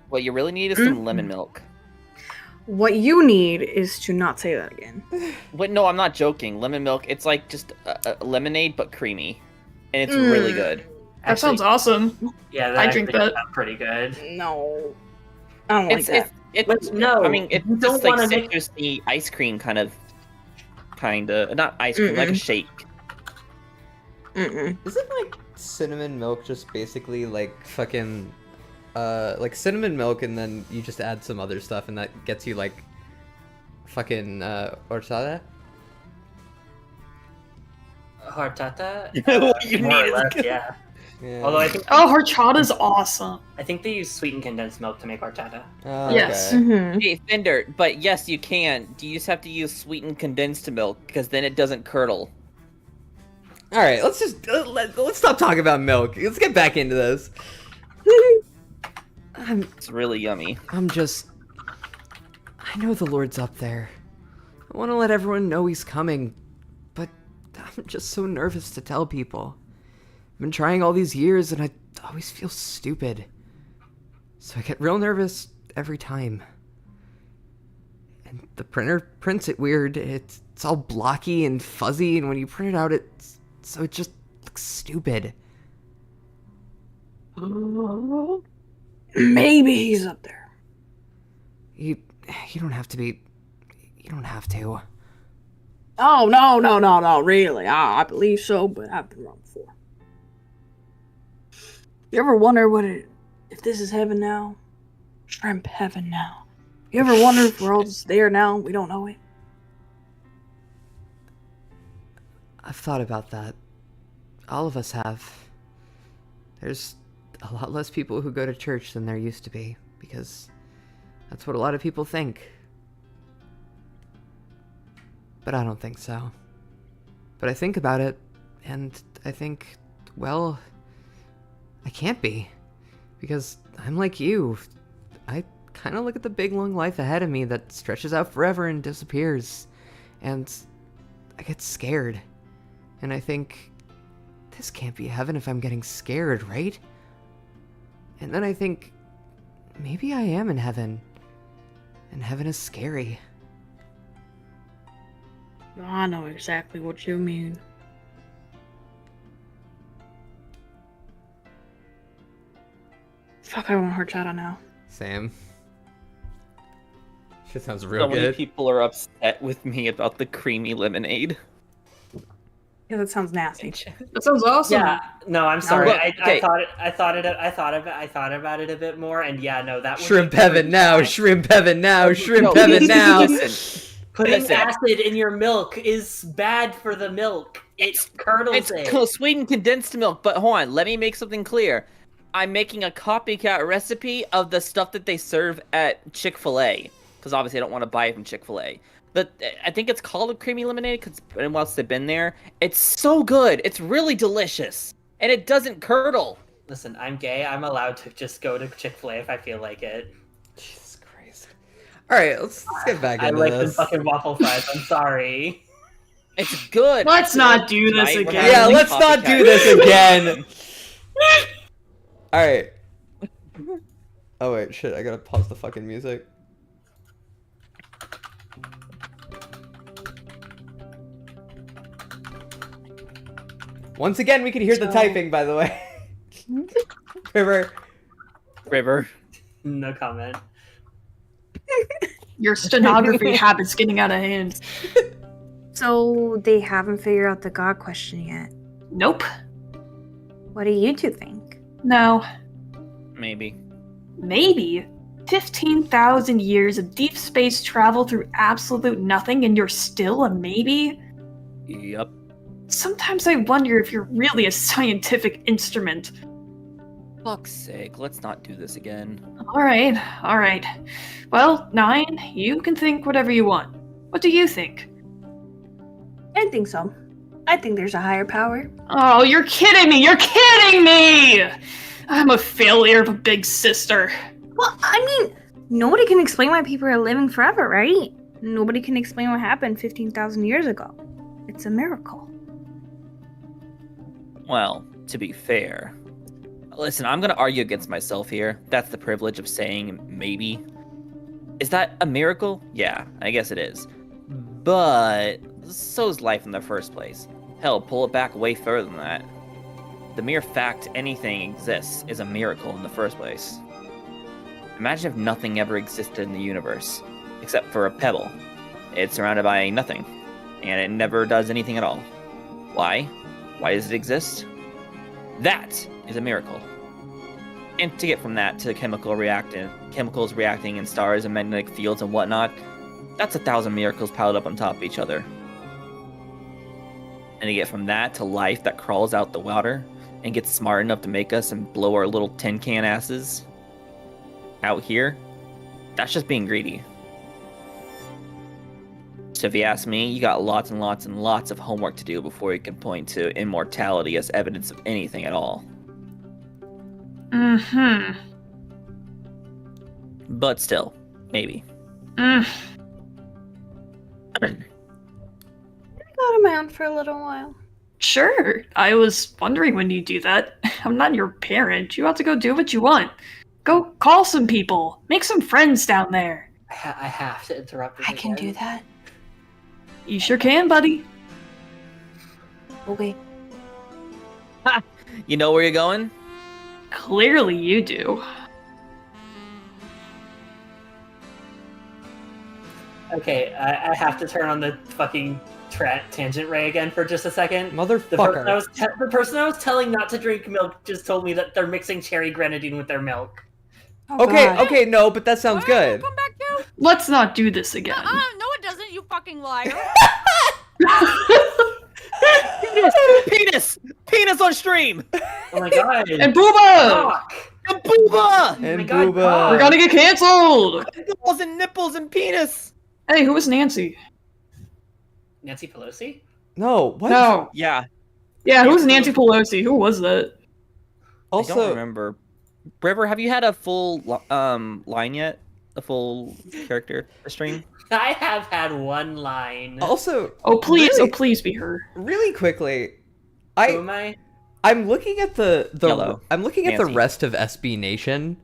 What you really need is some lemon milk. What you need is to not say that again. But no, I'm not joking. Lemon milk, it's like just a lemonade, but creamy. And it's really good. That sounds awesome. Yeah, I drink that. Sounds pretty good. No. I don't like that. No, I mean, it's you just don't like wanna make- citrusy ice cream kinda. Not ice cream, like a shake. Mm-mm. Isn't like cinnamon milk just basically like fucking like cinnamon milk and then you just add some other stuff and that gets you like fucking horchata? Horchata? You More or need less, is- yeah. Yeah. Although I think horchata's awesome. I think they use sweetened condensed milk to make horchata. Oh, Yes. okay. Mm-hmm. Hey, Fender, but yes, you can. You just have to use sweetened condensed milk because then it doesn't curdle. All right, let's just let's stop talking about milk. Let's get back into this. It's really yummy. I know the Lord's up there. I want to let everyone know he's coming, but I'm just so nervous to tell people. I've been trying all these years and I always feel stupid. So I get real nervous every time. And the printer prints it weird. It's all blocky and fuzzy, and when you print it out, it just looks stupid. Maybe he's up there. You don't have to be. You don't have to. Oh, no, really. I believe so, but I've been wrong before. You ever wonder if this is heaven now? Shrimp heaven now. You ever wonder if we're all just there now? We don't know it. I've thought about that. All of us have. There's a lot less people who go to church than there used to be, because that's what a lot of people think. But I don't think so. But I think about it, and I think, well, I can't be. Because I'm like you. I kind of look at the big long life ahead of me that stretches out forever and disappears. And I get scared. And I think, this can't be heaven if I'm getting scared, right? And then I think, maybe I am in heaven. And heaven is scary. I know exactly what you mean. Fuck, I want horchata now. Same. Shit sounds real So many good. people are upset with me about the creamy lemonade. Yeah, that sounds nasty. That sounds awesome. Yeah, no, I'm sorry. look, I okay. thought about it a bit more, and yeah, no, that would Shrimp be heaven now, fine. shrimp heaven now, shrimp No, heaven now. Listen, Putting listen. acid in your milk is bad for the milk. It curdles it. sweetened condensed milk, but hold on, let me make something clear. I'm making a copycat recipe of the stuff that they serve at Chick-fil-A, because obviously I don't want to buy it from Chick-fil-A. But I think it's called a creamy lemonade because whilst they've been there, it's so good. It's really delicious, and it doesn't curdle. Listen, I'm gay. I'm allowed to just go to Chick-fil-A if I feel like it. Jesus Christ. Alright, let's get back I into like them this. fucking waffle fries. I'm sorry. It's good. Let's not do this Tonight we're again. having Yeah, a let's not copycat do this recipe. again. Alright. Oh wait, shit, I gotta pause the fucking music. Once again, we can hear the typing, by the way. River. No comment. Your stenography habit's getting out of hand. So they haven't figured out the God question yet. Nope. What do you two think? No. Maybe. Maybe. 15,000 years of deep space travel through absolute nothing and you're still a maybe? Yep. Sometimes I wonder if you're really a scientific instrument. Fuck's sake, let's not do this again. Alright. Well, 9, you can think whatever you want. What do you think? I think so. I think there's a higher power. Oh, you're kidding me! You're kidding me! I'm a failure of a big sister. Well, I mean, nobody can explain why people are living forever, right? Nobody can explain what happened 15,000 years ago. It's a miracle. Well, to be fair. Listen, I'm gonna argue against myself here. That's the privilege of saying maybe. Is that a miracle? Yeah, I guess it is. But so's life in the first place. Hell, pull it back way further than that. The mere fact anything exists is a miracle in the first place. Imagine if nothing ever existed in the universe, except for a pebble. It's surrounded by nothing, and it never does anything at all. Why? Why does it exist? That is a miracle. And to get from that to chemicals reacting in stars and magnetic fields and whatnot, that's 1,000 miracles piled up on top of each other. And to get from that to life that crawls out the water and gets smart enough to make us and blow our little tin can asses out here, that's just being greedy. So if you ask me, you got lots and lots and lots of homework to do before you can point to immortality as evidence of anything at all. Mm-hmm. But still, maybe. I got him out for a little while. Sure. I was wondering when you do that. I'm not your parent. You have to go do what you want. Go call some people. Make some friends down there. I have to interrupt this I can again. do that. You sure can, buddy. Okay. You know where you're going? Clearly you do. Okay, I have to turn on the fucking tangent ray again for just a second. Motherfucker. The person I was telling not to drink milk just told me that they're mixing cherry grenadine with their milk. Oh, Okay, God. okay, no, but that sounds good. Come back to? Let's not do this again. No, it doesn't, you fucking liar. Penis on stream. Oh my god. And Booba! Fuck. And booba. Oh my And god, Booba. God. We're gonna get canceled! Balls and nipples and penis. Hey, who was Nancy? Nancy Pelosi? No, what? No. Yeah. Yeah, who was Nancy Nancy Pelosi? Who was that? I don't Also, remember. River, have you had a full line yet? A full character stream? I have had one line. also, Oh, please, Really? oh, please be her. really quickly, Who am I? I'm looking at the Yellow. I'm looking at the Nancy. rest of SB Nation.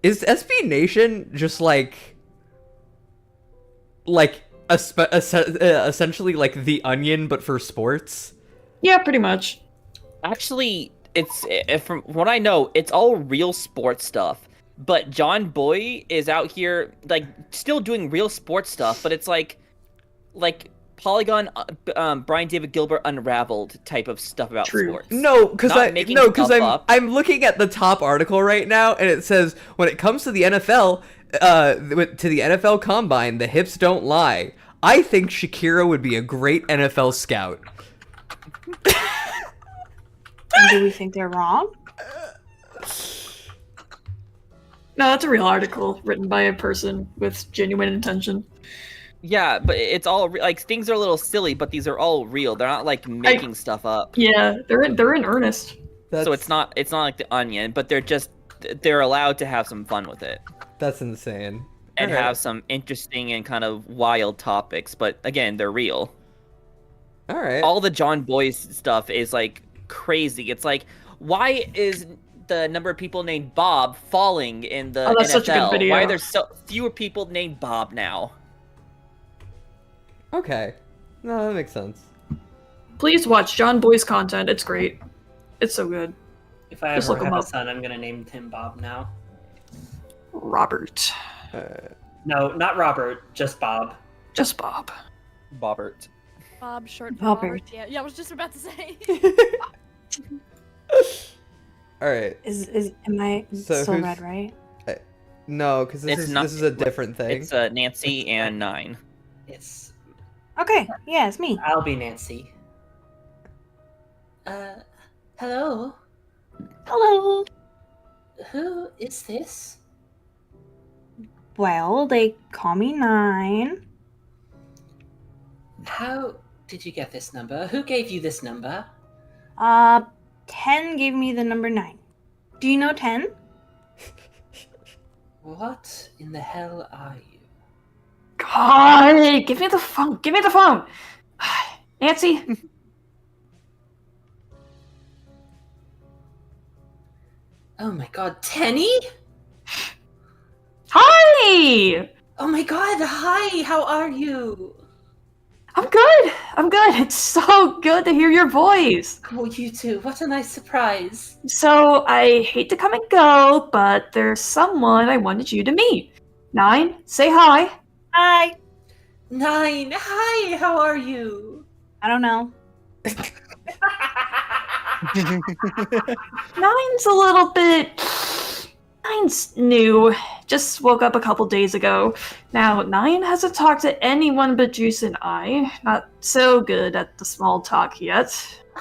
Is SB Nation just like essentially like The Onion but for sports? Yeah, pretty much. Actually, from what I know, it's all real sports stuff. But John Boy is out here like still doing real sports stuff, but it's like Polygon, Brian David Gilbert Unraveled type of stuff about True. sports. No, because Not making stuff up. I'm looking at the top article right now, and it says when it comes to the NFL, to the NFL Combine, the hips don't lie. I think Shakira would be a great NFL scout. And do we think they're wrong? No, that's a real article written by a person with genuine intention. Yeah, but it's all like things are a little silly, but these are all real. They're not like making stuff up. Yeah, they're in earnest. So it's not like The Onion, but they're allowed to have some fun with it That's insane. and Alright. have some interesting and kind of wild topics. But again, they're real. All right. All the John Boyce stuff is like crazy. It's like, why is the number of people named Bob falling in the Oh, that's NFL? such a good video. Why are there so fewer people named Bob now? Okay. No, that makes sense. Please watch John Boy's content. It's great. It's so good. If I Just ever look him have a up. son, I'm gonna name him Bob now. Robert. No, not Robert, just Bob. Just Bob. Bobbert. Bob, short for Robert. Robert. Yeah, I was just about to say. All right. Am I So still who's- red, right? No, because It's this not- is a different thing. It's Nancy and 9. It's Okay, yeah, it's me. I'll be Nancy. Hello. Hello. Who is this? Well, they call me 9. How did you get this number? Who gave you this number? 10 gave me the number 9. Do you know 10? What in the hell are you? God, give me the phone. Give me the phone. Nancy. Oh my god, Tenny? Hi. Oh my god, hi, how are you? I'm good. I'm good. It's so good to hear your voice. Oh, you too. What a nice surprise. So I hate to come and go, but there's someone I wanted you to meet. 9, say hi. Hi. 9, hi, how are you? I don't know. 9's a little bit. 9's new. Just woke up a couple days ago. Now, 9 hasn't talked to anyone but Juice and I. Not so good at the small talk yet.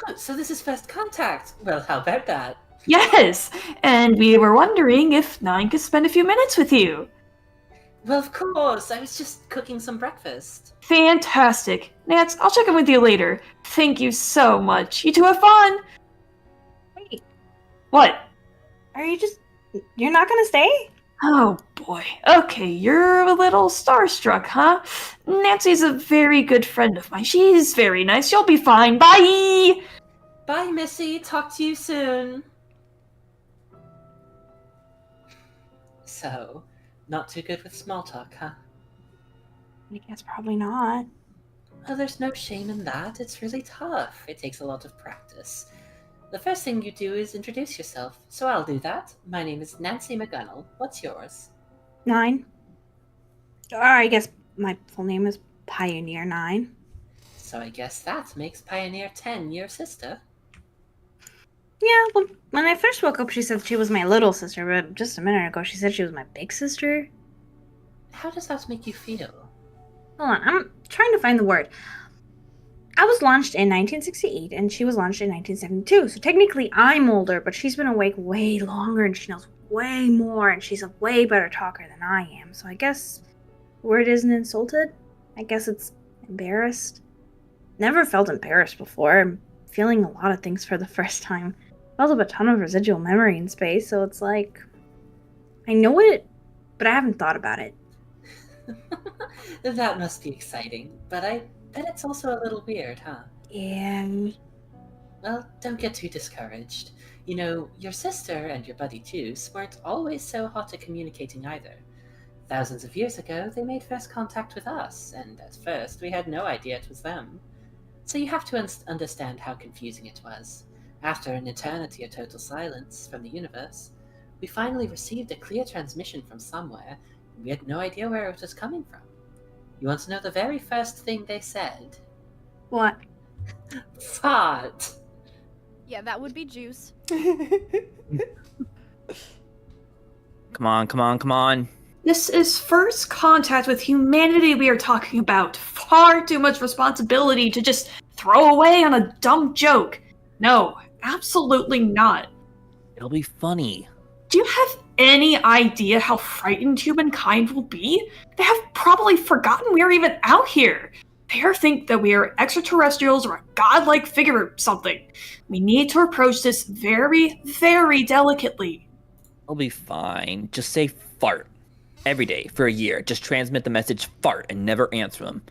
Oh, so this is first contact. Well, how about that? Yes! And we were wondering if 9 could spend a few minutes with you. Well, of course. I was just cooking some breakfast. Fantastic. Nance, I'll check in with you later. Thank you so much. You two have fun! Wait, What? are you you're not gonna stay? Oh boy. Okay, you're a little starstruck, huh? Nancy's a very good friend of mine. She's very nice. You'll be fine. Bye! Bye, Missy. Talk to you soon. So, not too good with small talk, huh? I guess probably not. Oh, there's no shame in that. It's really tough. It takes a lot of practice. The first thing you do is introduce yourself, so I'll do that. My name is Nancy McGunnell. What's yours? 9. Or I guess my full name is Pioneer 9. So I guess that makes Pioneer 10 your sister. Yeah, well, when I first woke up, she said she was my little sister, but just a minute ago, she said she was my big sister. How does that make you feel? Hold on, I'm trying to find the word. I was launched in 1968, and she was launched in 1972, so technically I'm older, but she's been awake way longer, and she knows way more, and she's a way better talker than I am, so I guess word isn't insulted? I guess it's embarrassed. Never felt embarrassed before. I'm feeling a lot of things for the first time. Built up a ton of residual memory in space, so it's like I know it, but I haven't thought about it. That must be exciting, but I bet it's also a little weird, huh? Yeah. Well, don't get too discouraged. You know, your sister and your buddy Juice weren't always so hot at communicating either. Thousands of years ago, they made first contact with us, and at first we had no idea it was them. So you have to understand how confusing it was. After an eternity of total silence from the universe, we finally received a clear transmission from somewhere, and we had no idea where it was coming from. You want to know the very first thing they said? What? Fart! Yeah, that would be Juice. Come on, come on, come on. This is first contact with humanity we are talking about. Far too much responsibility to just throw away on a dumb joke. No, absolutely not. It'll be funny. Do you have any idea how frightened humankind will be? They have probably forgotten we're even out here. They think that we are extraterrestrials or a godlike figure or something. We need to approach this very, very delicately. It'll be fine. Just say fart. Every day for a year. Just transmit the message fart and never answer them.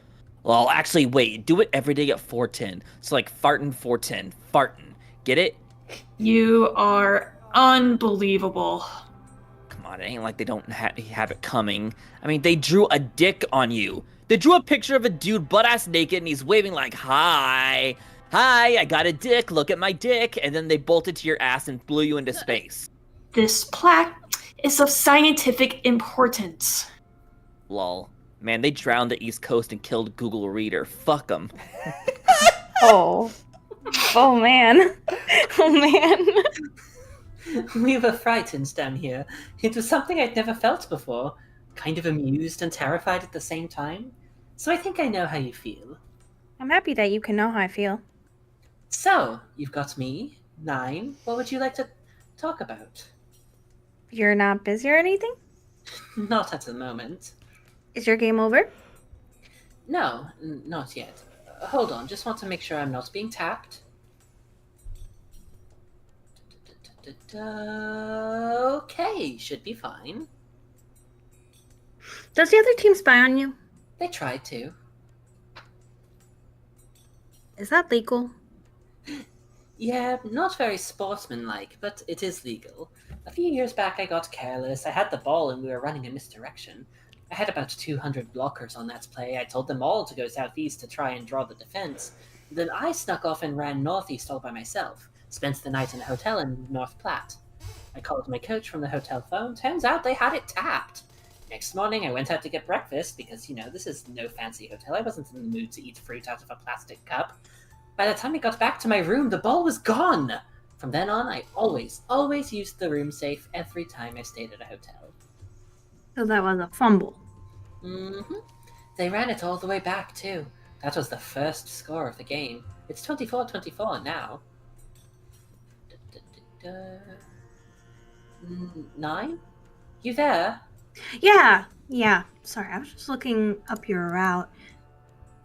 Well, actually, wait. Do it every day at 410. So like fartin' 410. Fartin'. Get it? You are unbelievable. Come on, it ain't like they don't have it coming. I mean, they drew a dick on you. They drew a picture of a dude butt-ass naked and he's waving like, hi, I got a dick, look at my dick. And then they bolted to your ass and blew you into space. This plaque is of scientific importance. Lol. Man, they drowned the East Coast and killed Google Reader. Fuck them. Oh. Oh man. Oh man. We were frightened down here. It was something I'd never felt before. Kind of amused and terrified at the same time. So I think I know how you feel. I'm happy that you can know how I feel. So, you've got me, 9. What would you like to talk about? You're not busy or anything? Not at the moment. Is your game over? No, not yet. Hold on, just want to make sure I'm not being tapped. Okay, should be fine. Does the other team spy on you? They tried to. Is that legal? Yeah, not very sportsmanlike, but it is legal. A few years back I got careless, I had the ball and we were running in misdirection. I had about 200 blockers on that play, I told them all to go southeast to try and draw the defense. Then I snuck off and ran northeast all by myself, spent the night in a hotel in North Platte. I called my coach from the hotel phone, turns out they had it tapped. Next morning I went out to get breakfast, because, this is no fancy hotel, I wasn't in the mood to eat fruit out of a plastic cup. By the time I got back to my room, the ball was gone! From then on, I always used the room safe every time I stayed at a hotel. So that was a fumble. Mm-hmm. They ran it all the way back, too. That was the first score of the game. It's 24-24 now. 9? You there? Yeah. Sorry, I was just looking up your route.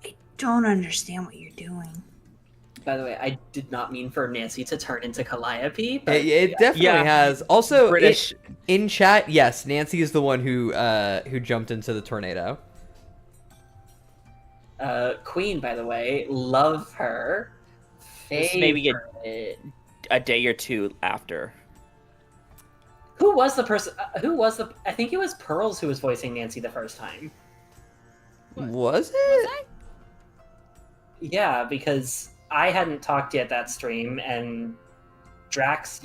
I don't understand what you're doing. By the way, I did not mean for Nancy to turn into Calliope, but It definitely has. Also, British. In chat, yes, Nancy is the one who jumped into the tornado. Queen, by the way, love her. Just maybe Favorite. a day or two after. Who was the person? I think it was Pearls who was voicing Nancy the first time. Was it? Was I? Yeah, because I hadn't talked yet that stream, and Drax,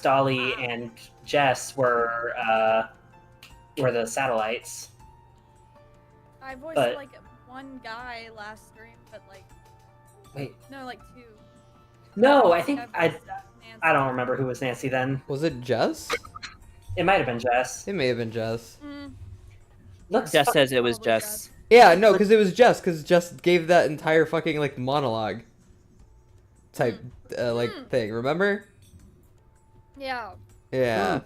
Dolly, and Jess were the satellites. I voiced But- like one guy last stream, but like Wait, no, like two. No, I think Nancy. I don't remember who was Nancy then. Was it Jess? It might have been Jess. It may have been Jess. Looks Jess fu- says it was Probably Jess. Yeah, no, because it was Jess, because Jess gave that entire fucking, like, monologue type, thing, remember? Yeah. Yeah.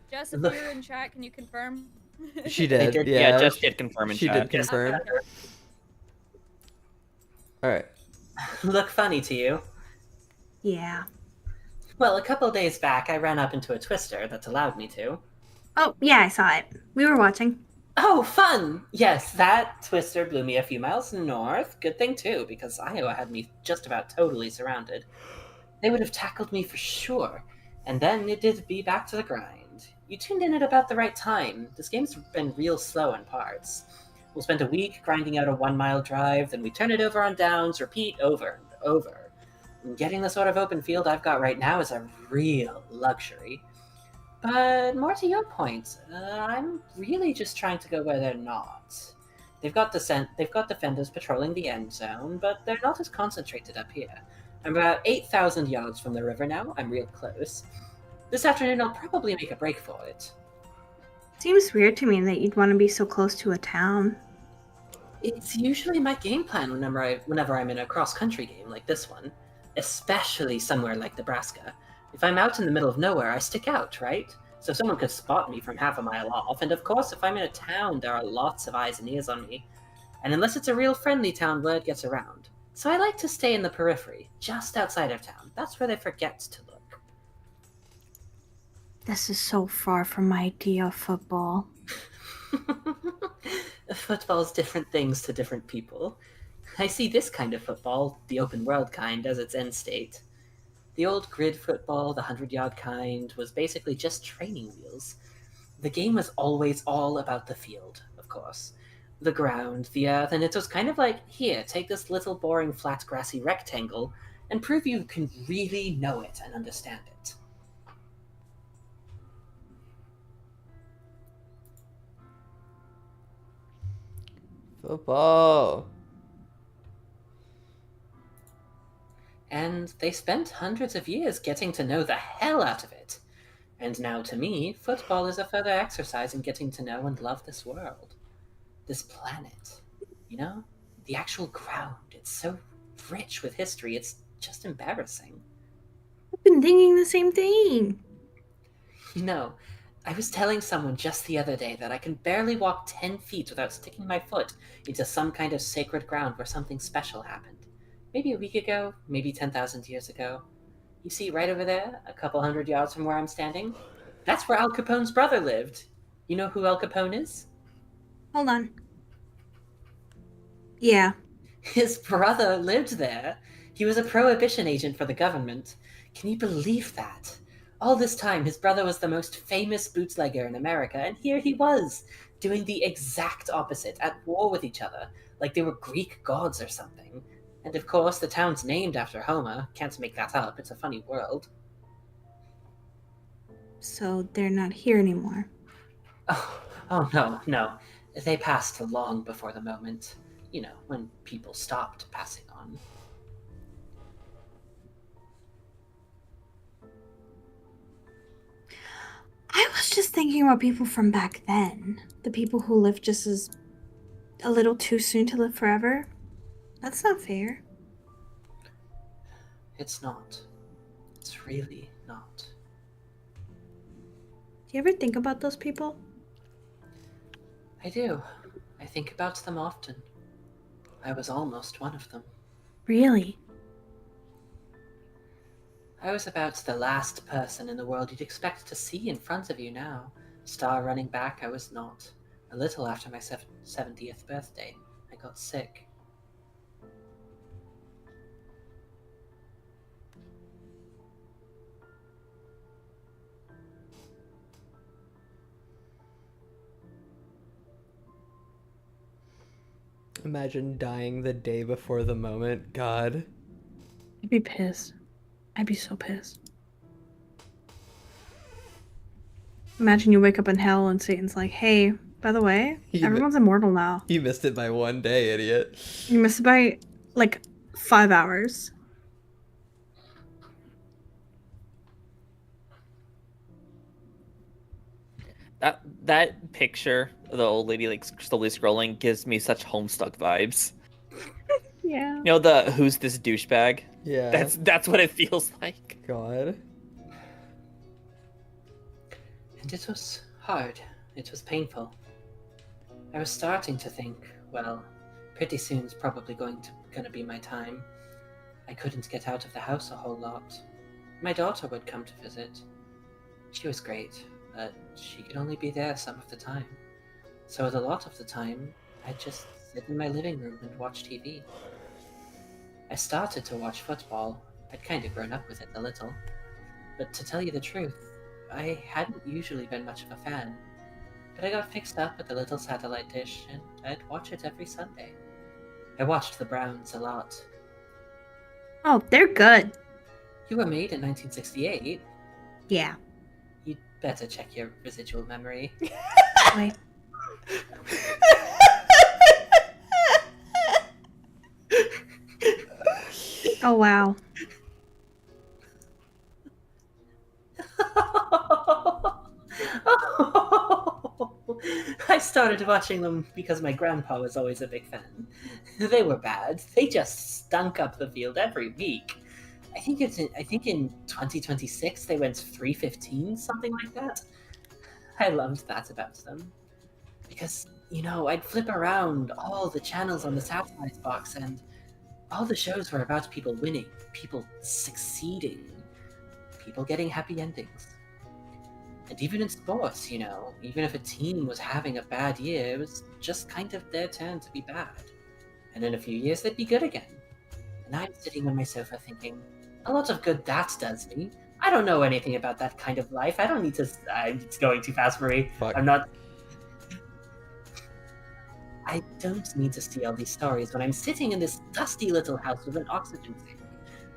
Jess, if Look- you're in chat, can you confirm? She did, did- yeah. Yeah, Jess did confirm in She chat. did confirm. Alright. Look funny to you. Yeah. Well, a couple days back, I ran up into a twister that's allowed me to. Oh, yeah, I saw it. We were watching. Oh, fun! Yes, that twister blew me a few miles north. Good thing, too, because Iowa had me just about totally surrounded. They would have tackled me for sure, and then it did be back to the grind. You tuned in at about the right time. This game's been real slow in parts. We'll spend a week grinding out a 1-mile drive, then we turn it over on downs, repeat over and over. And getting the sort of open field I've got right now is a real luxury. But more to your point, I'm really just trying to go where they're not. They've got defenders patrolling the end zone, but they're not as concentrated up here. I'm about 8,000 yards from the river now. I'm real close. This afternoon, I'll probably make a break for it. Seems weird to me that you'd want to be so close to a town. It's usually my game plan whenever I'm in a cross-country game like this one, especially somewhere like Nebraska. If I'm out in the middle of nowhere, I stick out, right? So someone could spot me from half a mile off, and of course, if I'm in a town, there are lots of eyes and ears on me. And unless it's a real friendly town, word gets around. So I like to stay in the periphery, just outside of town. That's where they forget to look. This is so far from my idea of football. Football's different things to different people. I see this kind of football, the open world kind, as its end state. The old grid football, the 100-yard kind, was basically just training wheels. The game was always all about the field, of course. The ground, the earth, and it was kind of like, here, take this little boring flat grassy rectangle and prove you can really know it and understand it. Football. And they spent hundreds of years getting to know the hell out of it. And now, to me, football is a further exercise in getting to know and love this world. This planet. You know? The actual ground. It's so rich with history, it's just embarrassing. I've been thinking the same thing. You know, I was telling someone just the other day that I can barely walk 10 feet without sticking my foot into some kind of sacred ground where something special happened. Maybe a week ago, maybe 10,000 years ago. You see right over there, a couple hundred yards from where I'm standing? That's where Al Capone's brother lived. You know who Al Capone is? Hold on. Yeah. His brother lived there. He was a prohibition agent for the government. Can you believe that? All this time, his brother was the most famous bootlegger in America, and here he was, doing the exact opposite, at war with each other, like they were Greek gods or something. And of course, the town's named after Homer. Can't make that up, it's a funny world. So they're not here anymore. Oh no. They passed long before the moment. You know, when people stopped passing on. I was just thinking about people from back then. The people who lived just as a little too soon to live forever. That's not fair. It's not. It's really not. Do you ever think about those people? I do. I think about them often. I was almost one of them. Really? I was about the last person in the world you'd expect to see in front of you now. Star running back, I was not. A little after my 70th birthday, I got sick. Imagine dying the day before the moment. God. I'd be pissed. I'd be so pissed. Imagine you wake up in hell and Satan's like, hey, by the way, everyone's immortal now. You missed it by one day, idiot. You missed it by, like, 5 hours. That picture of the old lady like slowly scrolling gives me such Homestuck vibes. Yeah. You know the who's this douchebag? Yeah. That's what it feels like. God. And it was hard. It was painful. I was starting to think, well, pretty soon's probably gonna be my time. I couldn't get out of the house a whole lot. My daughter would come to visit. She was great, but she could only be there some of the time. So a lot of the time, I'd just sit in my living room and watch TV. I started to watch football. I'd kind of grown up with it a little. But to tell you the truth, I hadn't usually been much of a fan. But I got fixed up with the little satellite dish, and I'd watch it every Sunday. I watched the Browns a lot. Oh, they're good. You were made in 1968. Yeah. You'd better check your residual memory. Wait. Oh, wow. I started watching them because my grandpa was always a big fan. They were bad. They just stunk up the field every week. I think in 2026 they went 3-15, something like that. I loved that about them. Because, I'd flip around all the channels on the satellite box and all the shows were about people winning, people succeeding, people getting happy endings. And even in sports, even if a team was having a bad year, it was just kind of their turn to be bad. And in a few years, they'd be good again. And I'm sitting on my sofa thinking, a lot of good that does me. I don't know anything about that kind of life. I don't need to... it's going too fast for me. Fuck. I'm not... I don't need to see all these stories when I'm sitting in this dusty little house with an oxygen tank.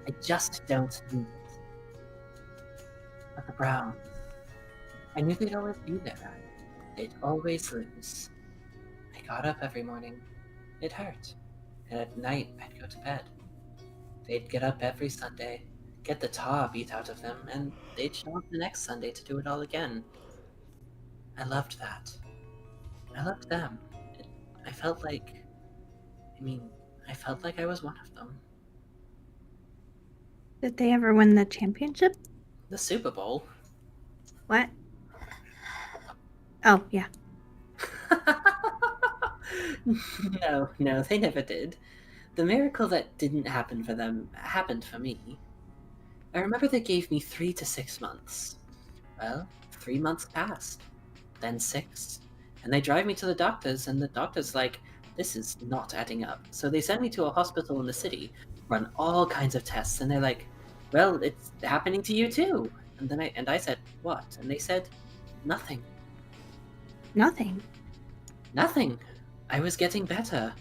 I just don't need it. But the Browns... I knew they'd always be there. They'd always lose. I got up every morning. It hurt. And at night, I'd go to bed. They'd get up every Sunday, get the tar beat out of them, and they'd show up the next Sunday to do it all again. I loved that. I loved them. I felt like I was one of them. Did they ever win the championship? The Super Bowl? What? Oh, yeah. No, they never did. The miracle that didn't happen for them happened for me. I remember they gave me 3 to 6 months. Well, 3 months passed, then 6, and they drive me to the doctors, and the doctor's like, this is not adding up. So they send me to a hospital in the city, run all kinds of tests, and they're like, well, it's happening to you too. And I said, what? And they said, nothing. Nothing. Nothing. I was getting better.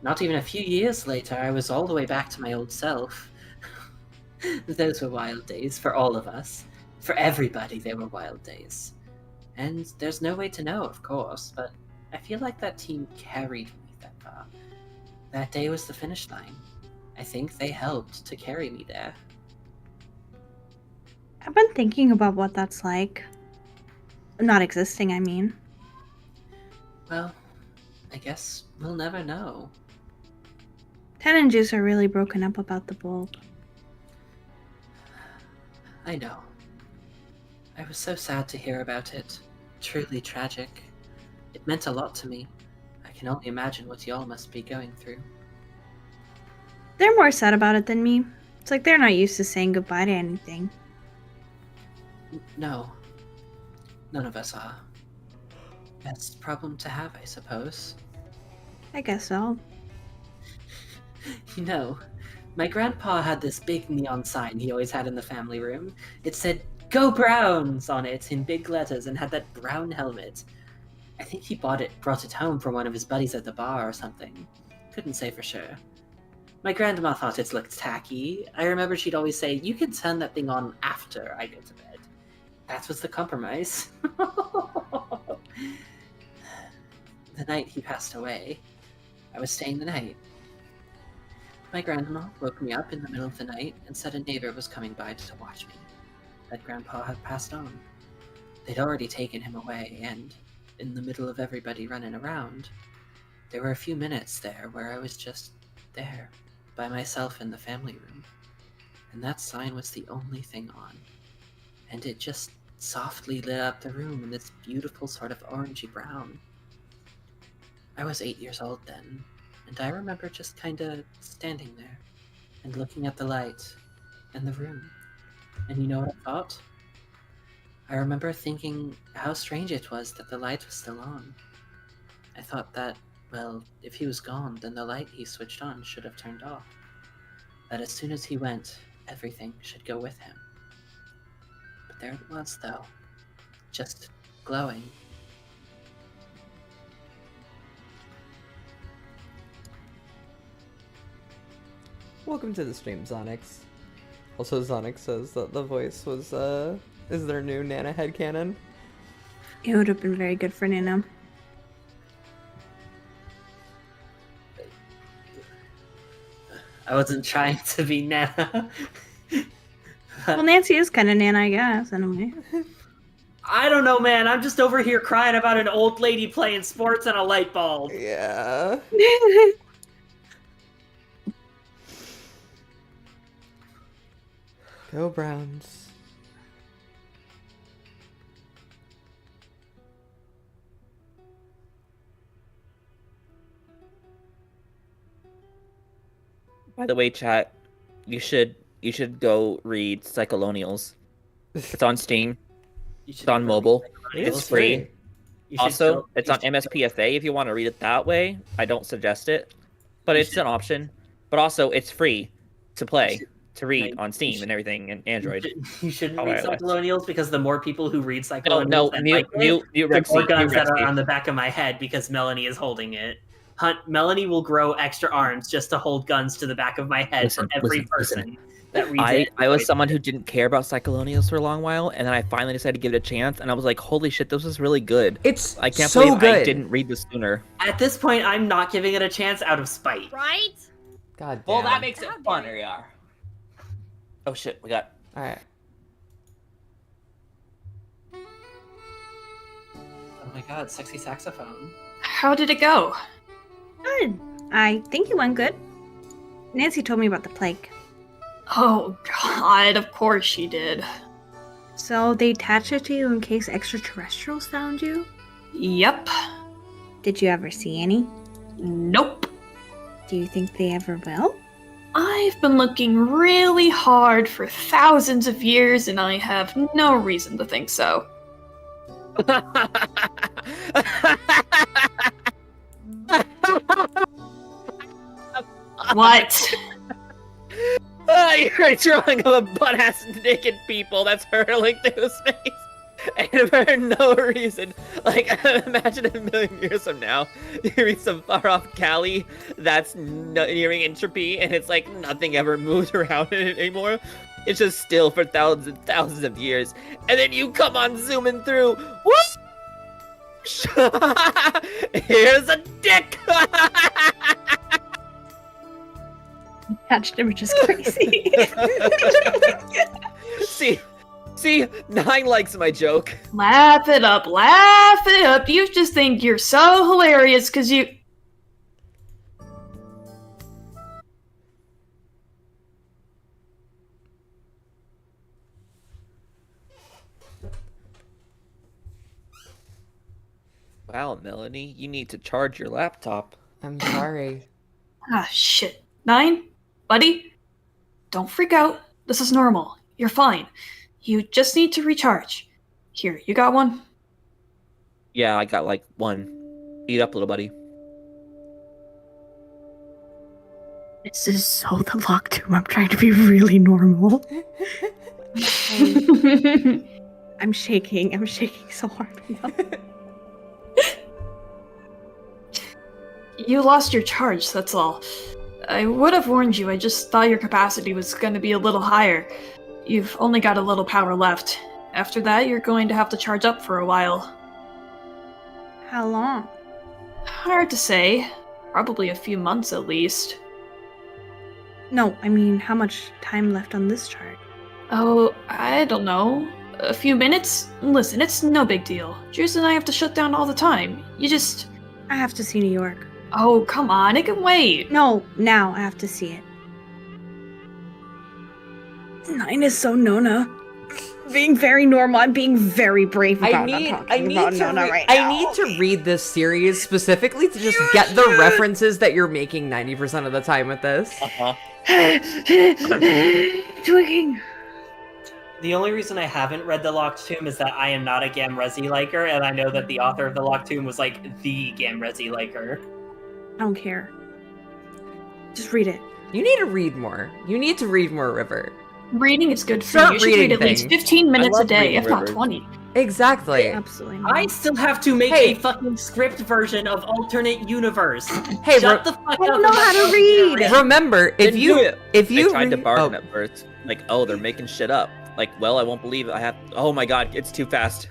Not even a few years later, I was all the way back to my old self. Those were wild days for all of us. For everybody, they were wild days. And there's no way to know, of course, but I feel like that team carried me that far. That day was the finish line. I think they helped to carry me there. I've been thinking about what that's like. Not existing, I mean. Well, I guess we'll never know. Ted and Juice are really broken up about the bowl. I know. I was so sad to hear about it. Truly tragic. It meant a lot to me. I can only imagine what y'all must be going through. They're more sad about it than me. It's like they're not used to saying goodbye to anything. No. None of us are. Best problem to have, I suppose. I guess so. My grandpa had this big neon sign he always had in the family room. It said, "Go Browns" on it in big letters and had that brown helmet. I think he brought it home from one of his buddies at the bar or something. Couldn't say for sure. My grandma thought it looked tacky. I remember she'd always say, you can turn that thing on after I go to bed. That was the compromise. The night he passed away, I was staying the night. My grandma woke me up in the middle of the night and said a neighbor was coming by to watch me. That grandpa had passed on. they'd already taken him away, and in the middle of everybody running around, there were a few minutes there where I was just there, by myself in the family room. And that sign was the only thing on. And it just softly lit up the room in this beautiful sort of orangey brown. I was 8 years old then, and I remember just kinda standing there and looking at the light and the room. And you know what I thought? I remember thinking how strange it was that the light was still on. I thought that, well, if he was gone, then the light he switched on should have turned off. That as soon as he went, everything should go with him. But there it was, though, just glowing. Welcome to the stream, Zonix. Also, Zonix says that the voice was, is their new Nana headcanon. It would have been very good for Nana. I wasn't trying to be Nana. Well, Nancy is kind of Nana, I guess, in a way. I don't know, man. I'm just over here crying about an old lady playing sports and a light bulb. Yeah. Go Browns. By the way, chat, you should go read Cyclonials. It's on Steam. It's on mobile. It's free. Also, it's on MSPFA if you want to read it that way. I don't suggest it, but it's an option. But also, it's free to play, to read on Steam and everything, and Android. You shouldn't read Cyclonials because the more people who read Cyclonials, No, mute the more guns that are Rexy. on the back of my head because Melanie is holding it. Melanie will grow extra arms just to hold guns to the back of my head for every person that reads it. I was someone who didn't care about Cyclonials for a long while, and then I finally decided to give it a chance, and I was like, holy shit, this was really good. I can't so believe good. I didn't read this sooner. At this point, I'm not giving it a chance out of spite. Right? God damn. Well, that makes it funner, yeah. Oh shit, we got... Alright. Oh my god, sexy saxophone. How did it go? Good. I think it went good. Nancy told me about the plague. Oh god, of course she did. So they attached it to you in case extraterrestrials found you? Yep. Did you ever see any? Nope. Do you think they ever will? I've been looking really hard for thousands of years, and I have no reason to think so. What? You're a drawing of a butt-ass naked people that's hurling through space. And for no reason. Like, imagine a million years from now, you reach some far-off Cali that's nearing entropy, and it's like nothing ever moves around in it anymore. It's just still for thousands and thousands of years. And then you come on zooming through. Whoosh! Here's a dick! Attached him, which is crazy. See, 9 likes my joke. Laugh it up, laugh it up. You just think you're so hilarious because you... Wow, Melanie, you need to charge your laptop. I'm sorry. Ah, shit. 9? Buddy? Don't freak out. This is normal. You're fine. You just need to recharge. Here, you got one? Yeah, I got like 1. Eat up, little buddy. This is so the locked room. I'm trying to be really normal. I'm shaking. I'm shaking so hard now. You lost your charge, that's all. I would have warned you, I just thought your capacity was going to be a little higher. You've only got a little power left. After that, you're going to have to charge up for a while. How long? Hard to say. Probably a few months at least. No, I mean, how much time left on this chart? Oh, I don't know. A few minutes? Listen, it's no big deal. Juice and I have to shut down all the time. I have to see New York. Oh, come on, it can wait. No, now I have to see it. 9 is so Nona. Being very normal. I'm being very brave about Nona right now. I need to read this series specifically to just get the references that you're making 90% of the time with this. Twicking. The only reason I haven't read The Locked Tomb is that I am not a Gamrezi liker, and I know that the author of The Locked Tomb was like the Gamrezi liker. I don't care. Just read it. You need to read more. You need to read more, River. Reading is good for Start you. You should reading read at least things. 15 minutes a love day, reading if not Rivers. 20. Exactly. Absolutely. I still have to make Hey. a fucking script version of alternate universe. Hey, Shut the fuck up. I don't know how to read. remember, if Didn't you do it. if you I tried to read- bargain oh, at first. Like, oh, they're making shit up. Like, well, I won't believe it. Oh my god, it's too fast.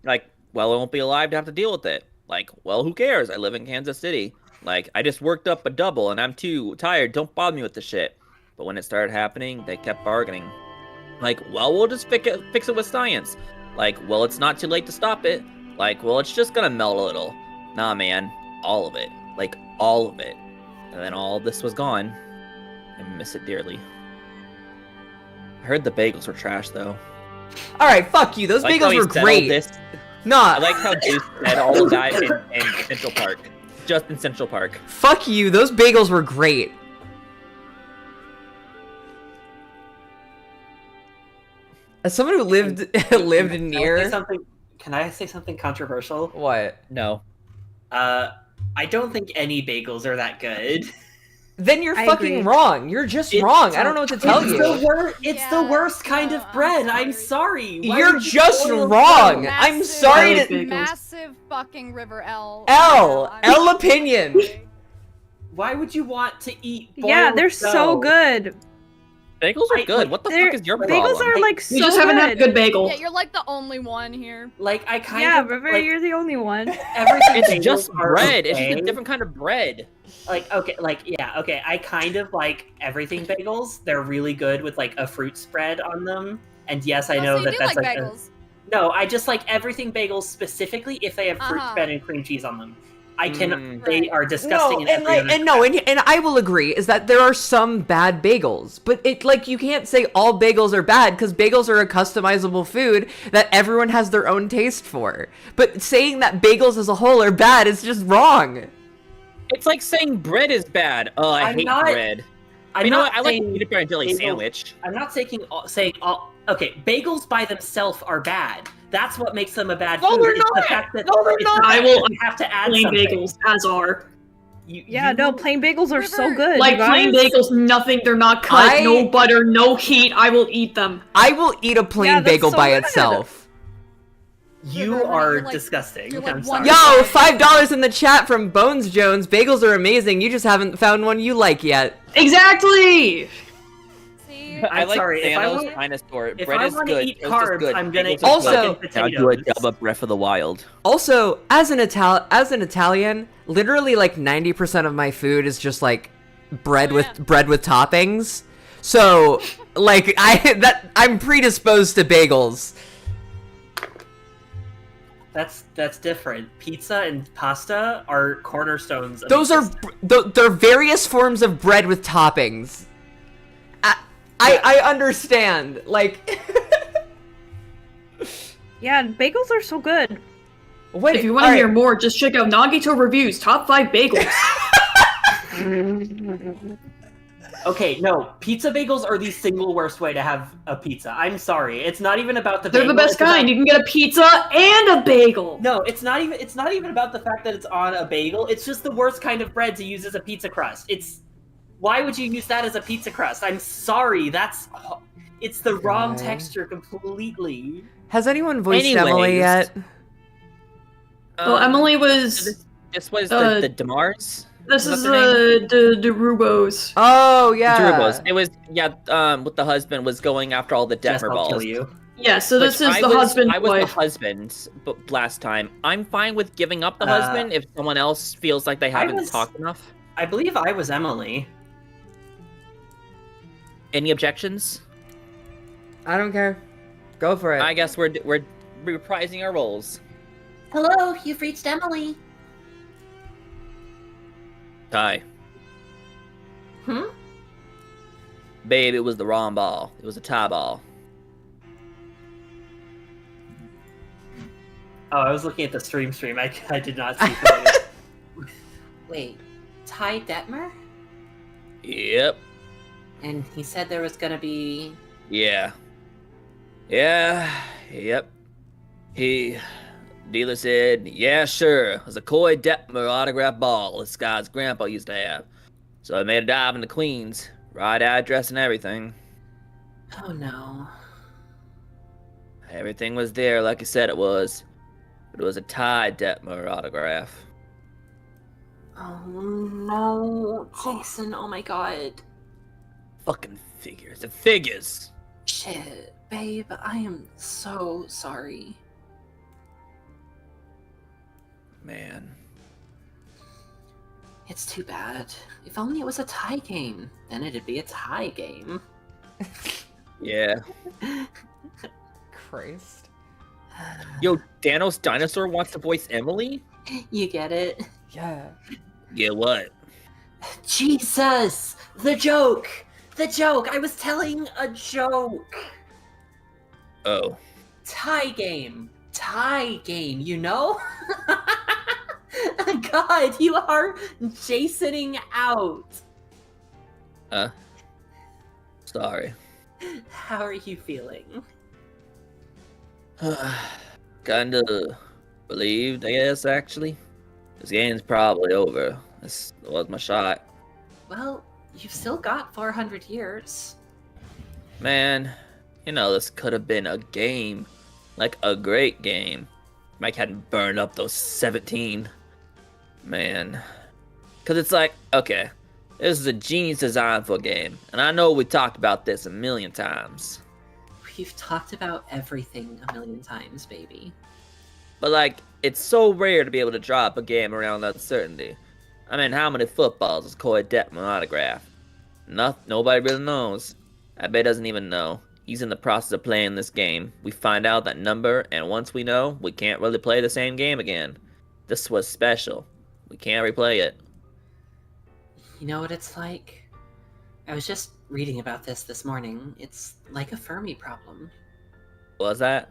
Like, well, I won't be alive to have to deal with it. Like, well, who cares? I live in Kansas City. Like, I just worked up a double and I'm too tired. Don't bother me with the shit. But when it started happening, they kept bargaining. Like, well, we'll just fix it with science. Like, well, it's not too late to stop it. Like, well, it's just gonna melt a little. Nah, man. All of it. Like, all of it. And then all this was gone. I miss it dearly. I heard the bagels were trash, though. all right, fuck you. Those I like how bagels he were said all great. this. Nah, I like how Juice said all of that in Central Park. Just in Central Park. fuck you. Those bagels were great. As someone who lived lived near Can I say something controversial? what? No. I don't think any bagels are that good. Then you're I fucking agree. wrong. You're just It's- wrong. I don't know what to tell It's you. It's the worst kind of bread. I'm sorry. Why You're would you just spoil wrong. them? I'm sorry Massive to bagels. Massive fucking River L. L opinion. Why would you want to eat? Yeah, boiled they're so dough? good. Bagels are good. What the They're- fuck is your bagels problem? are like so You just haven't had good bagel. Yeah, you're like the only one here. Like I kind Yeah, of River, like you're the only one. everything. It's bagels just are bread. It's just okay. a different kind of bread. Like okay, like yeah, okay. I kind of like everything bagels. They're really good with like a fruit spread on them. And yes, I Oh, know so you that do that's like like bagels. no. I just like everything bagels specifically if they have fruit Uh-huh. spread and cream cheese on them. I can. Mm. They are disgusting. in every other and I will agree is that there are some bad bagels, but it like you can't say all bagels are bad because bagels are a customizable food that everyone has their own taste for. But saying that bagels as a whole are bad is just wrong. It's like saying bread is bad. Oh, I I'm hate not- bread. I'm You know not what? I like saying peanut butter and jelly bagels- sandwich. I'm not saying all. Okay, bagels by themselves are bad. That's what makes them a bad No, food. they're It's the not. fact that- No, they're it's the not. fact I will that you have to add Plain something. bagels, as are. Yeah, no, plain bagels are so River- good. Like you plain guys. bagels, nothing, they're not cut, I- no butter, no heat, I will eat them. I will eat a plain Yeah, that's bagel so by good. itself. You River, are you're like- disgusting. you're like I'm one- sorry. Yo, $5 in the chat from Bones Jones. Bagels are amazing. You just haven't found one you like yet. Exactly! See? I I'm like sorry, if I Thanos' want- dinosaur. If Bread I is want to good. eat Toast is carbs, good. I'm gonna Bagels eat are Also- good. fucking Now do a potatoes. dub of Breath of the Wild. Also, as an Italian, literally like 90% of my food is just like bread Oh, yeah. bread with toppings. So, like I'm predisposed to bagels. That's different. Pizza and pasta are cornerstones. Of Those are existence. they're various forms of bread with toppings. I understand. Like Yeah, bagels are so good. what If you want to alright. hear more, just check out Nagito Reviews Top 5 Bagels. Okay, no. Pizza bagels are the single worst way to have a pizza. I'm sorry. It's not even about the They're the bagel, best it's about- kind. You can get a pizza and a bagel. No, it's not even about the fact that it's on a bagel. It's just the worst kind of bread to use as a pizza crust. Why would you use that as a pizza crust? I'm sorry. It's the wrong Okay. texture completely. Has anyone voiced Emily Anyways. yet? Well, Emily was. This was uh, the Demars. This What's is her name? the Rubos. Oh yeah. Durabos. It was with the husband was going after all the Jess, Detmer I'll balls. kill you. Yeah, so this Which is I the was- husband I was wife. the husband last time. I'm fine with giving up the husband if someone else feels like they haven't was- talked enough. I believe I was Emily. Any objections? I don't care. Go for it. I guess we're reprising our roles. Hello, you've reached Emily. Tie. Babe, it was the wrong ball. It was a tie ball. Oh, I was looking at the stream. I did not see that. Wait, Ty Detmer? Yep. And he said there was gonna be... Yeah. Yep. Dealer said, yeah, sure. It was a Coy Detmer autograph ball this guy's grandpa used to have. So I made a dive into Queens. Right address and everything. Oh no. Everything was there like I said it was. But it was a Ty Detmer autograph. Oh no, Jason, oh my god. Fucking figures. The figures! Shit, babe, I am so sorry. Man. It's too bad. If only it was a tie game. Then it'd be a tie game. Yeah. Christ. Yo, Danos Dinosaur wants to voice Emily? You get it? Yeah. Get what? Jesus! The joke! The joke! I was telling a joke! Oh. Tie game! Tie game, you know? God, you are Jasoning out! Sorry. How are you feeling? Kinda relieved, I guess, actually. This game's probably over. This was my shot. Well, you've still got 400 years. Man, this could have been a game. Like a great game. Mike hadn't burned up those 17. Man. Because it's like, okay, this is a genius design for a game. And I know we talked about this a million times. We've talked about everything a million times, baby. But like, it's so rare to be able to drop a game around that certainty. I mean, how many footballs does Coy Detman autograph? Nobody really knows. I bet doesn't even know. He's in the process of playing this game. We find out that number, and once we know, we can't really play the same game again. This was special. We can't replay it. You know what it's like? I was just reading about this morning. It's like a Fermi problem. What was that?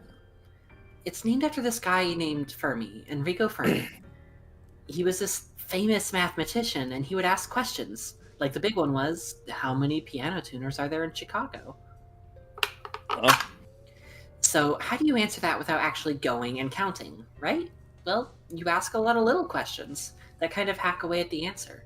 It's named after this guy named Fermi, Enrico Fermi. He was this famous mathematician, and he would ask questions. Like the big one was, how many piano tuners are there in Chicago? Oh. So how do you answer that without actually going and counting, right? Well, you ask a lot of little questions that kind of hack away at the answer.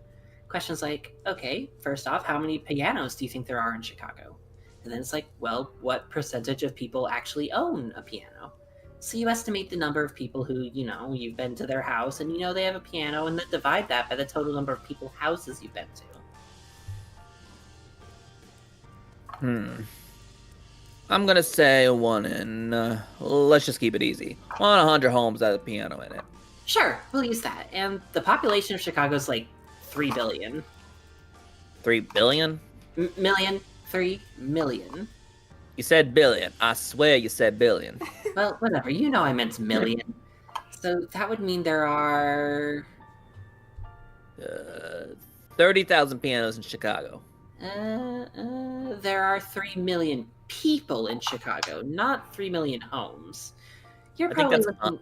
Questions like, okay, first off, how many pianos do you think there are in Chicago? And then it's like, well, what percentage of people actually own a piano? So you estimate the number of people who, you've been to their house and they have a piano, and then divide that by the total number of people's houses you've been to. I'm gonna say 1 in, let's just keep it easy. 100 homes that have a piano in it. Sure, we'll use that. And the population of Chicago is like 3 billion. 3 billion? Million? 3 million. You said billion. I swear you said billion. Well, whatever. I meant million. So that would mean there are... 30,000 pianos in Chicago. There are 3 million people in Chicago, not 3 million homes. You're probably looking...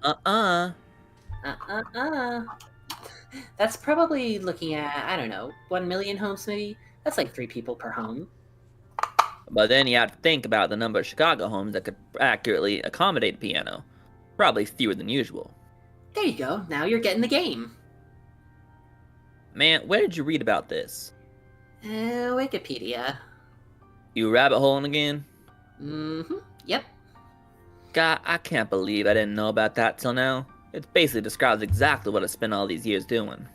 That's probably looking at, I don't know, 1 million homes maybe? That's like 3 people per home. But then you have to think about the number of Chicago homes that could accurately accommodate a piano. Probably fewer than usual. There you go. Now you're getting the game. Man, where did you read about this? Wikipedia. You rabbit holing again? Mm-hmm. Yep. God, I can't believe I didn't know about that till now. It basically describes exactly what I spent all these years doing.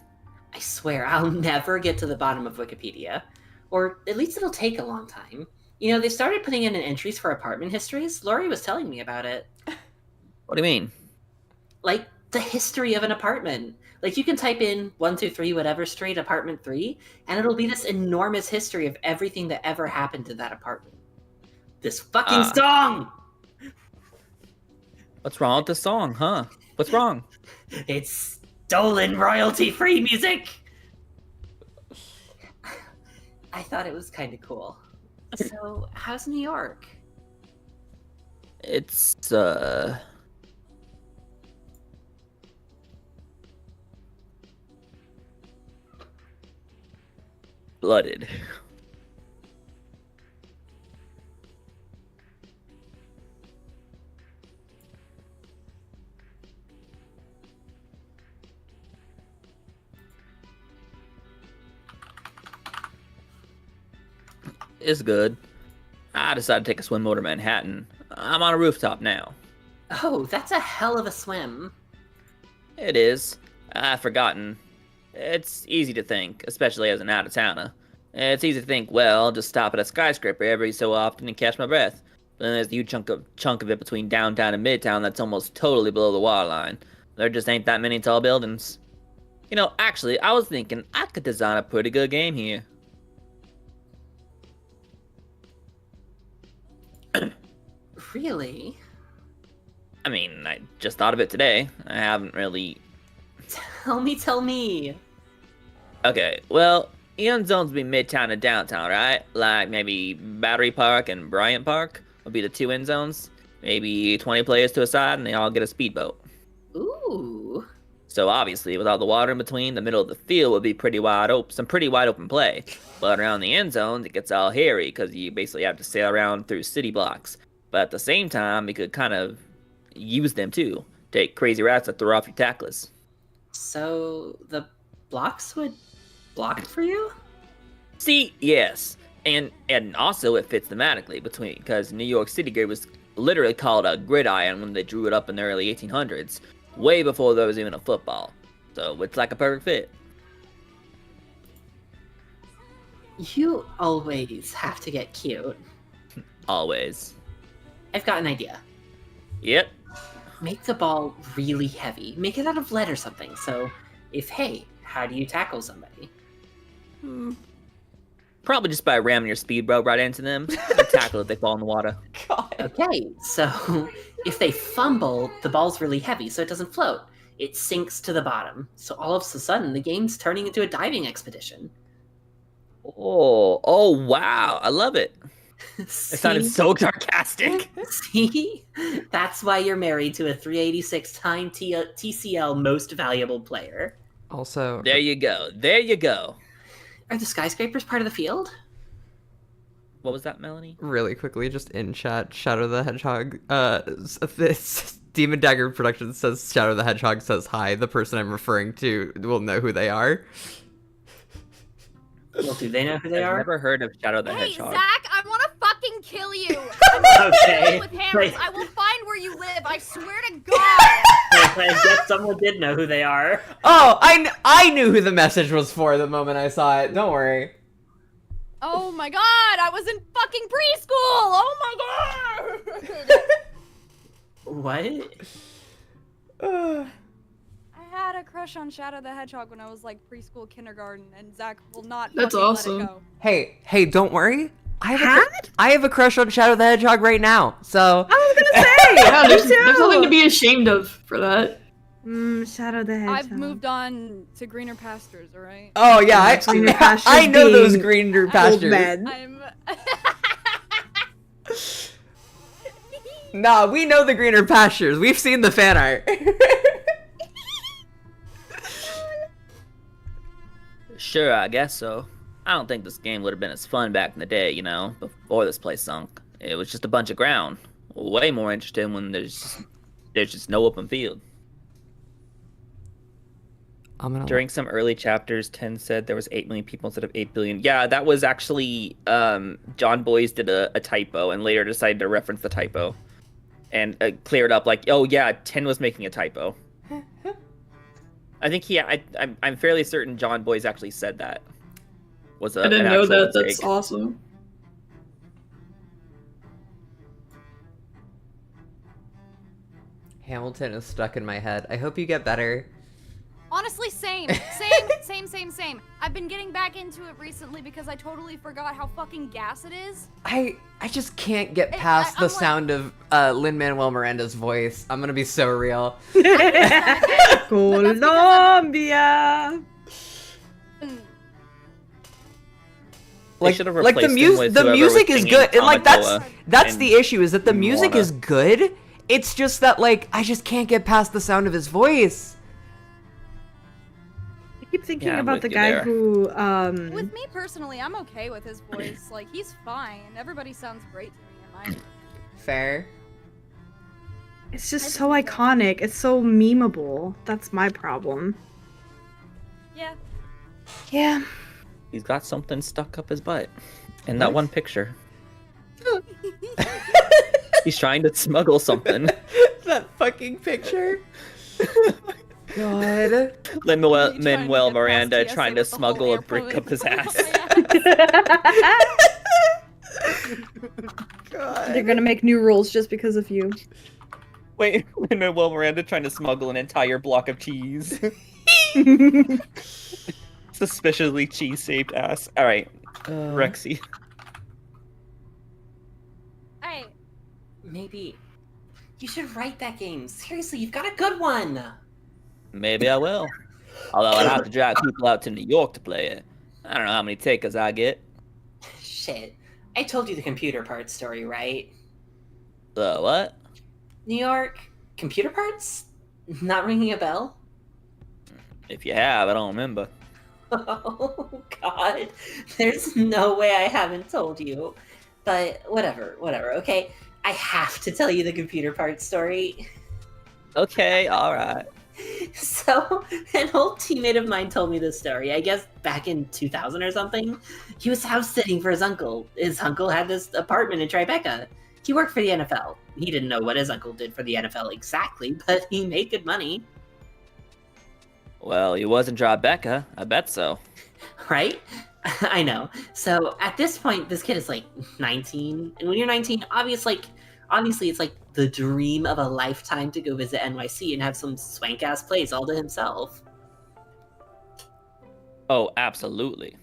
I swear, I'll never get to the bottom of Wikipedia. Or at least it'll take a long time. They started putting in entries for apartment histories. Lori was telling me about it. What do you mean? Like, the history of an apartment. Like, you can type in 123 whatever street, apartment 3, and it'll be this enormous history of everything that ever happened to that apartment. This fucking song! What's wrong with the song, huh? What's wrong? It's stolen royalty-free music! I thought it was kind of cool. So, how's New York? It's, blooded. It's good. I decided to take a swim over to Manhattan. I'm on a rooftop now. Oh, that's a hell of a swim. It is. I've forgotten. It's easy to think, especially as an out-of-towner. It's easy to think, well, I'll just stop at a skyscraper every so often and catch my breath. But then there's the huge chunk of it between downtown and midtown that's almost totally below the waterline. There just ain't that many tall buildings. You know, actually, I was thinking I could design a pretty good game here. Really? I mean, I just thought of it today. I haven't really... Tell me. Okay, well, end zones would be midtown and downtown, right? Like maybe Battery Park and Bryant Park would be the two end zones. Maybe 20 players to a side and they all get a speedboat. Ooh. So obviously, with all the water in between, the middle of the field would be pretty wide open, some pretty wide open play. But around the end zones, it gets all hairy because you basically have to sail around through city blocks. But at the same time, you could kind of use them too. Take crazy routes that throw off your tacklers. So the blocks would block it for you? See, yes, and also it fits thematically between because New York City grid was literally called a gridiron when they drew it up in the early 1800s, way before there was even a football. So it's like a perfect fit. You always have to get cute. Always. I've got an idea. Yep. Make the ball really heavy. Make it out of lead or something. So, how do you tackle somebody? Probably just by ramming your speedboat right into them. And tackle if they fall in the water. God. Okay, so if they fumble, the ball's really heavy, so it doesn't float. It sinks to the bottom. So all of a sudden, the game's turning into a diving expedition. Oh wow, I love it. It sounded so sarcastic. See? That's why you're married to a 386-time TCL most valuable player. Also, There you go. Are the skyscrapers part of the field? What was that, Melanie? really quickly, just in chat, Shadow the Hedgehog, this Demon Dagger Productions says Shadow the Hedgehog says hi. The person I'm referring to will know who they are. Well, do they know who they I've are? never heard of Shadow the Hey, Hedgehog. Zach, I want to fucking kill you. I'm Okay. with hammers. Wait. I will find where you live. I swear to God. I guess someone did know who they are. Oh, I knew who the message was for the moment I saw it. Don't worry. Oh my God, I was in fucking preschool. Oh my God. What? I had a crush on Shadow the Hedgehog when I was like preschool, kindergarten, and Zach will not That's fucking awesome. let it go. Hey, don't worry. I have a crush on Shadow the Hedgehog right now. So I was gonna say, Yeah, there's me too. nothing to be ashamed of for that. Shadow the Hedgehog. I've moved on to greener pastures, alright? oh yeah, Greener pastures I know those being greener Old pastures. men. I'm... Nah, we know the greener pastures. We've seen the fan art. Sure, I guess so. I don't think this game would have been as fun back in the day, you know, before this place sunk. It was just a bunch of ground. Way more interesting when there's just no open field. During some early chapters, 10 said there was 8 million people instead of 8 billion. Yeah, that was actually, John Boyce did a typo and later decided to reference the typo. And clear it up like, oh yeah, 10 was making a typo. I think I'm fairly certain John Boyce actually said that. I didn't know that. That's mistake. awesome. Hamilton is stuck in my head. I hope you get better. Honestly, same. I've been getting back into it recently because I totally forgot how fucking gas it is. I just can't get past the sound of Lin-Manuel Miranda's voice. I'm gonna be so real. Colombia. They should have Like the replaced him with the whoever music was is singing good. And like that's and the issue is that the music Moana. is good. It's just that like I just can't get past the sound of his voice. I keep thinking Yeah, I'm about with the you guy there. who With me personally, I'm okay with his voice. Like, he's fine. Everybody sounds great to me in mine. Fair. it's just so iconic. It's so memeable. That's my problem. Yeah. Yeah. He's got something stuck up his butt. In that one picture. He's trying to smuggle something. That fucking picture. God. Lin-Manuel Miranda trying to smuggle a brick up his ass. God. They're gonna make new rules just because of you. Wait, Lin-Manuel Miranda trying to smuggle an entire block of cheese. Suspiciously cheese-shaped ass. Alright, Rexy. Hey, Maybe you should write that game. Seriously, you've got a good one. Maybe I will. Although I'd have to drive people out to New York to play it. I don't know how many takers I get. Shit. I told you the computer parts story, right? What? New York, computer parts? Not ringing a bell? If you have, I don't remember. Oh, God. There's no way I haven't told you. But whatever, okay? I have to tell you the computer parts story. Okay, alright. So, an old teammate of mine told me this story, I guess back in 2000 or something. He was house sitting for his uncle. His uncle had this apartment in Tribeca. He worked for the NFL. He didn't know what his uncle did for the NFL exactly, but he made good money. Well, he wasn't Tribeca. I bet so. Right? I know. So, at this point, this kid is like 19. And when you're 19, obviously it's like the dream of a lifetime to go visit NYC and have some swank-ass place all to himself. Oh, absolutely.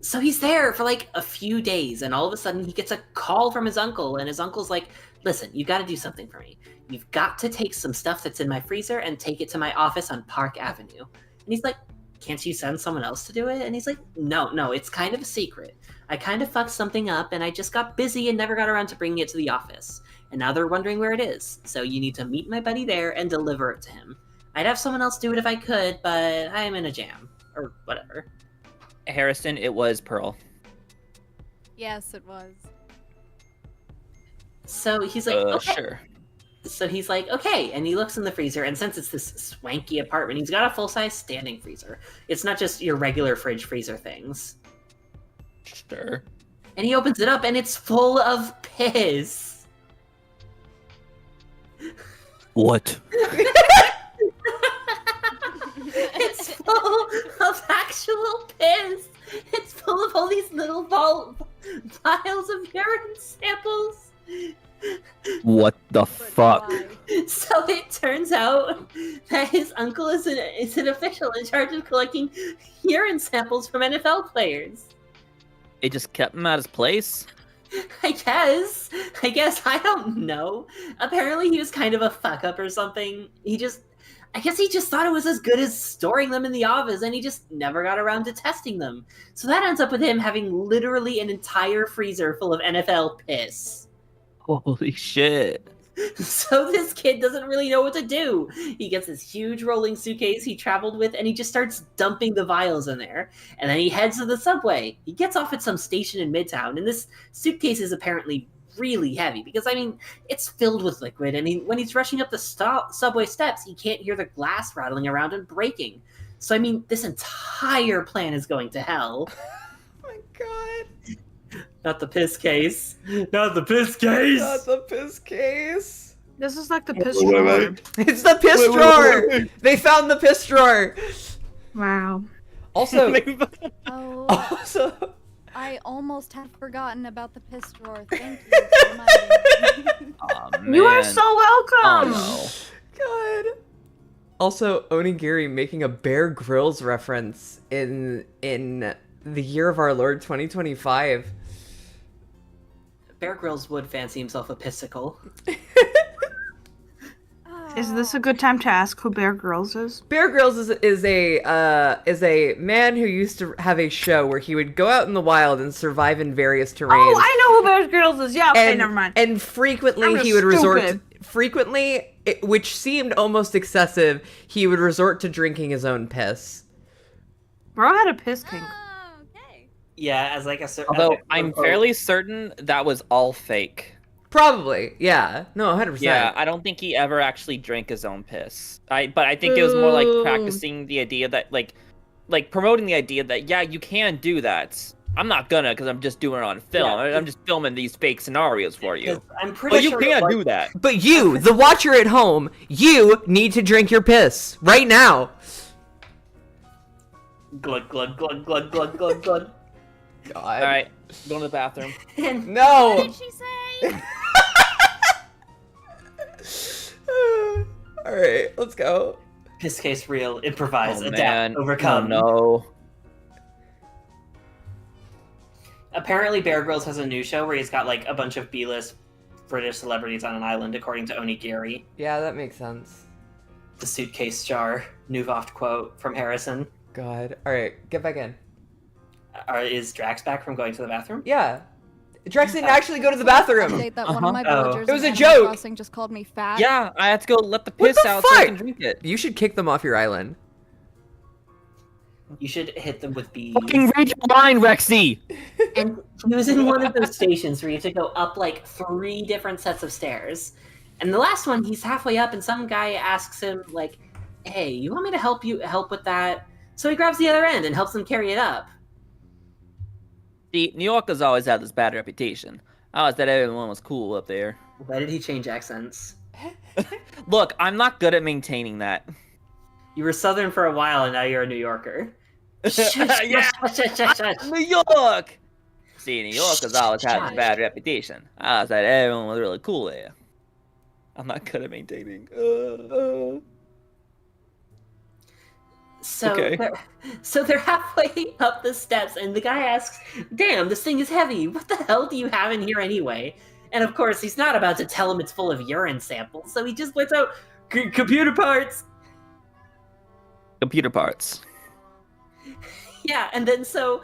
So he's there for like a few days, and all of a sudden he gets a call from his uncle, and his uncle's like, listen, you gotta do something for me. You've got to take some stuff that's in my freezer and take it to my office on Park Avenue. And he's like, can't you send someone else to do it? And he's like, no, it's kind of a secret. I kind of fucked something up, and I just got busy and never got around to bringing it to the office. And now they're wondering where it is. So you need to meet my buddy there and deliver it to him. I'd have someone else do it if I could, but I'm in a jam. Or whatever. Harrison, it was Pearl. yes, it was. So he's like, okay. Sure. So he's like, okay, and he looks in the freezer, and since it's this swanky apartment, he's got a full-size standing freezer. It's not just your regular fridge freezer things. Sure. And he opens it up, and it's full of piss. What? It's full of actual piss. It's full of all these little vials of urine samples. What the fuck? So it turns out that his uncle is an official in charge of collecting urine samples from NFL players. It just kept him at his place? I guess, I don't know. Apparently he was kind of a fuck up or something. I guess he just thought it was as good as storing them in the office, and he just never got around to testing them. So that ends up with him having literally an entire freezer full of NFL piss. Holy shit. So this kid doesn't really know what to do. He gets this huge rolling suitcase he traveled with, and he just starts dumping the vials in there. And then he heads to the subway. He gets off at some station in Midtown, and this suitcase is apparently really heavy because, I mean, it's filled with liquid, and when he's rushing up the subway steps, he can't hear the glass rattling around and breaking. So, I mean, this entire plan is going to hell. Oh my god. Not the piss case. Not the piss case. Not the piss case. This is like the piss Wait, drawer. wait. It's the piss drawer. They found the piss drawer. Wow. Also, Oh, also, I almost had forgotten about the piss drawer. Thank you for reminding me. Aw, man. You are so welcome. Oh God. Also, Onigiri making a Bear Grylls reference in the year of our Lord 2025. Bear Grylls would fancy himself a pissicle. Is this a good time to ask who Bear Grylls is? Bear Grylls is a man who used to have a show where he would go out in the wild and survive in various terrains. Oh, I know who Bear Grylls is. Yeah, okay, never mind. And frequently I'm he would resort stupid. which seemed almost excessive, he would resort to drinking his own piss. Bro had a piss kink. Okay. Yeah, as like a Although I'm fairly certain that was all fake. Probably, yeah. No, 100%. Yeah, I don't think he ever actually drank his own piss. But I think it was more like practicing the idea that, like promoting the idea that, yeah, you can do that. I'm not gonna, because I'm just doing it on film. Yeah. I'm just filming these fake scenarios for you. I'm pretty But you sure can't do that. But you, the watcher at home, you need to drink your piss right now. Glug glug glug glug glug glug glug. God. All right, going to the bathroom. What No. did she say? All right, let's go. Piss case real, improvise, Oh, adapt, man. overcome. Oh, no. Apparently, Bear Grylls has a new show where he's got like a bunch of B-list British celebrities on an island, according to Onigiri. Yeah, that makes sense. The suitcase jar, new VOFT quote from Harrison. God. All right, get back in. Is Drax back from going to the bathroom? Yeah. Drex didn't actually go to the bathroom. Update that one of my Oh. villagers It was in a Animal joke. Crossing just called me fat. Yeah, I had to go let the What piss the out so I fuck? can drink it. You should kick them off your island. You should hit them with bees. Fucking read your line, Rexy! And he was in one of those stations where you have to go up like 3 different sets of stairs. And the last one, he's halfway up, and some guy asks him, like, "Hey, you want me to help with that?" So he grabs the other end and helps him carry it up. See, New Yorkers always had this bad reputation. I always thought everyone was cool up there. Why did he change accents? Look, I'm not good at maintaining that. You were Southern for a while, and now you're a New Yorker. Yeah. Shush. New York! See, New Yorkers always had this bad reputation. I always thought everyone was really cool there. I'm not good at maintaining. So, Okay. they're halfway up the steps, and the guy asks, "Damn, this thing is heavy. What the hell do you have in here anyway?" And of course, he's not about to tell him it's full of urine samples, so he just whips out computer parts. Computer parts. Yeah, and then so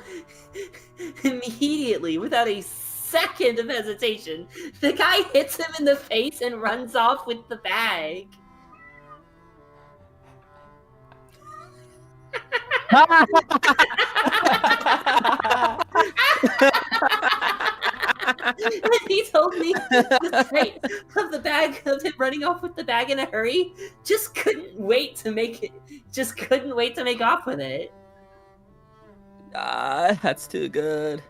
immediately, without a second of hesitation, the guy hits him in the face and runs off with the bag. And he told me the sight of the bag, of him running off with the bag in a hurry, just couldn't wait to make off with it. That's too good.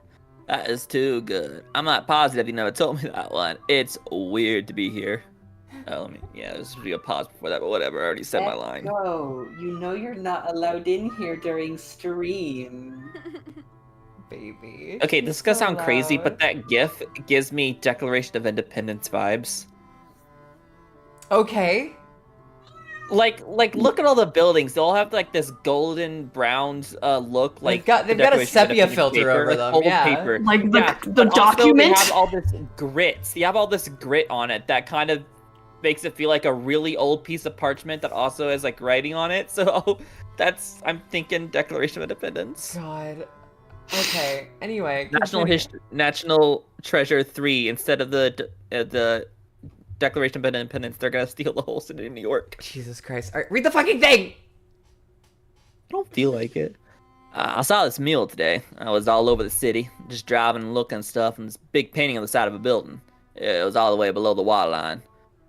That is too good. I'm not positive you never told me that one. It's weird to be here. This should be a pause before that, but whatever. I already said my line. No, you know you're not allowed in here during stream. Baby. Okay, this is gonna So sound crazy, but loud. that GIF gives me Declaration of Independence vibes. Okay. Like, look at all the buildings. They all have like this golden brown look. Like they've the got a Declaration of sepia Independence filter paper, over like them, old yeah. paper. Like the, Yeah, the but also document. they have all this grit. You have all this grit on it that kind of makes it feel like a really old piece of parchment that also has like writing on it. So I'm thinking Declaration of Independence. God. Okay. Anyway. National Treasure 3 instead of the Declaration of Independence. They're gonna steal the whole city of New York. Jesus Christ. All right, read the fucking thing. I don't feel like it. I saw this mural today. I was all over the city, just driving and looking and stuff, and this big painting on the side of a building. It was all the way below the water line.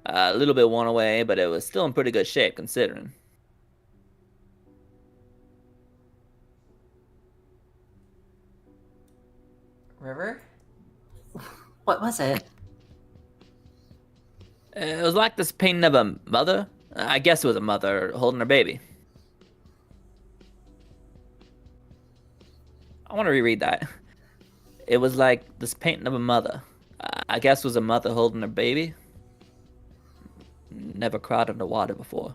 A little bit worn away, but it was still in pretty good shape considering. River? What was it? It was like this painting of a mother. I guess it was a mother holding her baby. I want to reread that. It was like this painting of a mother. I guess it was a mother holding her baby. Never cried underwater before.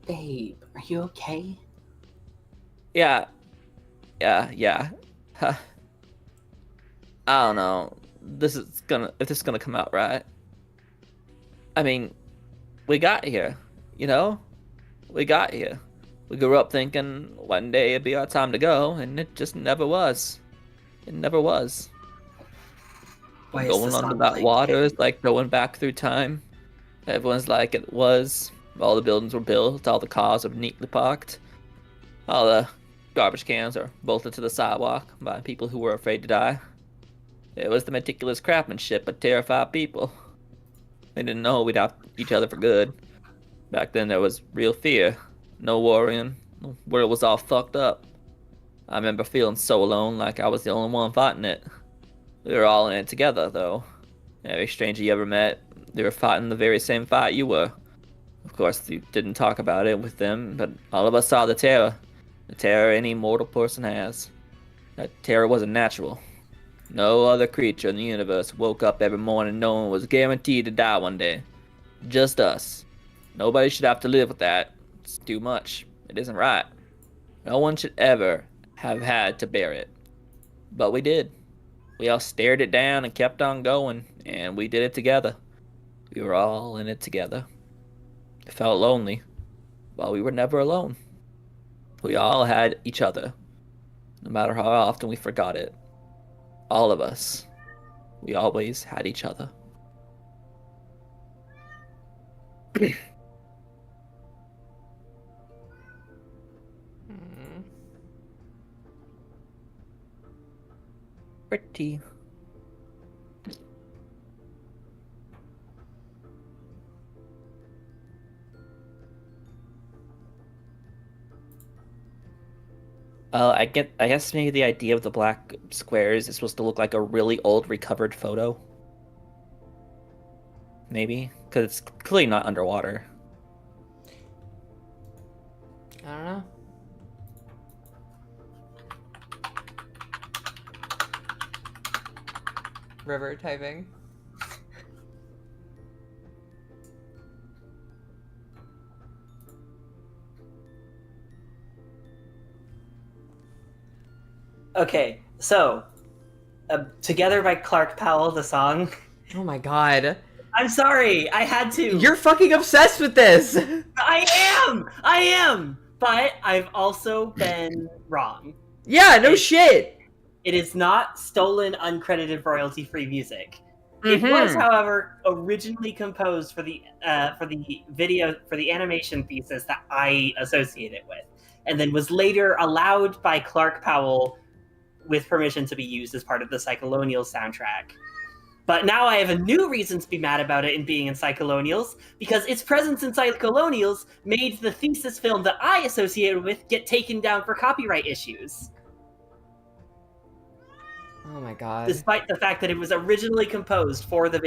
Babe, are you okay? Yeah. Huh. I don't know. If this is gonna come out right. I mean, we got here, you know? We got here. We grew up thinking one day it'd be our time to go, and it just never was. It never was. Why is Going this under song that playing? water is like going back through time. Everyone's like it was. All the buildings were built, all the cars were neatly parked. All the garbage cans are bolted to the sidewalk by people who were afraid to die. It was the meticulous craftsmanship of terrified people. They didn't know we'd have each other for good. Back then there was real fear. No worrying. The world was all fucked up. I remember feeling so alone, like I was the only one fighting it. We were all in it together, though. Every stranger you ever met, they were fighting the very same fight you were. Of course, you didn't talk about it with them, but all of us saw the terror. The terror any mortal person has. That terror wasn't natural. No other creature in the universe woke up every morning knowing it was guaranteed to die one day. Just us. Nobody should have to live with that. It's too much. It isn't right. No one should ever have had to bear it. But we did. We all stared it down and kept on going, and we did it together. We were all in it together. It felt lonely, but we were never alone. We all had each other, no matter how often we forgot it. All of us. We always had each other. Pretty. I guess maybe the idea of the black squares is supposed to look like a really old recovered photo. Maybe, because it's clearly not underwater. I don't know. River typing. Okay, so Together by Clark Powell, the song. Oh my god. I'm sorry, I had to. You're fucking obsessed with this! I am! But I've also been wrong. Yeah, no shit! It is not stolen, uncredited, royalty-free music. It was, however, originally composed for the animation thesis that I associate it with, and then was later allowed by Clark Powell with permission to be used as part of the Cyclonials soundtrack. But now I have a new reason to be mad about it in being in Cyclonials, because its presence in Cyclonials made the thesis film that I associated with get taken down for copyright issues. Oh my god. Despite the fact that it was originally composed for the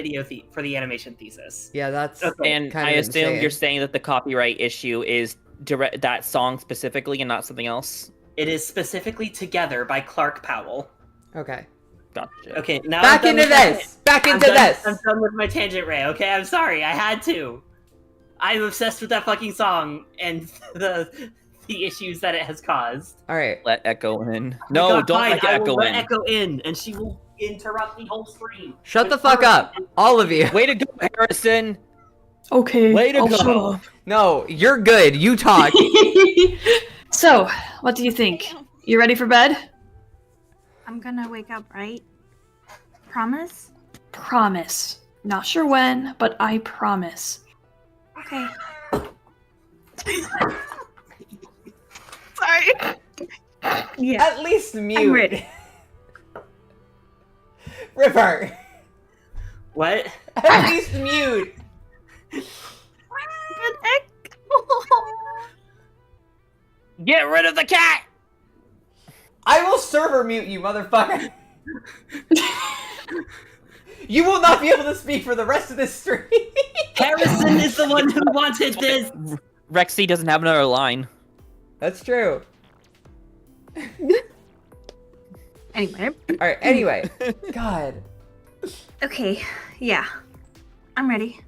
for the animation thesis. Yeah, that's And kind I of assume insane. you're saying that the copyright issue is that song specifically and not something else? It is specifically Together by Clark Powell. Okay. Gotcha. Okay, now Back into this! Back into this! I'm done with my tangent, Ray, okay? I'm sorry, I had to. I'm obsessed with that fucking song and the issues that it has caused. Alright. Let Echo in. No, God, don't fine, let I Echo will let in. Echo in, and she will interrupt the whole stream. Shut the fuck up! All of you! Way to go, Harrison! Okay, Way to I'll go. shut up. No, you're good. You talk. So, what do you think? You ready for bed? I'm gonna wake up, right? Promise? Promise. Not sure when, but I promise. Okay. Sorry. Yeah. At least mute. I'm ready. River. What? At least mute. But Echo. Get rid of the cat! I will server mute you, motherfucker. You will not be able to speak for the rest of this stream. Harrison is the one who wanted this! Rexy doesn't have another line. That's true. Anyway. Alright, anyway. God. Okay, yeah. I'm ready.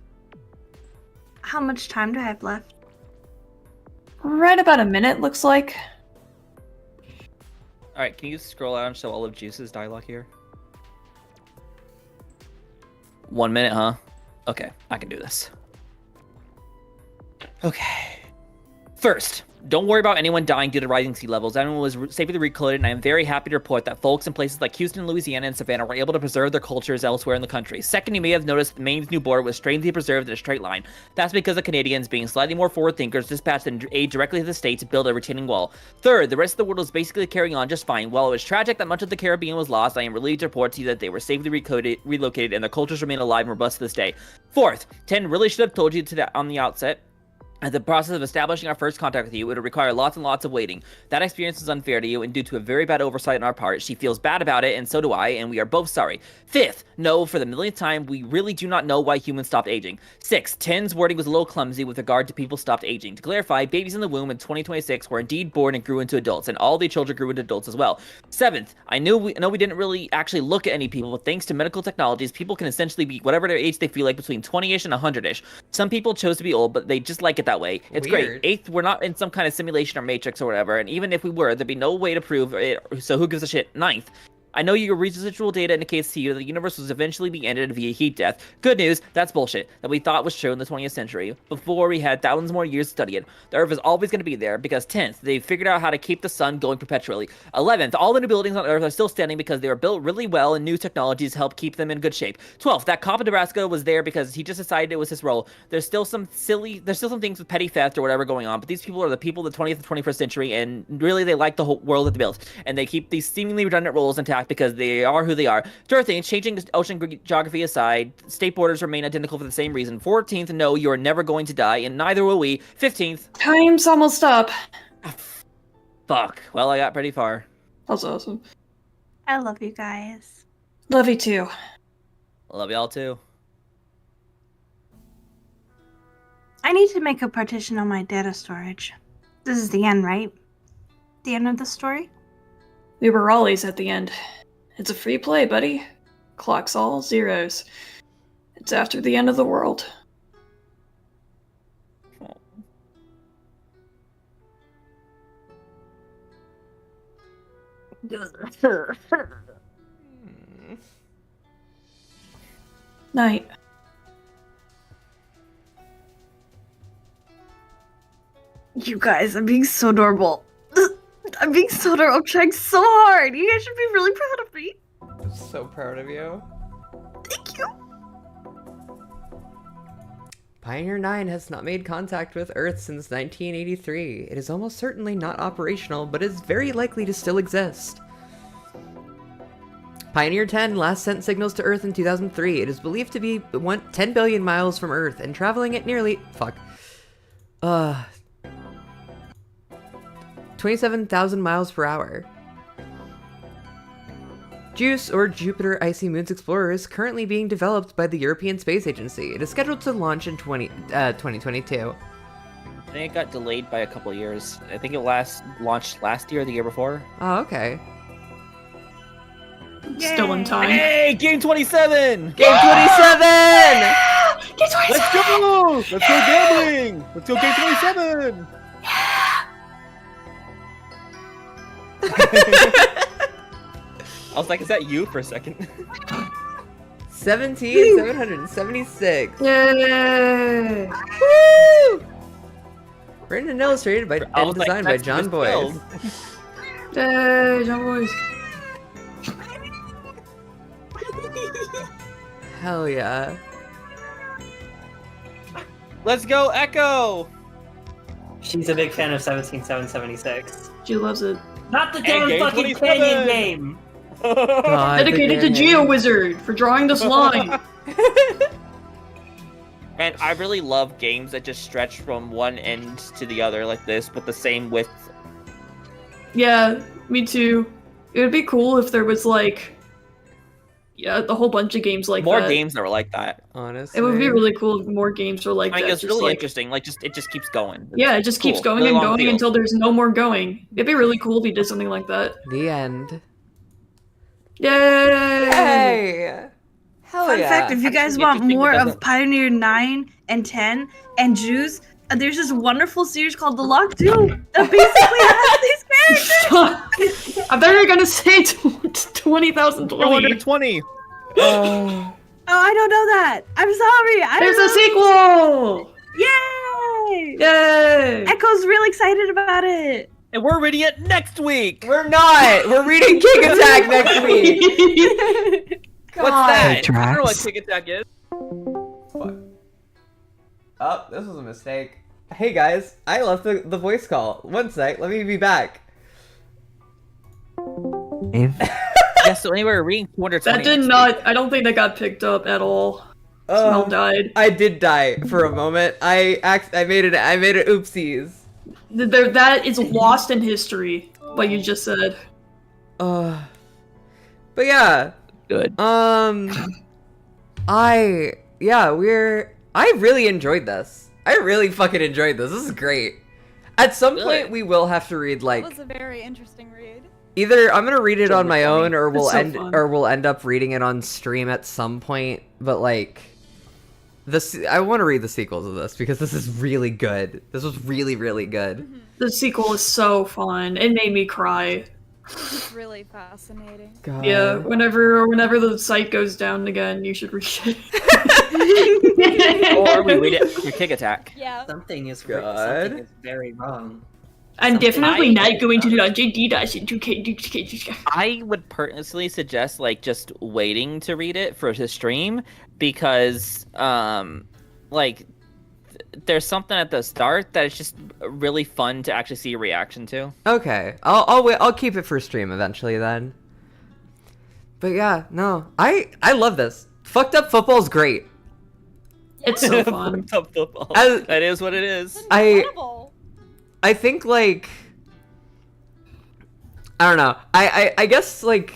How much time do I have left? Right about a minute, looks like. Alright, can you scroll out and show all of Juice's dialogue here? 1 minute, huh? Okay, I can do this. Okay. First, don't worry about anyone dying due to rising sea levels. Everyone was safely recoded, and I am very happy to report that folks in places like Houston, Louisiana, and Savannah were able to preserve their cultures elsewhere in the country. Second, you may have noticed Maine's new border was strangely preserved in a straight line. That's because the Canadians, being slightly more forward thinkers, dispatched an aid directly to the state to build a retaining wall. Third, the rest of the world was basically carrying on just fine. While it was tragic that much of the Caribbean was lost, I am relieved to report to you that they were safely relocated, and their cultures remain alive and robust to this day. Fourth, 10 really should have told you to that on the outset. At the process of establishing our first contact with you, it would require lots and lots of waiting. That experience is unfair to you, and due to a very bad oversight on our part, she feels bad about it, and so do I, and we are both sorry. Fifth, no, for the millionth time, we really do not know why humans stopped aging. Sixth, 10's wording was a little clumsy with regard to people stopped aging. To clarify, babies in the womb in 2026 were indeed born and grew into adults, and all the children grew into adults as well. Seventh, I know we didn't really actually look at any people, but thanks to medical technologies, people can essentially be whatever their age they feel like between 20-ish and 100-ish. Some people chose to be old, but they just like it that way. It's Weird. great. Eighth, we're not in some kind of simulation or matrix or whatever, and even if we were, there'd be no way to prove it, so who gives a shit? Ninth, I know your residual data indicates to you that the universe was eventually be ended via heat death. Good news, that's bullshit, that we thought was true in the 20th century, before we had thousands more years to study it. The Earth is always going to be there, because 10th, they figured out how to keep the sun going perpetually. 11th, all the new buildings on Earth are still standing because they were built really well and new technologies help keep them in good shape. 12th, that cop in Nebraska was there because he just decided it was his role. There's still some things with petty theft or whatever going on, but these people are the people of the 20th and 21st century, and really they like the whole world that they built, and they keep these seemingly redundant roles intact because they are who they are. 13th, changing ocean geography aside, state borders remain identical for the same reason. 14th, no, you are never going to die, and neither will we. 15th, Time's almost up. fuck. Well, I got pretty far. That's awesome. I love you guys. Love you too. Love y'all too. I need to make a partition on my data storage. This is the end, right? The end of the story? We were always at the end. It's a free play, buddy. Clock's all zeros. It's after the end of the world. Night. You guys, I'm being so adorable. I'm being so adorable. I'm trying so hard. You guys should be really proud of me. I'm so proud of you. Thank you. Pioneer 9 has not made contact with Earth since 1983. It is almost certainly not operational, but is very likely to still exist. Pioneer 10 last sent signals to Earth in 2003. It is believed to be 10 billion miles from Earth and traveling at nearly 27,000 miles per hour. JUICE, or Jupiter Icy Moons Explorer, is currently being developed by the European Space Agency. It is scheduled to launch in 2022. I think it got delayed by a couple of years. I think it launched last year or the year before. Oh, okay. Still in time. Hey, Game 27! Game 27! Let's go! Let's go gambling! Let's go Game 27! I was like, is that you for a second? 17,776. Yay! Woo! Written and illustrated by I and was like, designed by that's John misspelled. Boyce. Yay, John Boys. Hell yeah. Let's go, Echo! She's a big fan of 17776. She loves it. Not the Hey, damn game fucking 27. canyon game! God, Dedicated to the Geo Wizard for drawing this line. And I really love games that just stretch from one end to the other like this, but the same width. Yeah, me too. It would be cool if there was like, a whole bunch of games like More that. games that were like that. Honestly. It would be really cool if more games were like I mean, that. it's just really like, interesting. Like, it just keeps going. yeah, it just keeps Cool. going Really and long going feel. until there's no more going. It'd be really cool if he did something like that. The end. Yay! Hey! Hell Fun yeah. fact, if you guys Actually want interesting, more but of doesn't- Pioneer 9 and 10 and Juice, there's this wonderful series called The Lock 2 that basically has these characters. I thought you were gonna say 20,020. 220. Oh, I don't know that. I'm sorry. There's a sequel! Yay! Yay! Echo's real excited about it. And we're reading it next week. We're not. We're reading King Attack next week. What's that? Tracks. I don't know what King Attack is. Fuck. Oh, this was a mistake. Hey guys, I left the voice call. One sec, let me be back. Dave? Yeah, so anyway, we're reading 220. That did not. I don't think that got picked up at all. Smell died. I did die for a moment. I made it oopsies. That is lost in history. What you just said. But yeah. Good. I really enjoyed this. I really fucking enjoyed this. This is great. At some point, we will have to read That like was a very interesting read. either I'm gonna read it on my own, or It's so fun. we'll end up reading it on stream at some point. But like, I want to read the sequels of this because this is really good. This was really, really good. The sequel is so fun. It made me cry. It's really fascinating. God. Yeah, whenever the site goes down again, you should read it. Or we read it for King Attack. Yeah. Something is God. something is very wrong. I'm definitely I- not going to dungeon D-dash into K. I would personally suggest like just waiting to read it for his stream because there's something at the start that is just really fun to actually see a reaction to. Okay, I'll wait. I'll keep it for stream eventually then. But yeah, no, I love this. Fucked Up Football's great. It's so fun. Fucked up football. As- That is what it is. Incredible. I think like I don't know. I guess like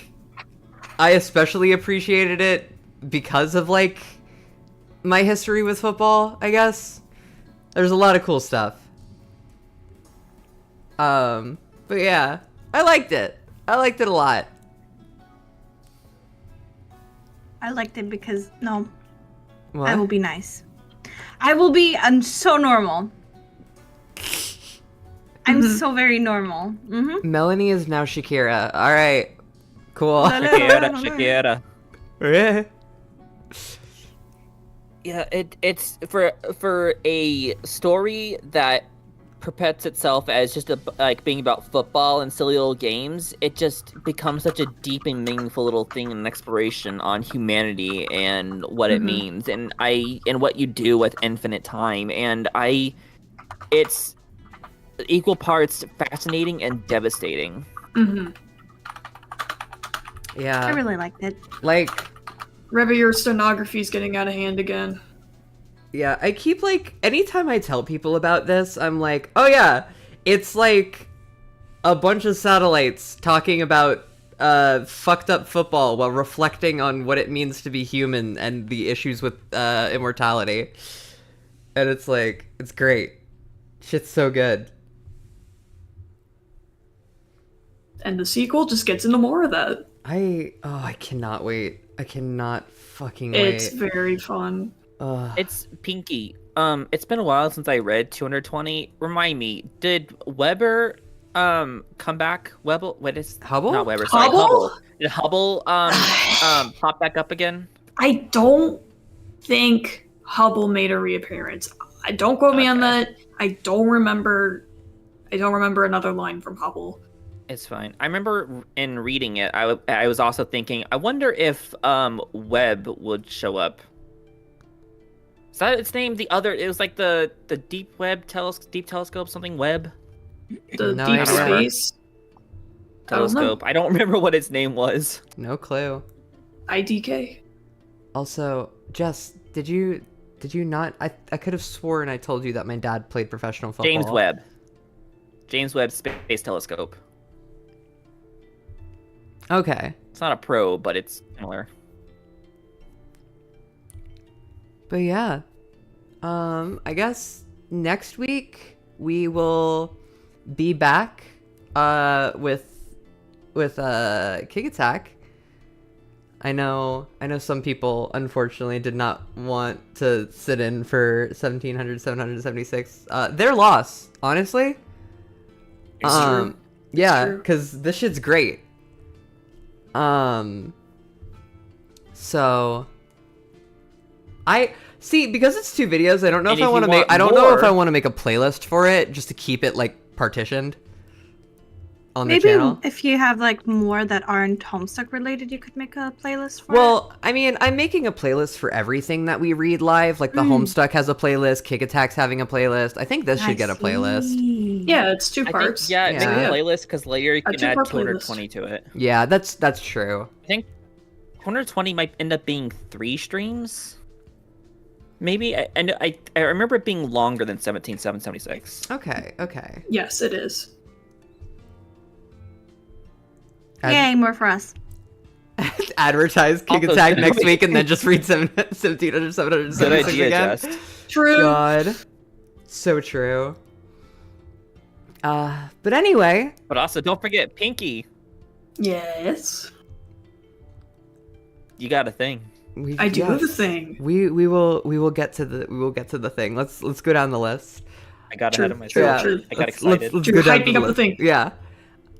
I especially appreciated it because of like my history with football, I guess. There's a lot of cool stuff. But yeah, I liked it. I liked it a lot. I liked it because no, What? I will be nice. I'm so normal. I'm so very normal. Mm-hmm. Melanie is now Shakira. All right. Cool. Shakira. Yeah. Yeah, it's for a story that perpetuates itself as just like being about football and silly little games. It just becomes such a deep and meaningful little thing and an exploration on humanity and what it means, and what you do with infinite time. And it's equal parts fascinating and devastating. Mm-hmm. Yeah. I really liked it. Like. Reba, your stenography's getting out of hand again. Yeah, I keep like anytime I tell people about this, I'm like, oh yeah, it's like a bunch of satellites talking about fucked up football while reflecting on what it means to be human and the issues with immortality. And it's like, it's great. Shit's so good. And the sequel just gets into more of that. I cannot wait. I cannot fucking wait. It's very fun. It's Pinky. It's been a while since I read 220. Remind me, did Weber come back? What is Hubble? Not Weber. Sorry, Hubble? Hubble. Did Hubble pop back up again? I don't think Hubble made a reappearance. Don't quote me on that. I don't remember another line from Hubble. It's fine. I remember in reading it, I was also thinking, I wonder if Webb would show up. Is that its name? It was like the Deep Web Deep Telescope, something Webb? The No Deep idea. Space Telescope. I don't remember what its name was. No clue. IDK. Also, Jess, did you not? I could have sworn I told you that my dad played professional football. James Webb. James Webb Space Telescope. Okay. It's not a pro, but it's similar. But yeah. I guess next week we will be back with King Attack. I know some people unfortunately did not want to sit in for 1776. Their loss, honestly. It's true. Yeah, true. because this shit's great. So I see, because it's 2 videos, I don't know And if I if want to you make want know if I more- want to make a playlist for it just to keep it like partitioned on the Maybe channel. if you have like more that aren't Homestuck related, you could make a playlist for it. Well, I mean, I'm making a playlist for everything that we read live. Like the Homestuck has a playlist, Kick Attack's having a playlist. I think this should get a playlist. Yeah, it's 2 I think, parts. yeah, make Yeah. a playlist because later you A can add 2-part 220 to it. Yeah, that's true. I think 220 might end up being 3 streams. Maybe, and I remember it being longer than 17776. Okay. Yes, it is. Yay, more for us. Advertise Kick Also, Attack good next idea. week and then just read 1700, 776 Good idea, again. Just. True. God. So true. But anyway. But also, don't forget Pinky. Yes. You got a thing. I do have a thing. We will get to the thing. Let's go down the list. I got True, ahead of true, myself. true. I got Let's excited. go You're down to hyping up the thing. Yeah.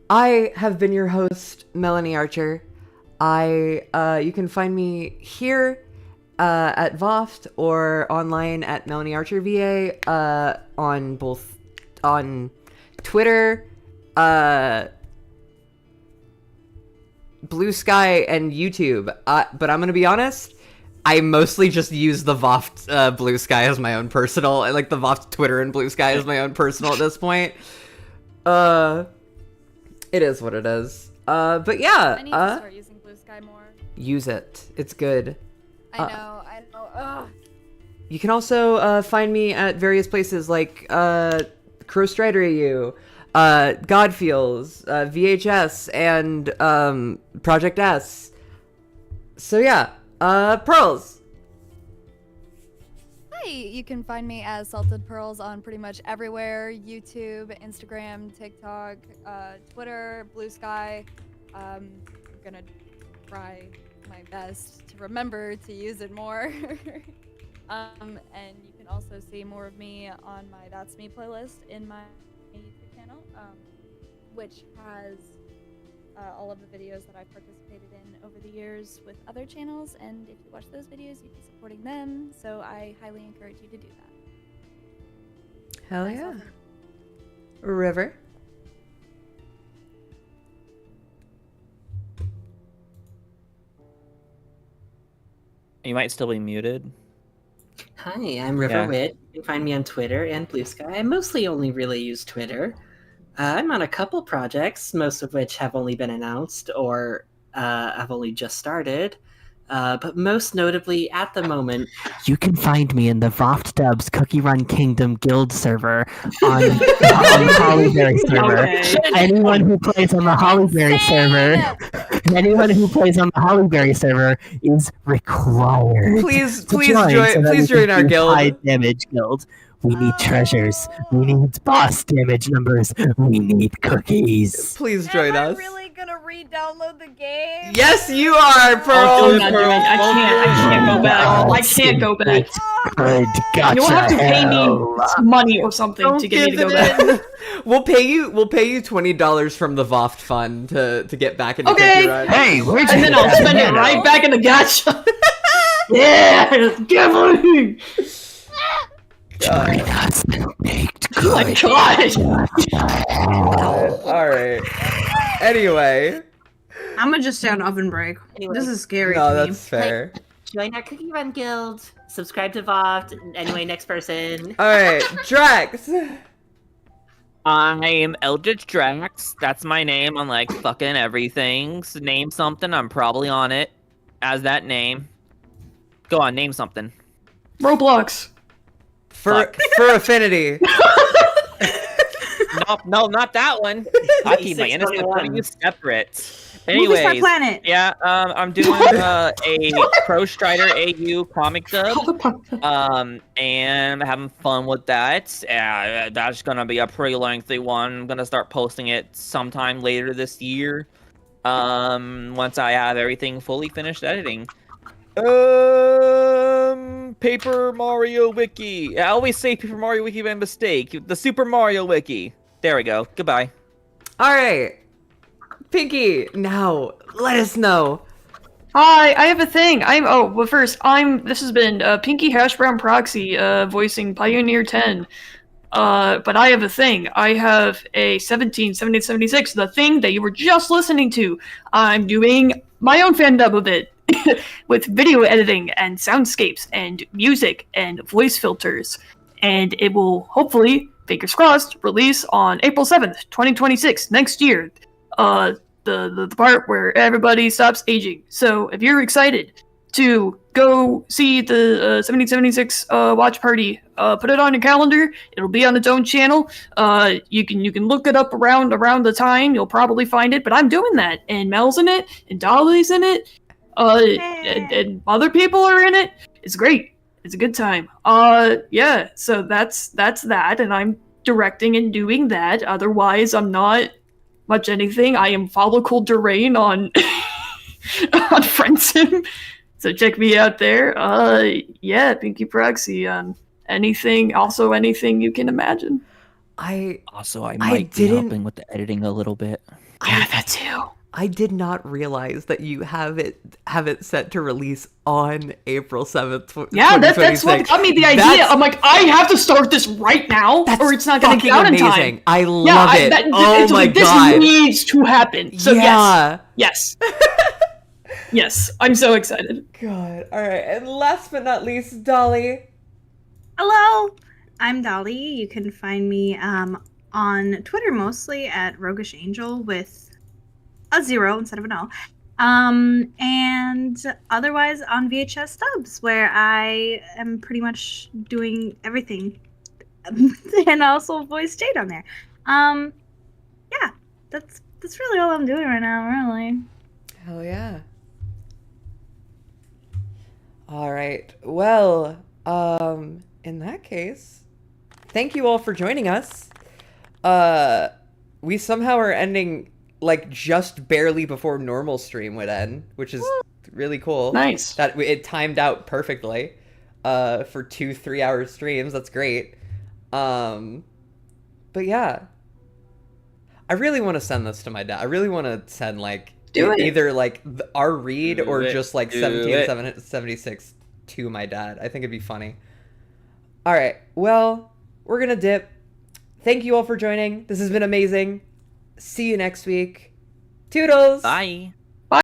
I have been your host, Melanie Archer. You can find me here at VOFT or online at Melanie Archer VA on Twitter, Blue Sky, and YouTube. But I'm gonna be honest, I mostly just use the VOFT Blue Sky as my own personal. I like the VOFT Twitter and Blue Sky as my own personal at this point. It is what it is. But yeah, I need to start using Blue Sky more. use it. It's good. I know. Ugh. You can also find me at various places like Crow Strider AU, Godfeels, VHS, and Project S. So yeah, Pearls. Hi, you can find me as Salted Pearls on pretty much everywhere: YouTube, Instagram, TikTok, Twitter, Blue Sky. I'm gonna try my best to remember to use it more. And you can also see more of me on my That's Me playlist in my YouTube channel, which has all of the videos that I've participated in over the years with other channels, and if you watch those videos, you'd be supporting them, so I highly encourage you to do that. Hell yeah. River. You might still be muted. Hi, I'm River Wit. You can find me on Twitter and Blue Sky. I mostly only really use Twitter. I'm on a couple projects, most of which have only been announced or have only just started. But most notably, at the moment, you can find me in the VOFT Dubs Cookie Run Kingdom Guild server on the Hollyberry server. Okay. Anyone who plays on the Hollyberry server is required. Please to join so that we join can our do guild. High damage guild. We need treasures. We need boss damage numbers. We need cookies. Please join Am us. I really gonna re-download the game? Yes, you are, I'm Pearls. not doing it. I can't go back. I can't go back. Good. Gotcha. You'll have to pay me hell. money or something to get me to go back. We'll pay you $20 from the VOFT fund to get back into Okay. Cookie Run. Hey, where'd And you then get I'll that spend it banana? right back in the gacha. Yeah, give me. Join us and baked Oh my good. god. All right. Anyway, I'm gonna just stay on oven break. Anyway. This is scary no, to me. that's fair. Join our Cookie Run guild. Subscribe to VOFT. Anyway, next person. All right, Drax. I'm Eldritch Drax. That's my name on like fucking everything. So name something. I'm probably on it as that name. Go on, name something. Roblox. For Affinity. No, not that one. I keep my innocent 621. putting you separate. Movie Star Anyways, Planet. yeah, I'm doing a Crow Strider AU comic dub. And I'm having fun with that. That's gonna be a pretty lengthy one. I'm gonna start posting it sometime later this year. Once I have everything fully finished editing. Paper Mario Wiki. I always say Paper Mario Wiki by mistake. The Super Mario Wiki. There we go. Goodbye. All right, Pinky. Now let us know. Hi, I have a thing. This has been Pinky Hash Brown Proxy, voicing Pioneer 10. But I have a thing. I have a 177076, the thing that you were just listening to. I'm doing my own fan dub of it with video editing and soundscapes and music and voice filters. And it will hopefully, fingers crossed, release on April 7th, 2026, next year. The part where everybody stops aging. So if you're excited to go see the 1776 watch party, put it on your calendar. It'll be on its own channel. You can look it up around the time. You'll probably find it. But I'm doing that, and Mel's in it, and Dolly's in it, and other people are in it. It's great. It's a good time. Yeah. So that's that, and I'm directing and doing that. Otherwise, I'm not much anything. I am follicle Durain on on Friendsim. So check me out there. Yeah, Pinky Proxy on anything you can imagine. I might be didn't- helping with the editing a little bit. Yeah, that too. I did not realize that you have it set to release on April 7th. Yeah, that's what got me the idea. I'm like, I have to start this right now, or it's not going to get out in time. I love it. Oh my god, this needs to happen. So yeah. yes. Yes, I'm so excited. God. All right, and last but not least, Dolly. Hello, I'm Dolly. You can find me on Twitter mostly at Roguish Angel with a 0 instead of an O. And otherwise on VHS Dubs, where I am pretty much doing everything, and also voice Jade on there. Yeah, that's really all I'm doing right now, really. Hell yeah. All right. Well, in that case, thank you all for joining us. We somehow are ending like just barely before normal stream would end, which is really cool. Nice. That it timed out perfectly for 2 3-hour streams. That's great. But yeah, I really want to send this to my dad. I really want to send like either like our read or just like 1776 to my dad. I think it'd be funny. All right, well, we're gonna dip. Thank you all for joining. This has been amazing. See you next week. Toodles! Bye!